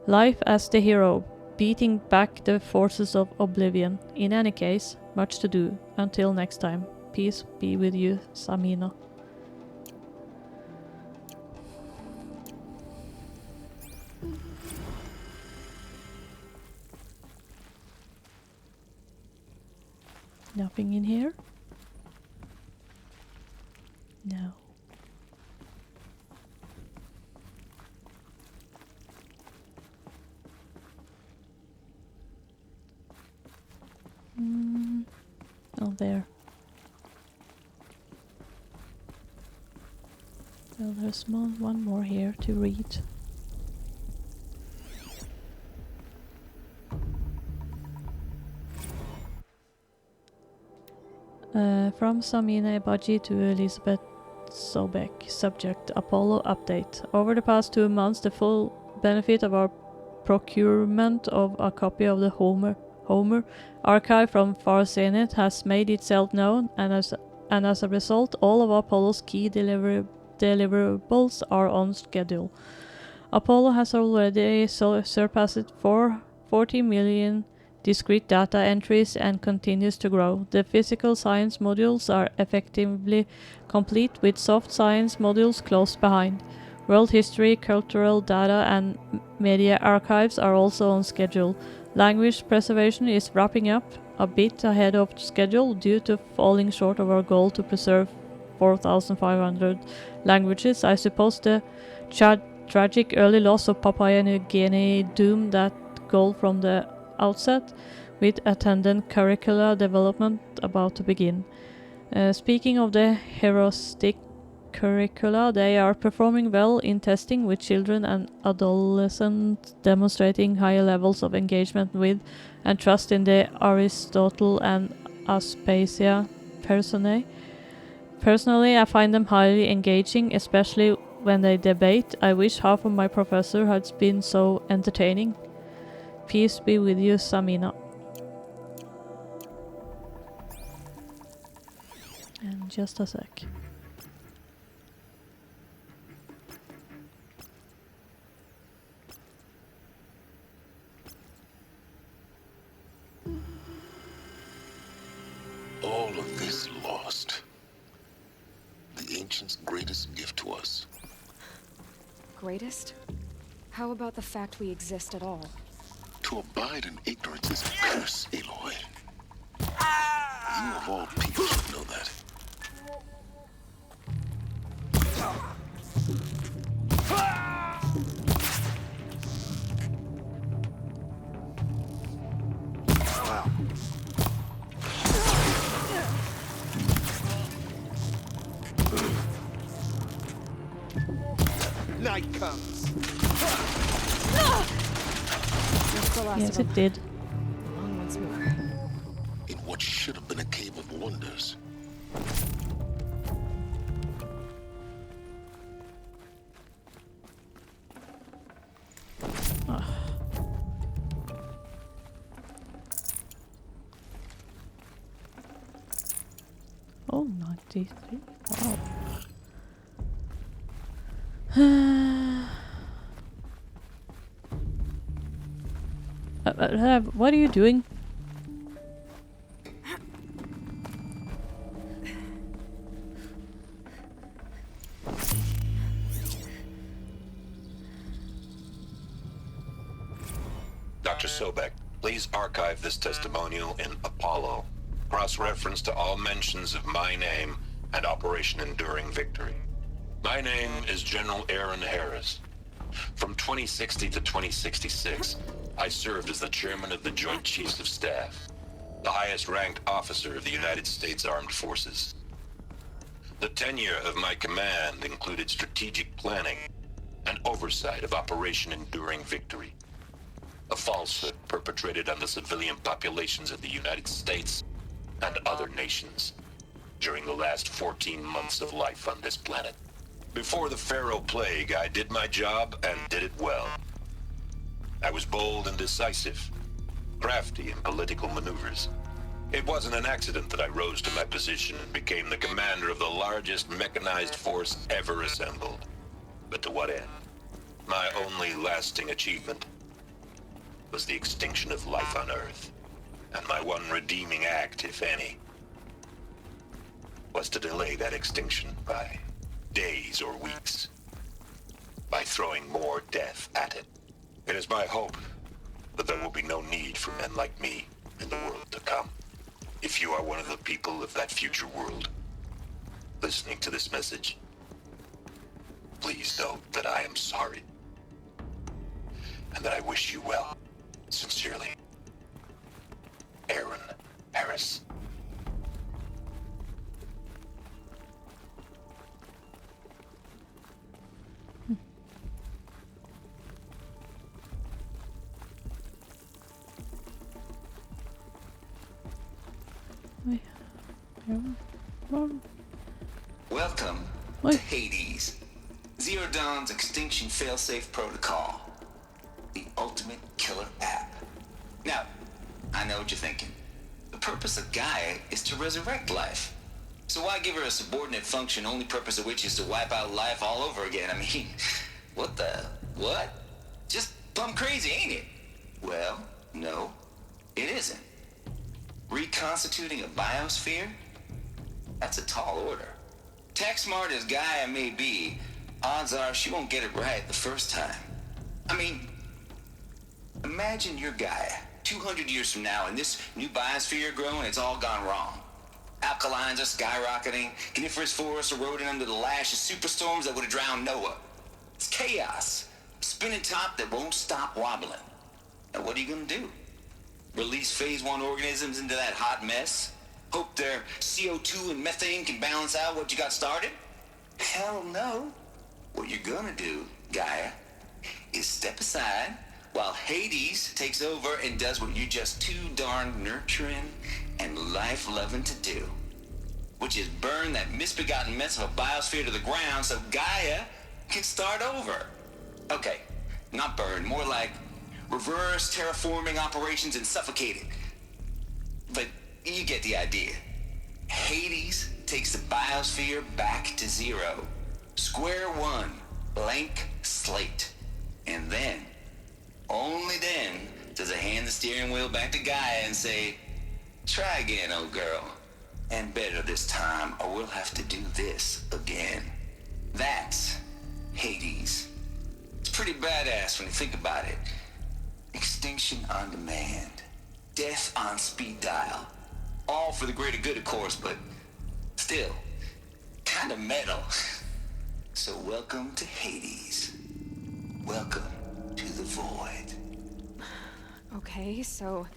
Life as the hero, beating back the forces of oblivion. In any case, much to do. Until next time, peace be with you, Samina. Nothing in here? No. Oh, there. Well, there's one more here to read. From Samina Ebaji to Elizabeth Sobeck. Subject: Apollo update. Over the past 2 months, the full benefit of our procurement of a copy of the Homer archive from Far Zenith has made itself known, and as a result, all of Apollo's key deliverables are on schedule. Apollo has already surpassed 40 million discrete data entries and continues to grow. The physical science modules are effectively complete, with soft science modules close behind. World history, cultural data, and media archives are also on schedule. Language preservation is wrapping up a bit ahead of schedule due to falling short of our goal to preserve 4,500 languages. I suppose the tragic early loss of Papua New Guinea doomed that goal from the outset, with attendant curricula development about to begin. Speaking of the heuristic curricula, they are performing well in testing, with children and adolescents demonstrating higher levels of engagement with and trust in the Aristotle and Aspasia personae. Personally, I find them highly engaging, especially when they debate. I wish half of my professor had been so entertaining. Peace be with you, Samina. And just a sec. All of this lost. The ancients' greatest gift to us. Greatest? How about the fact we exist at all? To abide in ignorance is a curse, Aloy. You of all people should know that. Night comes. Yes, it did. Along once more. In what should have been a cave of wonders. Oh, 93. Wow. What are you doing? Dr. Sobek, please archive this testimonial in Apollo. Cross-reference to all mentions of my name and Operation Enduring Victory. My name is General Aaron Harris. From 2060 to 2066, I served as the chairman of the Joint Chiefs of Staff, the highest-ranked officer of the United States Armed Forces. The tenure of my command included strategic planning and oversight of Operation Enduring Victory, a falsehood perpetrated on the civilian populations of the United States and other nations during the last 14 months of life on this planet. Before the Pharaoh Plague, I did my job and did it well. I was bold and decisive, crafty in political maneuvers. It wasn't an accident that I rose to my position and became the commander of the largest mechanized force ever assembled. But to what end? My only lasting achievement was the extinction of life on Earth. And my one redeeming act, if any, was to delay that extinction by days or weeks, by throwing more death at it. It is my hope that there will be no need for men like me in the world to come. If you are one of the people of that future world listening to this message, please know that I am sorry and that I wish you well. Sincerely, Aaron Harris. Welcome to Hades, Zero Dawn's extinction failsafe protocol, the ultimate killer app. Now, I know what you're thinking. The purpose of Gaia is to resurrect life. So why give her a subordinate function, only purpose of which is to wipe out life all over again? I mean, what? Just plumb crazy, ain't it? Well, no, it isn't. Reconstituting a biosphere? That's a tall order. Tech smart as Gaia may be, odds are she won't get it right the first time. I mean, imagine your Gaia 200 years from now and this new biosphere growing, it's all gone wrong. Alkalines are skyrocketing, coniferous forests eroding under the lash of superstorms that would have drowned Noah. It's chaos. Spinning top that won't stop wobbling. Now what are you gonna do? Release phase 1 organisms into that hot mess? Hope their CO2 and methane can balance out what you got started? Hell no. What you're gonna do, Gaia, is step aside while Hades takes over and does what you're just too darn nurturing and life-loving to do, which is burn that misbegotten mess of a biosphere to the ground so Gaia can start over. Okay, not burn, more like reverse terraforming operations and suffocate it. But you get the idea. Hades takes the biosphere back to zero. Square one, blank slate. And then, only then, does it hand the steering wheel back to Gaia and say, try again, old girl. And better this time, or we'll have to do this again. That's Hades. It's pretty badass when you think about it. Extinction on demand. Death on speed dial. All for the greater good, of course, but still, kind of metal. So welcome to Hades. Welcome to the void. Okay, so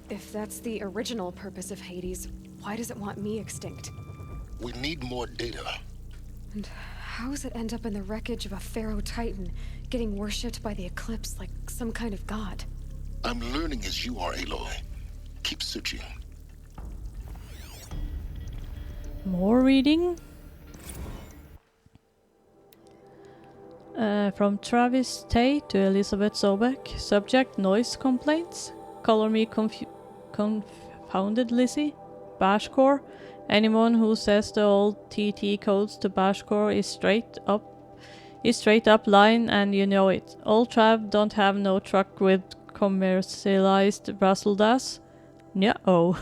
if that's the original purpose of Hades, why does it want me extinct? We need more data. And how does it end up in the wreckage of a Pharaoh Titan, getting worshipped by the Eclipse like some kind of god? I'm learning as you are, Aloy. Keep searching. More reading? From Travis Tay to Elizabeth Sobek. Subject: noise complaints. Color me confounded, Lizzie. Bashcore. Anyone who says the old TT codes to Bashcore is straight up line, and you know it. Old Trav don't have no truck with commercialized Rasseldas. No.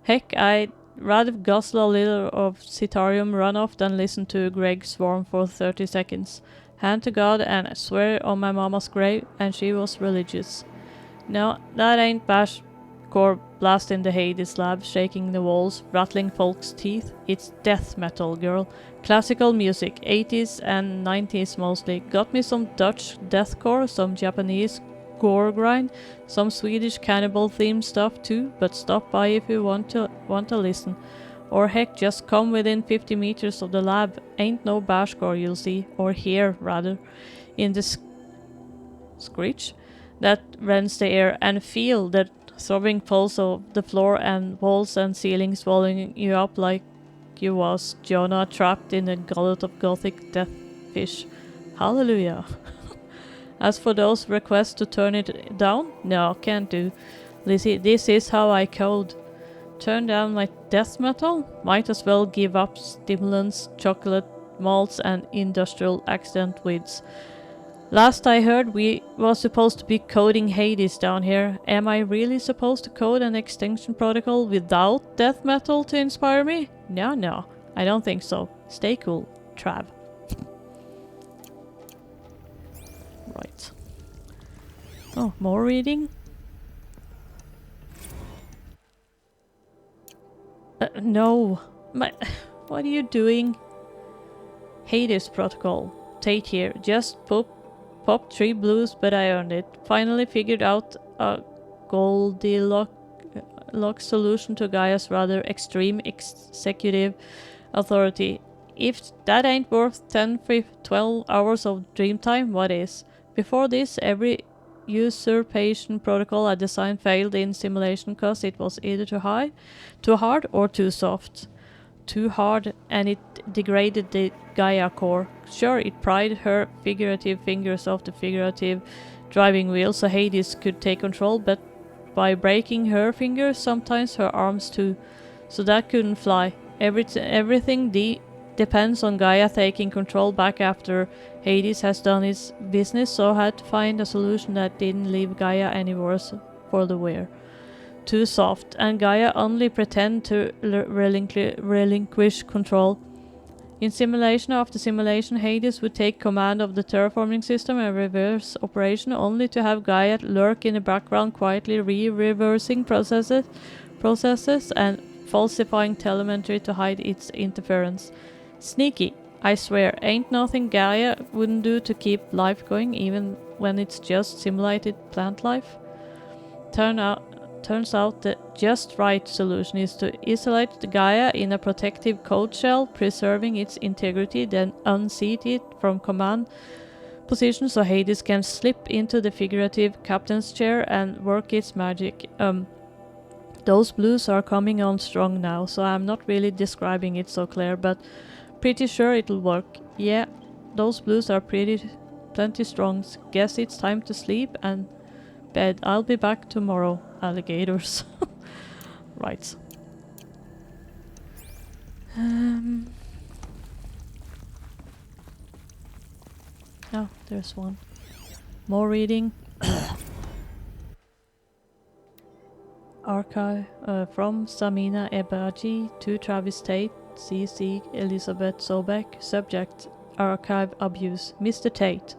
Heck, I'd rather guzzle a little of Citarium runoff than listen to Greg swarm for 30 seconds. Hand to God, and I swear on my mama's grave, and she was religious. No, that ain't Bashcore blasting the Hades lab, shaking the walls, rattling folks' teeth. It's death metal, girl. Classical music, 80s and 90s mostly. Got me some Dutch deathcore, some Japanese gore grind, some Swedish cannibal themed stuff too, but stop by if you want to listen. Or heck, just come within 50 meters of the lab. Ain't no bashcore you'll see, or hear rather, in the screech that rends the air, and feel the throbbing pulse of the floor and walls and ceilings swallowing you up like you was Jonah trapped in a gullet of gothic death fish. Hallelujah. As for those requests to turn it down, no, can't do. Lizzie, this is how I code. Turn down my death metal? Might as well give up stimulants, chocolate, malts, and industrial accident weeds. Last I heard, we was supposed to be coding Hades down here. Am I really supposed to code an extinction protocol without death metal to inspire me? No, I don't think so. Stay cool, Trav. Right. Oh, more reading? No. What are you doing? Hades protocol. Tate here. Just pop 3 blues, but I earned it. Finally figured out a Goldilocks solution to Gaia's rather extreme executive authority. If that ain't worth 10-12 hours of dream time, what is? Before this, every usurpation protocol I designed failed in simulation because it was either too hard, or too soft. Too hard, and it degraded the Gaia core. Sure, it pried her figurative fingers off the figurative driving wheel so Hades could take control, but by breaking her fingers, sometimes her arms too. So that couldn't fly. Everything depends on Gaia taking control back after Hades has done its business, so I had to find a solution that didn't leave Gaia any worse for the wear. Too soft, and Gaia only pretend to relinquish control. In simulation after simulation, Hades would take command of the terraforming system and reverse operation, only to have Gaia lurk in the background, quietly reversing processes and falsifying telemetry to hide its interference. Sneaky. I swear, ain't nothing Gaia wouldn't do to keep life going, even when it's just simulated plant life. Turns out the just right solution is to isolate the Gaia in a protective cold shell, preserving its integrity, then unseat it from command position so Hades can slip into the figurative captain's chair and work its magic. Those blues are coming on strong now, so I'm not really describing it so clear, but pretty sure it'll work. Yeah, those blues are plenty strong. Guess it's time to sleep and bed. I'll be back tomorrow, alligators. Right. Oh, there's one. More reading. Archive from Samina Ebaji to Travis Tate, CC Elizabeth Sobek. Subject: Archive abuse. Mr. Tate,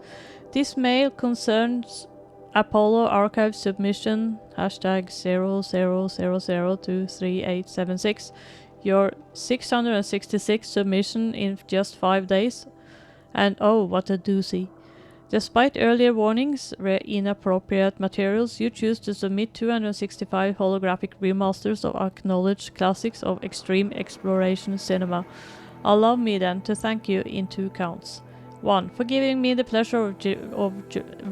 this mail concerns Apollo archive submission hashtag 0000238876. Your 666 submission in just 5 days. And oh, what a doozy. Despite earlier warnings, inappropriate materials, you choose to submit 265 holographic remasters of acknowledged classics of extreme exploration cinema. Allow me then to thank you in 2 counts. 1. For giving me the pleasure of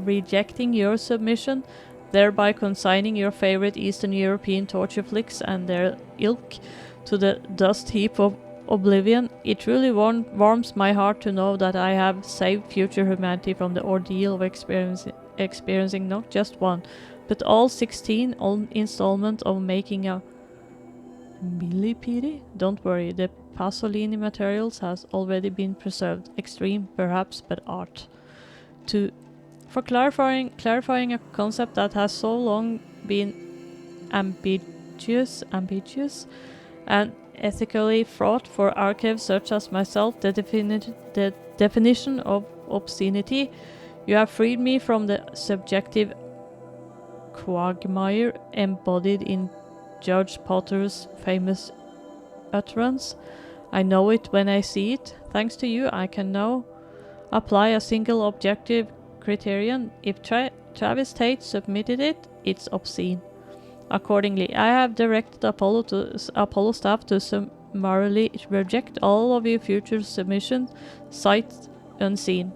rejecting your submission, thereby consigning your favorite Eastern European torture flicks and their ilk to the dust heap of oblivion. It truly warms my heart to know that I have saved future humanity from the ordeal of experiencing not just one, but all 16 installments of making a millipede. Don't worry, the Pasolini materials has already been preserved. Extreme, perhaps, but art. 2. For clarifying a concept that has so long been ambiguous and ethically fraught for archives such as myself, the definition of obscenity. You have freed me from the subjective quagmire embodied in Judge Potter's famous utterance. I know it when I see it. Thanks to you, I can now apply a single objective criterion. If Travis Tate submitted it, it's obscene. Accordingly, I have directed Apollo staff to summarily reject all of your future submissions, sight unseen.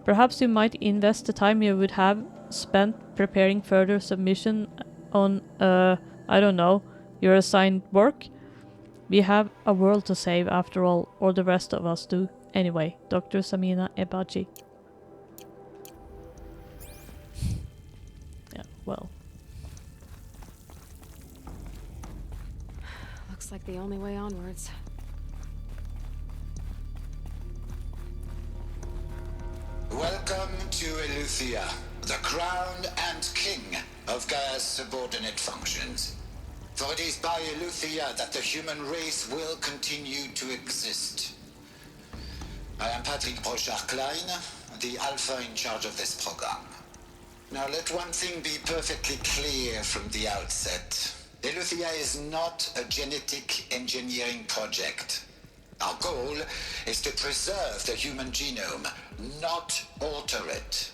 Perhaps you might invest the time you would have spent preparing further submission on, I don't know, your assigned work. We have a world to save after all, or the rest of us do. Anyway, Dr. Samina Ebaji. Yeah, well. Looks like the only way onwards. Welcome to Eleuthia, the crown and king of Gaia's subordinate functions. For it is by Eleuthia that the human race will continue to exist. I am Patrick Brochard-Klein, the Alpha in charge of this program. Now let one thing be perfectly clear from the outset. Eleuthia is not a genetic engineering project. Our goal is to preserve the human genome, not alter it.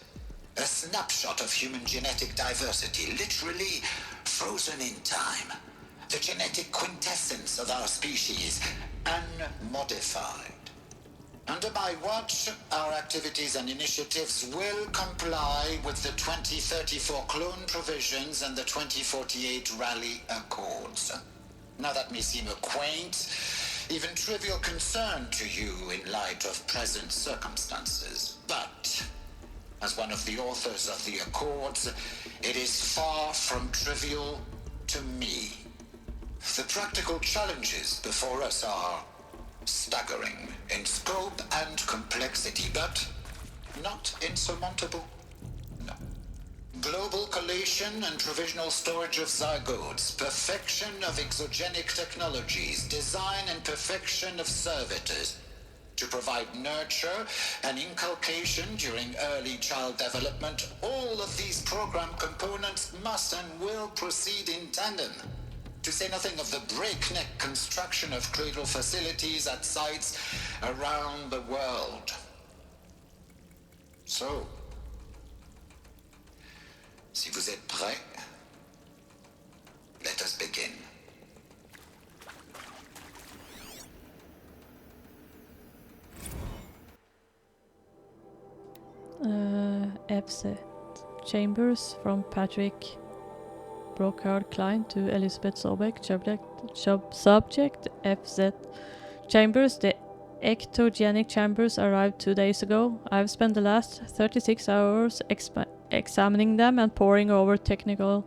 A snapshot of human genetic diversity, literally frozen in time. The genetic quintessence of our species, unmodified. Under my watch, our activities and initiatives will comply with the 2034 clone provisions and the 2048 Rally Accords. Now that may seem a quaint, even trivial concern to you in light of present circumstances, but as one of the authors of the Accords, it is far from trivial to me. The practical challenges before us are staggering in scope and complexity, but not insurmountable. No. Global collation and provisional storage of zygotes, perfection of exogenic technologies, design and perfection of servitors. to provide nurture and inculcation during early child development, all of these program components must and will proceed in tandem. To say nothing of the breakneck construction of cradle facilities at sites around the world. So, si vous êtes prêts, let us begin. FZ Chambers from Patrick Brocard Klein to Elizabeth Sobeck. Subject FZ Chambers. The ectogenic chambers arrived 2 days ago. I've spent the last 36 hours examining them and poring over technical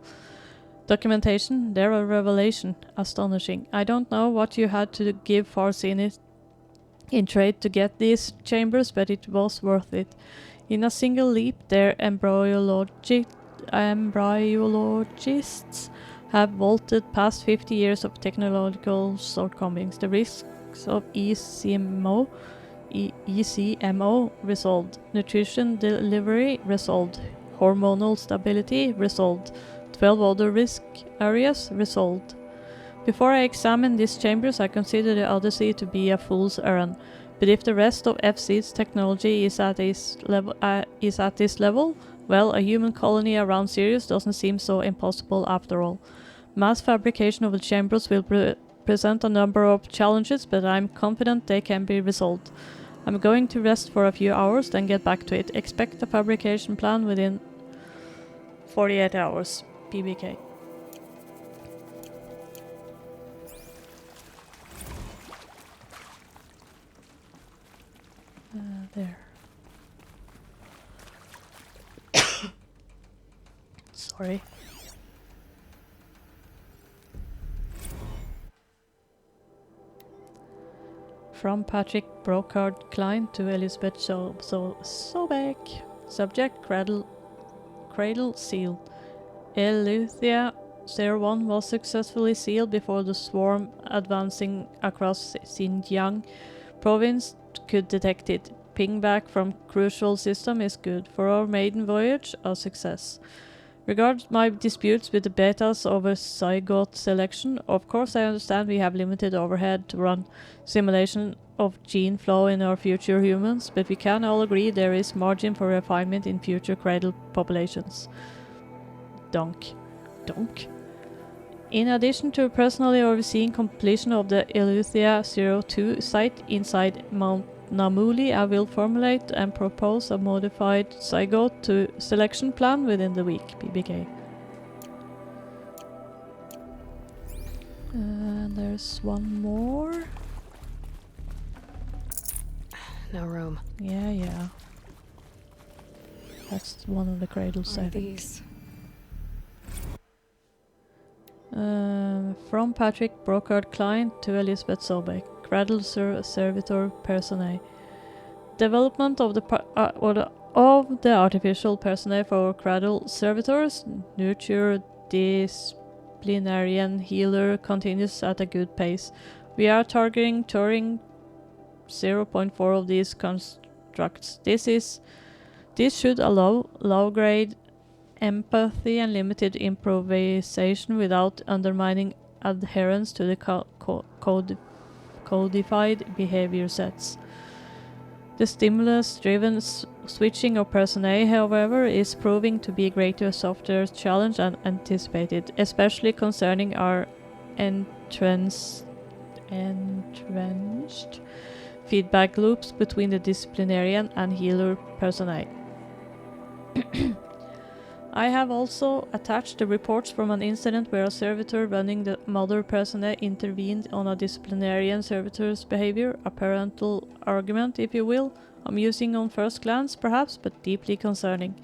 documentation. They're a revelation. Astonishing. I don't know what you had to give Farsight in trade to get these chambers, but it was worth it. In a single leap, their embryologists have vaulted past 50 years of technological shortcomings. The risks of ECMO resolved. Nutrition delivery resolved. Hormonal stability resolved. 12 other risk areas resolved. Before I examine these chambers, I consider the Odyssey to be a fool's errand. But if the rest of FZ's technology is at this level, well, a human colony around Sirius doesn't seem so impossible after all. Mass fabrication of the chambers will present a number of challenges, but I'm confident they can be resolved. I'm going to rest for a few hours, then get back to it. Expect a fabrication plan within 48 hours. PBK. There. Sorry. From Patrick Brocard Klein to Elizabeth Sobeck. Subject Cradle Seal. Eleuthia 01 was successfully sealed before the swarm advancing across Xinjiang province could detect it. Ping back from crucial system is good. For our maiden voyage, a success. Regarding my disputes with the betas over zygote selection, of course I understand we have limited overhead to run simulation of gene flow in our future humans, but we can all agree there is margin for refinement in future cradle populations. Donk. In addition to personally overseeing completion of the Eleuthia 02 site inside Mount Namuli, I will formulate and propose a modified zygote to selection plan within the week. PBK. And there's one more. No room. Yeah. That's one of the cradles, I think. These? From Patrick Brocard Klein to Elizabeth Sobeck. Cradle Servitor Personae. Development of the artificial personae for Cradle Servitors, Nurture Disciplinarian Healer continues at a good pace. We are targeting Turing 0.4 of these constructs. This should allow low-grade empathy and limited improvisation without undermining adherence to the codified behavior sets. The stimulus-driven switching of personae, however, is proving to be a greater software challenge than anticipated, especially concerning our entrenched feedback loops between the disciplinarian and healer personae. I have also attached the reports from an incident where a servitor running the mother personae intervened on a disciplinarian servitor's behavior, a parental argument, if you will, amusing on first glance, perhaps, but deeply concerning.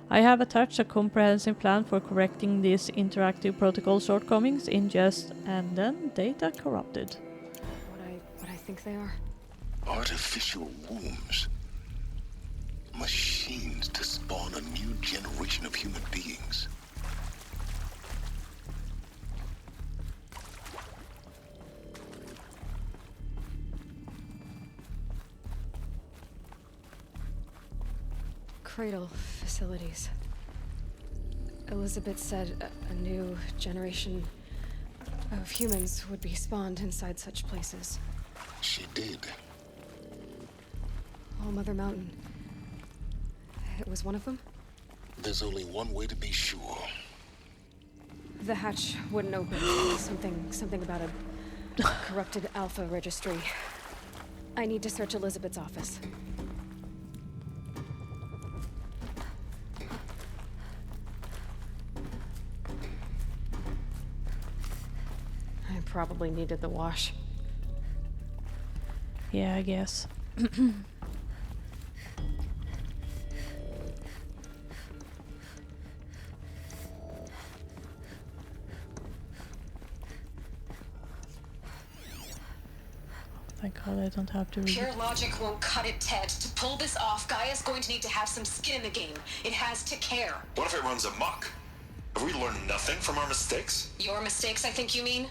I have attached a comprehensive plan for correcting these interactive protocol shortcomings, ingest, and then data corrupted. What I think they are? Artificial wombs. Machines to spawn a new generation of human beings. Cradle facilities. Elizabeth said a new generation of humans would be spawned inside such places. She did. All Mother Mountain. It was one of them? There's only one way to be sure. The hatch wouldn't open. Something about a corrupted Alpha registry. I need to search Elizabeth's office. I probably needed the wash. Yeah, I guess. Thank God I don't have to read Pure it. logic won't cut it, Ted. To pull this off, Gaia's going to need to have some skin in the game. It has to care. What if it runs amok? Have we learned nothing from our mistakes? Your mistakes, I think you mean?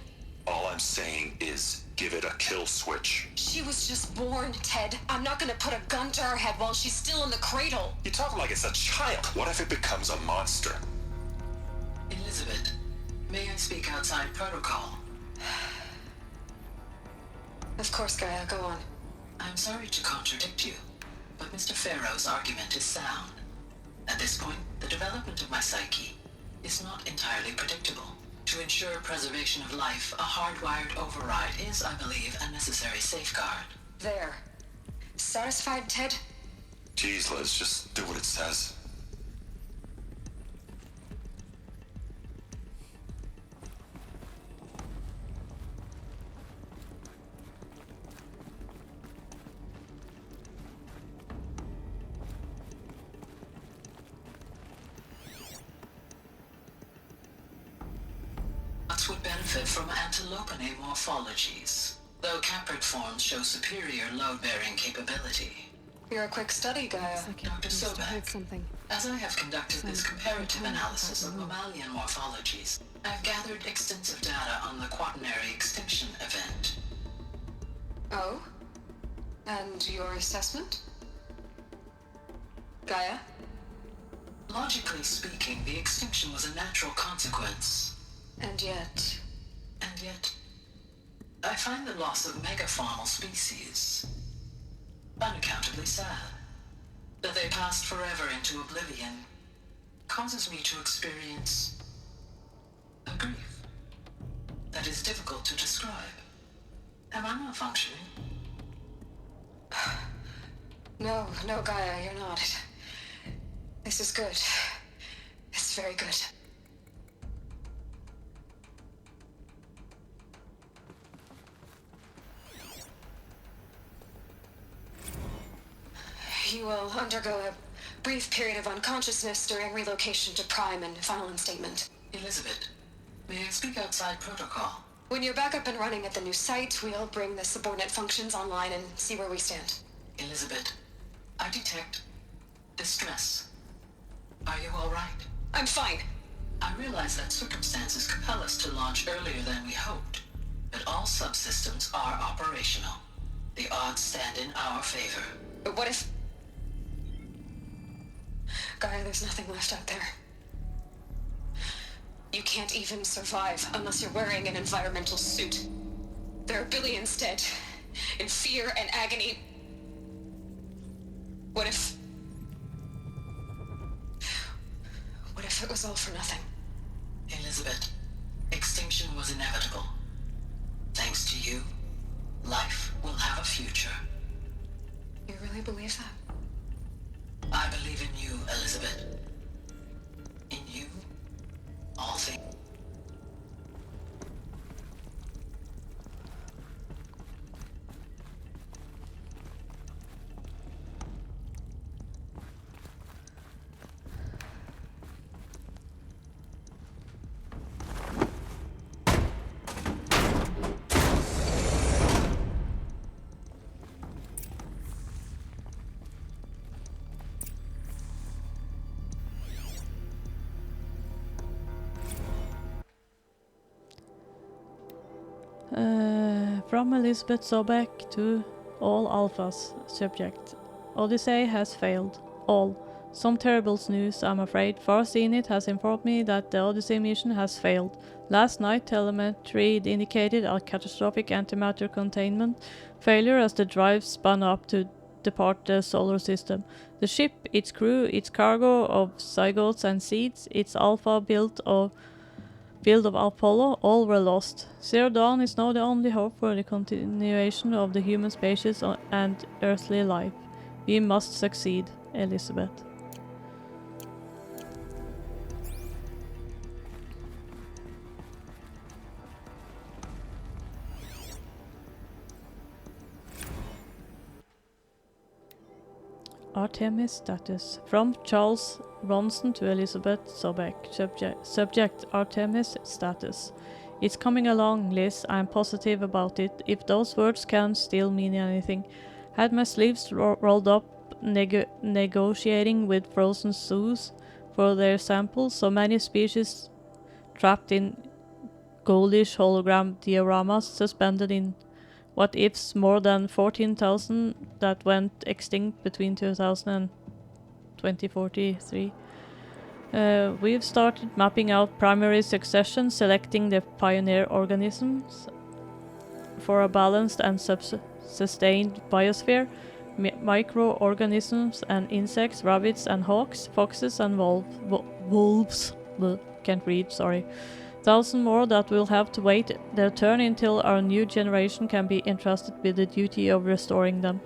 All I'm saying is give it a kill switch. She was just born, Ted. I'm not gonna put a gun to her head while she's still in the cradle. You talk like it's a child. What if it becomes a monster? Elizabeth, may I speak outside protocol? Of course, Gaia, go on. I'm sorry to contradict you, but Mr. Farrow's argument is sound. At this point, the development of my psyche is not entirely predictable. To ensure preservation of life, a hardwired override is, I believe, a necessary safeguard. There. Satisfied, Ted? Jeez, Liz, just do what it says. Would benefit from antilopinae morphologies, though caprid forms show superior load-bearing capability. You're a quick study, Gaia. Dr. Sobek, as I have conducted this comparative analysis of mammalian morphologies, I've gathered extensive data on the quaternary extinction event. Oh? And your assessment? Gaia? Logically speaking, the extinction was a natural consequence. And yet, I find the loss of megafaunal species unaccountably sad. That they passed forever into oblivion causes me to experience a grief that is difficult to describe. Am I malfunctioning? No, Gaia, you're not. This is good. It's very good. You will undergo a brief period of unconsciousness during relocation to Prime and final instatement. Elizabeth, may I speak outside protocol? When you're back up and running at the new site, we'll bring the subordinate functions online and see where we stand. Elizabeth, I detect distress. Are you all right? I'm fine. I realize that circumstances compel us to launch earlier than we hoped, but all subsystems are operational. The odds stand in our favor. But what if... Gaia, there's nothing left out there. You can't even survive unless you're wearing an environmental suit. There are billions dead, in fear and agony. What if it was all for nothing? Elizabeth, extinction was inevitable. Thanks to you, life will have a future. You really believe that? I believe in you, Elizabeth. In you, all things. From Elizabeth Sobek to all Alphas. Subject. Odyssey has failed. All. Some terrible news, I'm afraid. Far Zenith has informed me that the Odyssey mission has failed. Last night, telemetry indicated a catastrophic antimatter containment failure as the drive spun up to depart the solar system. The ship, its crew, its cargo of zygotes and seeds, its alpha build of Apollo, all were lost. Zero Dawn is now the only hope for the continuation of the human species and earthly life. We must succeed, Elizabeth. Artemis status. From Charles Ronson to Elizabeth Sobek. Subject Artemis status. It's coming along, Liz. I'm positive about it. If those words can still mean anything. Had my sleeves rolled up negotiating with frozen zoos for their samples. So many species trapped in goldish hologram dioramas suspended in what ifs, more than 14,000 that went extinct between 2000 and 2043. We've started mapping out primary succession, selecting the pioneer organisms for a balanced and sustained biosphere. Microorganisms and insects, rabbits and hawks, foxes and wolves. Can't read, sorry. 1,000 more that will have to wait their turn until our new generation can be entrusted with the duty of restoring them,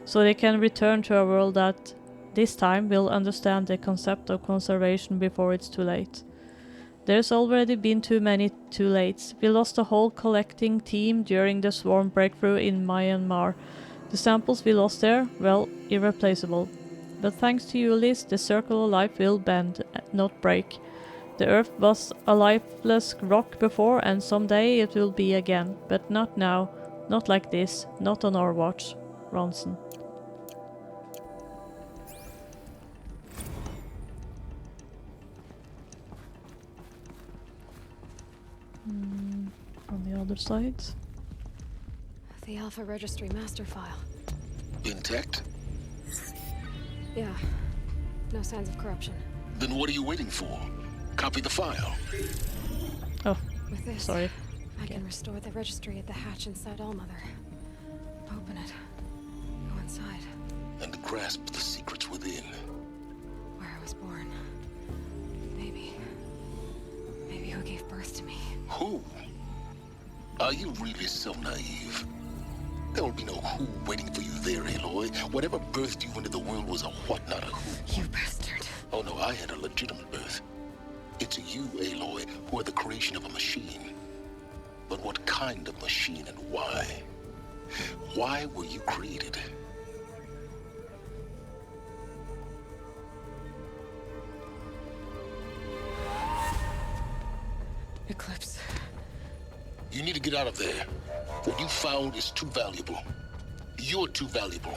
so they can return to a world that, this time, will understand the concept of conservation before it's too late. There's already been too many too lates. We lost a whole collecting team during the swarm breakthrough in Myanmar. The samples we lost there, well, irreplaceable. But thanks to you, Liz, the circle of life will bend, not break. The Earth was a lifeless rock before, and someday it will be again. But not now. Not like this. Not on our watch. Ronson. On the other side. The Alpha Registry master file. Intact? Yeah. No signs of corruption. Then what are you waiting for? Copy the file. Oh, with this, sorry. I can restore the registry at the hatch inside Allmother. Open it. Go inside. And grasp the secrets within. Where I was born. Maybe who gave birth to me. Who? Are you really so naive? There will be no who waiting for you there, Aloy. Whatever birthed you into the world was a what, not a who. You bastard. Oh no, I had a legitimate birth. It's you, Aloy, who are the creation of a machine. But what kind of machine and why? Why were you created? Eclipse. You need to get out of there. What you found is too valuable. You're too valuable.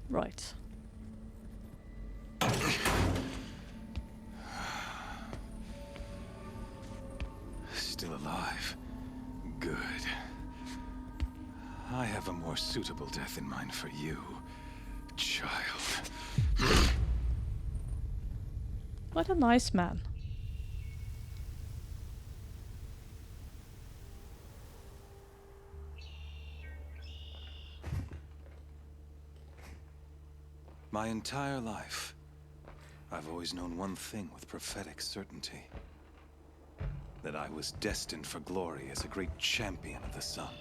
Right. Still alive. Good. I have a more suitable death in mind for you, child. What a nice man. My entire life, I've always known one thing with prophetic certainty. That I was destined for glory as a great champion of the sun.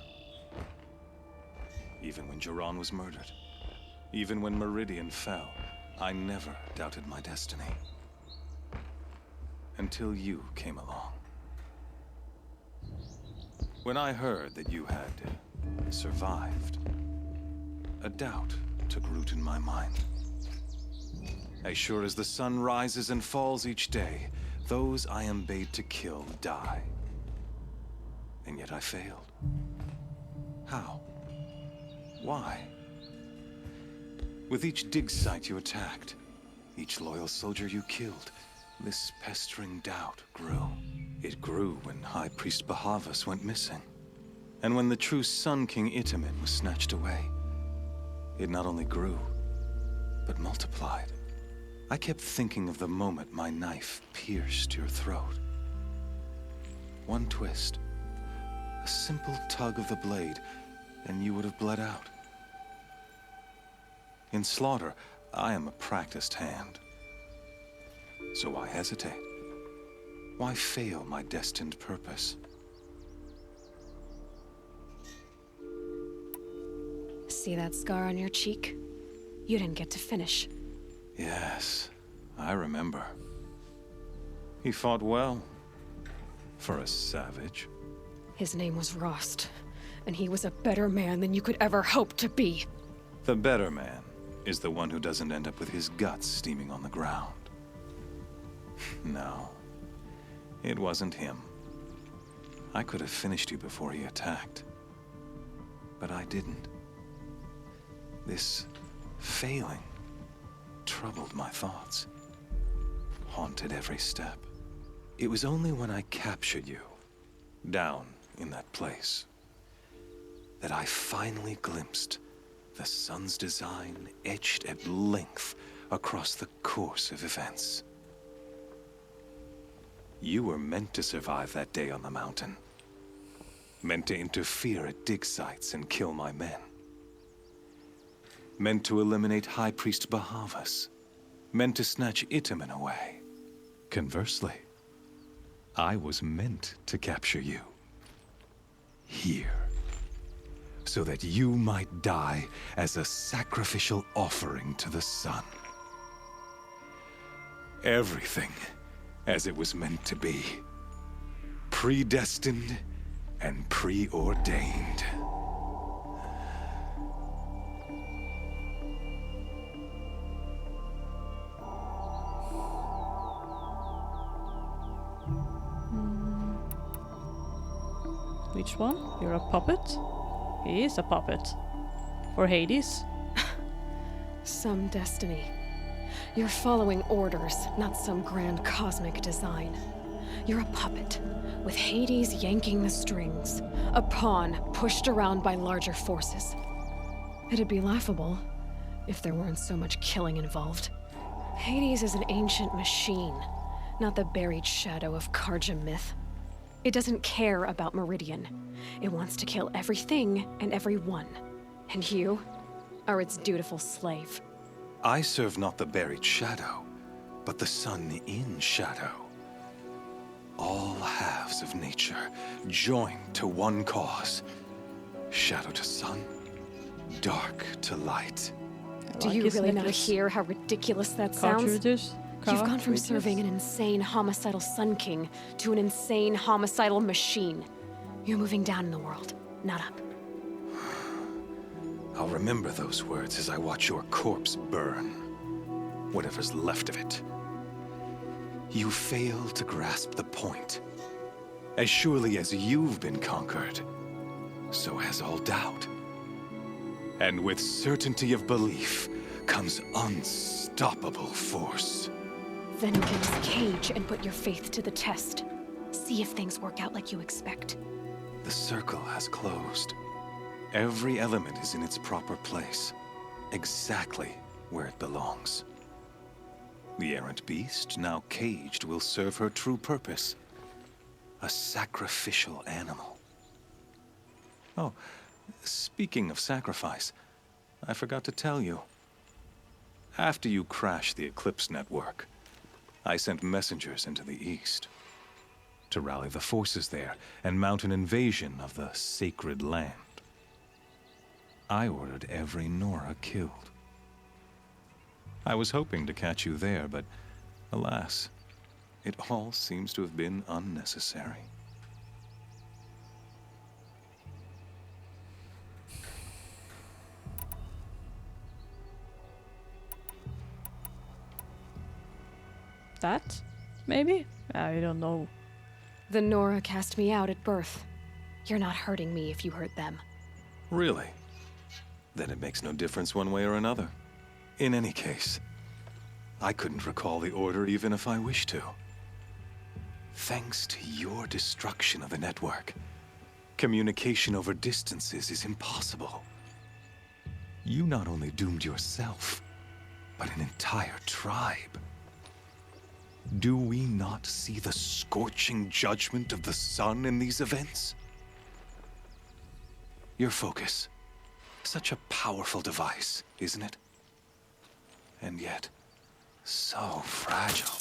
Even when Jiran was murdered, even when Meridian fell, I never doubted my destiny. Until you came along. When I heard that you had survived, a doubt took root in my mind. As sure as the sun rises and falls each day, those I am bade to kill die. And yet I failed. How? Why? With each dig site you attacked, each loyal soldier you killed, this pestering doubt grew. It grew when High Priest Bahavas went missing. And when the true Sun King Itamen was snatched away, it not only grew, but multiplied. I kept thinking of the moment my knife pierced your throat. One twist, a simple tug of the blade, and you would have bled out. In slaughter, I am a practiced hand. So why hesitate? Why fail my destined purpose? See that scar on your cheek? You didn't get to finish. Yes, I remember. He fought well. For a savage. His name was Rost, and he was a better man than you could ever hope to be. The better man is the one who doesn't end up with his guts steaming on the ground. No, it wasn't him. I could have finished you before he attacked. But I didn't. This failing troubled my thoughts, haunted every step. It was only when I captured you, down in that place, that I finally glimpsed the sun's design etched at length across the course of events. You were meant to survive that day on the mountain. Meant to interfere at dig sites and kill my men. Meant to eliminate High Priest Bahavas. Meant to snatch Itamen away. Conversely, I was meant to capture you. Here. So that you might die as a sacrificial offering to the sun. Everything as it was meant to be. Predestined and preordained. Which one? You're a puppet? He is a puppet. For Hades. Some destiny. You're following orders, not some grand cosmic design. You're a puppet, with Hades yanking the strings. A pawn pushed around by larger forces. It'd be laughable if there weren't so much killing involved. Hades is an ancient machine, not the buried shadow of Karja myth. It doesn't care about Meridian. It wants to kill everything and everyone. And you are its dutiful slave. I serve not the buried shadow, but the sun in shadow. All halves of nature joined to one cause. Shadow to sun, dark to light. Do you really not hear how ridiculous that sounds? You've gone from serving an insane homicidal Sun King to an insane homicidal machine. You're moving down in the world, not up. I'll remember those words as I watch your corpse burn. Whatever's left of it. You fail to grasp the point. As surely as you've been conquered, so has all doubt. And with certainty of belief comes unstoppable force. Then open this cage and put your faith to the test. See if things work out like you expect. The circle has closed. Every element is in its proper place, exactly where it belongs. The errant beast, now caged, will serve her true purpose. A sacrificial animal. Oh, speaking of sacrifice, I forgot to tell you. After you crashed the Eclipse network, I sent messengers into the east to rally the forces there and mount an invasion of the sacred land. I ordered every Nora killed. I was hoping to catch you there, but alas, it all seems to have been unnecessary. That? Maybe? I don't know. The Nora cast me out at birth. You're not hurting me if you hurt them. Really? Then it makes no difference one way or another. In any case, I couldn't recall the order even if I wished to. Thanks to your destruction of the network, communication over distances is impossible. You not only doomed yourself, but an entire tribe. Do we not see the scorching judgment of the sun in these events? Your focus. Such a powerful device, isn't it? And yet, so fragile.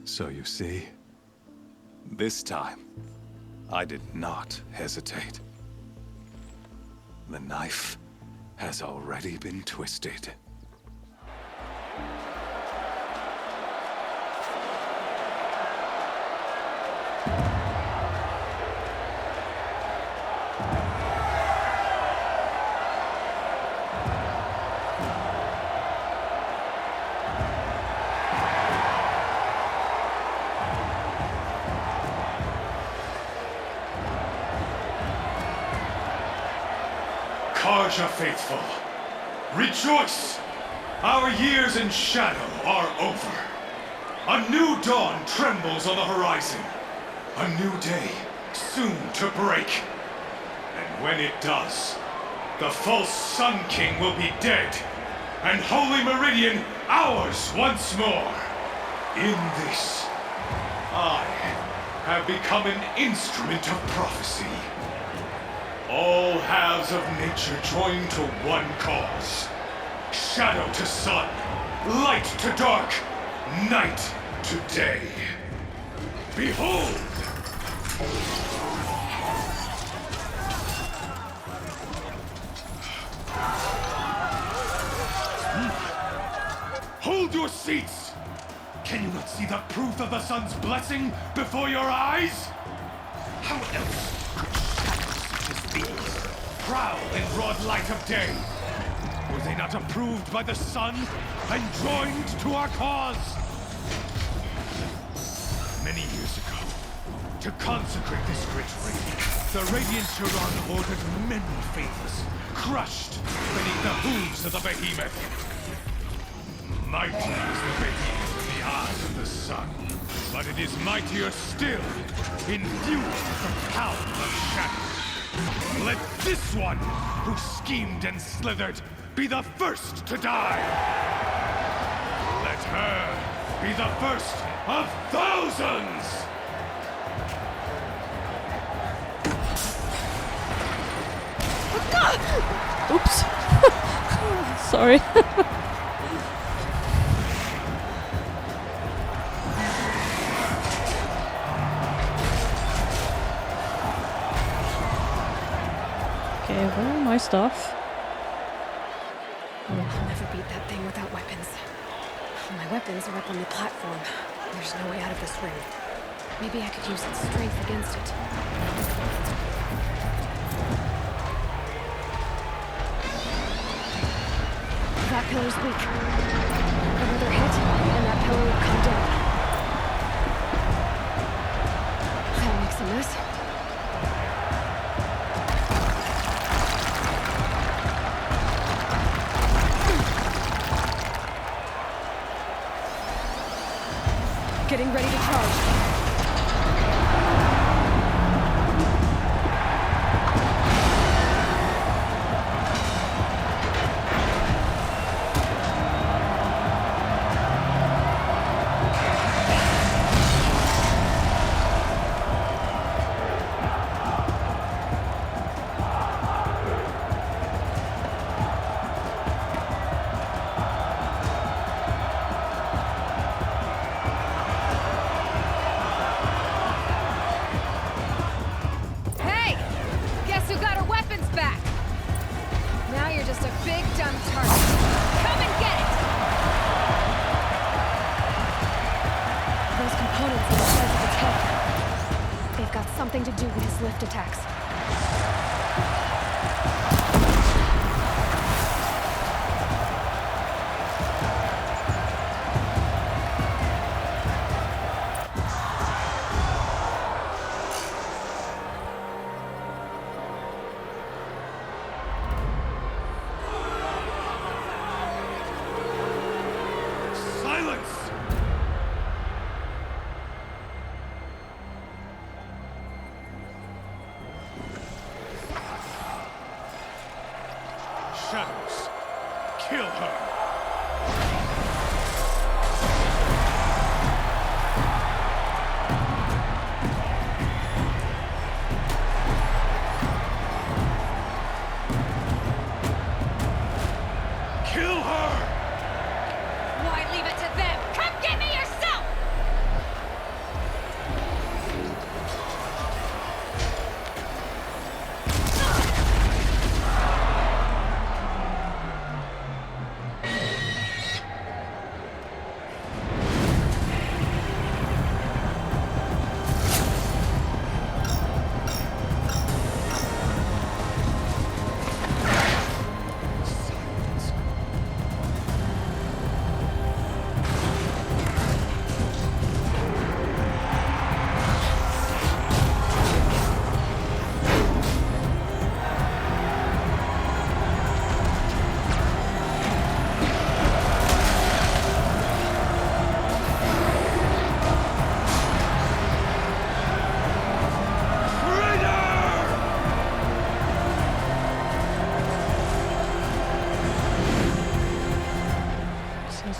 So you see, this time, I did not hesitate. The knife has already been twisted. Karja faithful, rejoice! Our years in shadow are over. A new dawn trembles on the horizon. A new day soon to break. And when it does, the false Sun King will be dead, and Holy Meridian ours once more. In this, I have become an instrument of prophecy. All halves of nature join to one cause. Shadow to sun, light to dark, night to day. Behold! Hold your seats! Can you not see the proof of the sun's blessing before your eyes? How else proud in broad light of day? Were they not approved by the sun and joined to our cause? Many years ago, to consecrate this great raid, the Radiant Turan ordered many favors, crushed beneath the hooves of the behemoth. Mighty is the behemoth in the eyes of the sun, but it is mightier still, infused with the power of shadow. Let this one, who schemed and slithered, be the first to die! Let her be the first of thousands! Oops. Sorry. Okay, where are my stuff? I'll never beat that thing without weapons. My weapons are up on the platform. There's no way out of this ring. Maybe I could use its strength against it. That pillar's weak. Another hit, and that pillar will come down. That makes a mess. Getting ready to charge. Something to do with his lift attacks.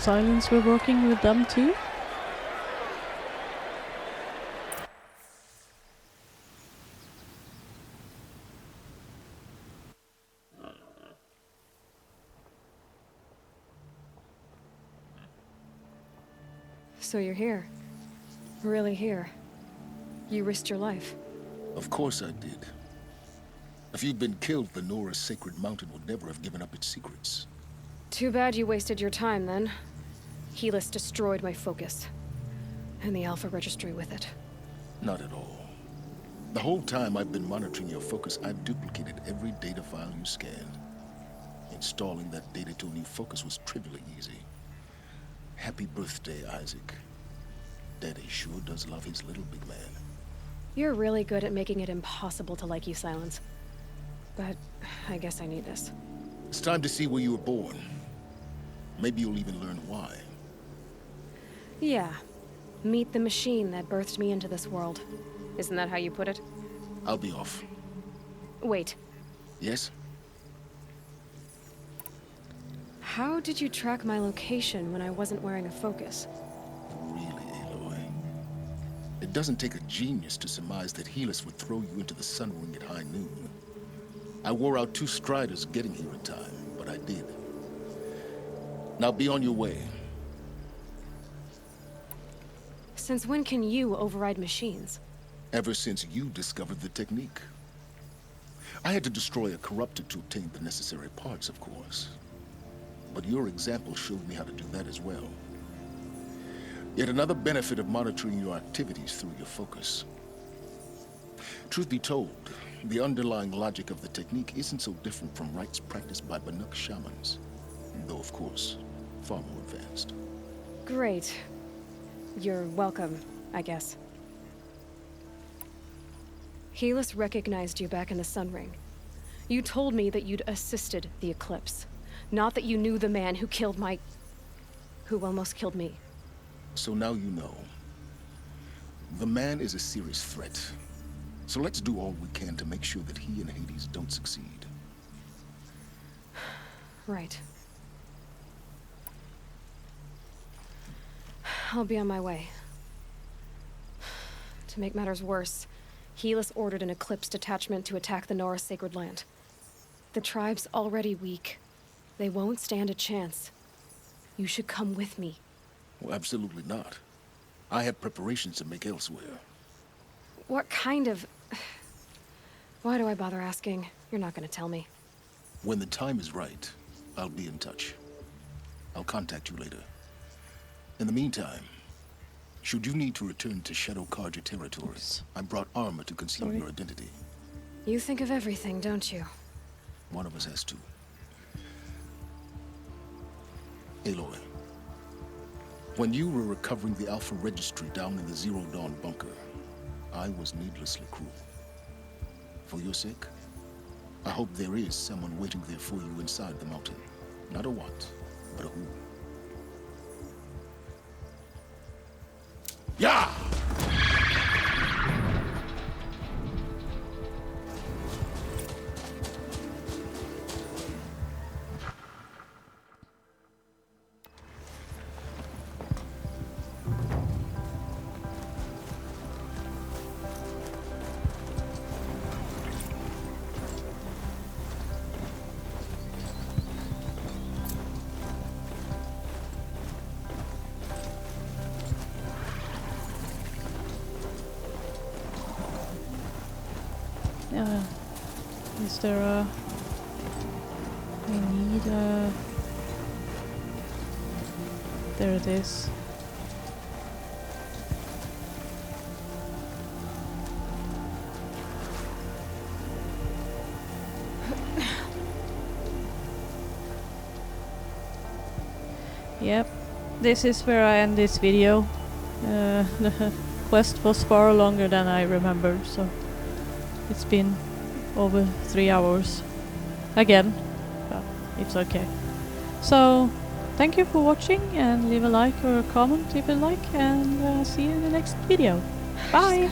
Silence were working with them too. So you're here. Really here. You risked your life. Of course I did. If you'd been killed, the Nora's sacred mountain would never have given up its secrets. Too bad you wasted your time, then. Helis destroyed my focus. And the Alpha Registry with it. Not at all. The whole time I've been monitoring your focus, I've duplicated every data file you scanned. Installing that data to a new focus was trivially easy. Happy birthday, Isaac. Daddy sure does love his little big man. You're really good at making it impossible to like you, Silence. But I guess I need this. It's time to see where you were born. Maybe you'll even learn why. Yeah. Meet the machine that birthed me into this world. Isn't that how you put it? I'll be off. Wait. Yes? How did you track my location when I wasn't wearing a focus? Really, Aloy? It doesn't take a genius to surmise that Helis would throw you into the sun ring at high noon. I wore out 2 striders getting here in time, but I did. Now be on your way. Since when can you override machines? Ever since you discovered the technique. I had to destroy a corruptor to obtain the necessary parts, of course. But your example showed me how to do that as well. Yet another benefit of monitoring your activities through your focus. Truth be told, the underlying logic of the technique isn't so different from rites practiced by Banuk shamans. Though, of course, far more advanced. Great. You're welcome, I guess. Helis recognized you back in the Sun Ring. You told me that you'd assisted the Eclipse. Not that you knew the man who killed who almost killed me. So now you know. The man is a serious threat. So let's do all we can to make sure that he and Hades don't succeed. Right. I'll be on my way. To make matters worse, Helis ordered an Eclipse detachment to attack the Nora Sacred Land. The tribe's already weak. They won't stand a chance. You should come with me. Well, absolutely not. I have preparations to make elsewhere. What kind of... Why do I bother asking? You're not gonna tell me. When the time is right, I'll be in touch. I'll contact you later. In the meantime, should you need to return to Shadow Karja territories, I brought armor to conceal your identity. You think of everything, don't you? One of us has to. Aloy, when you were recovering the Alpha Registry down in the Zero Dawn bunker, I was needlessly cruel. For your sake, I hope there is someone waiting there for you inside the mountain. Not a what, but a who. Yeah! Is there a... I need a... There it is. Yep, this is where I end this video. The quest was far longer than I remembered, so it's been over 3 hours again, but it's okay. So thank you for watching, and leave a like or a comment if you like, and see you in the next video. Bye!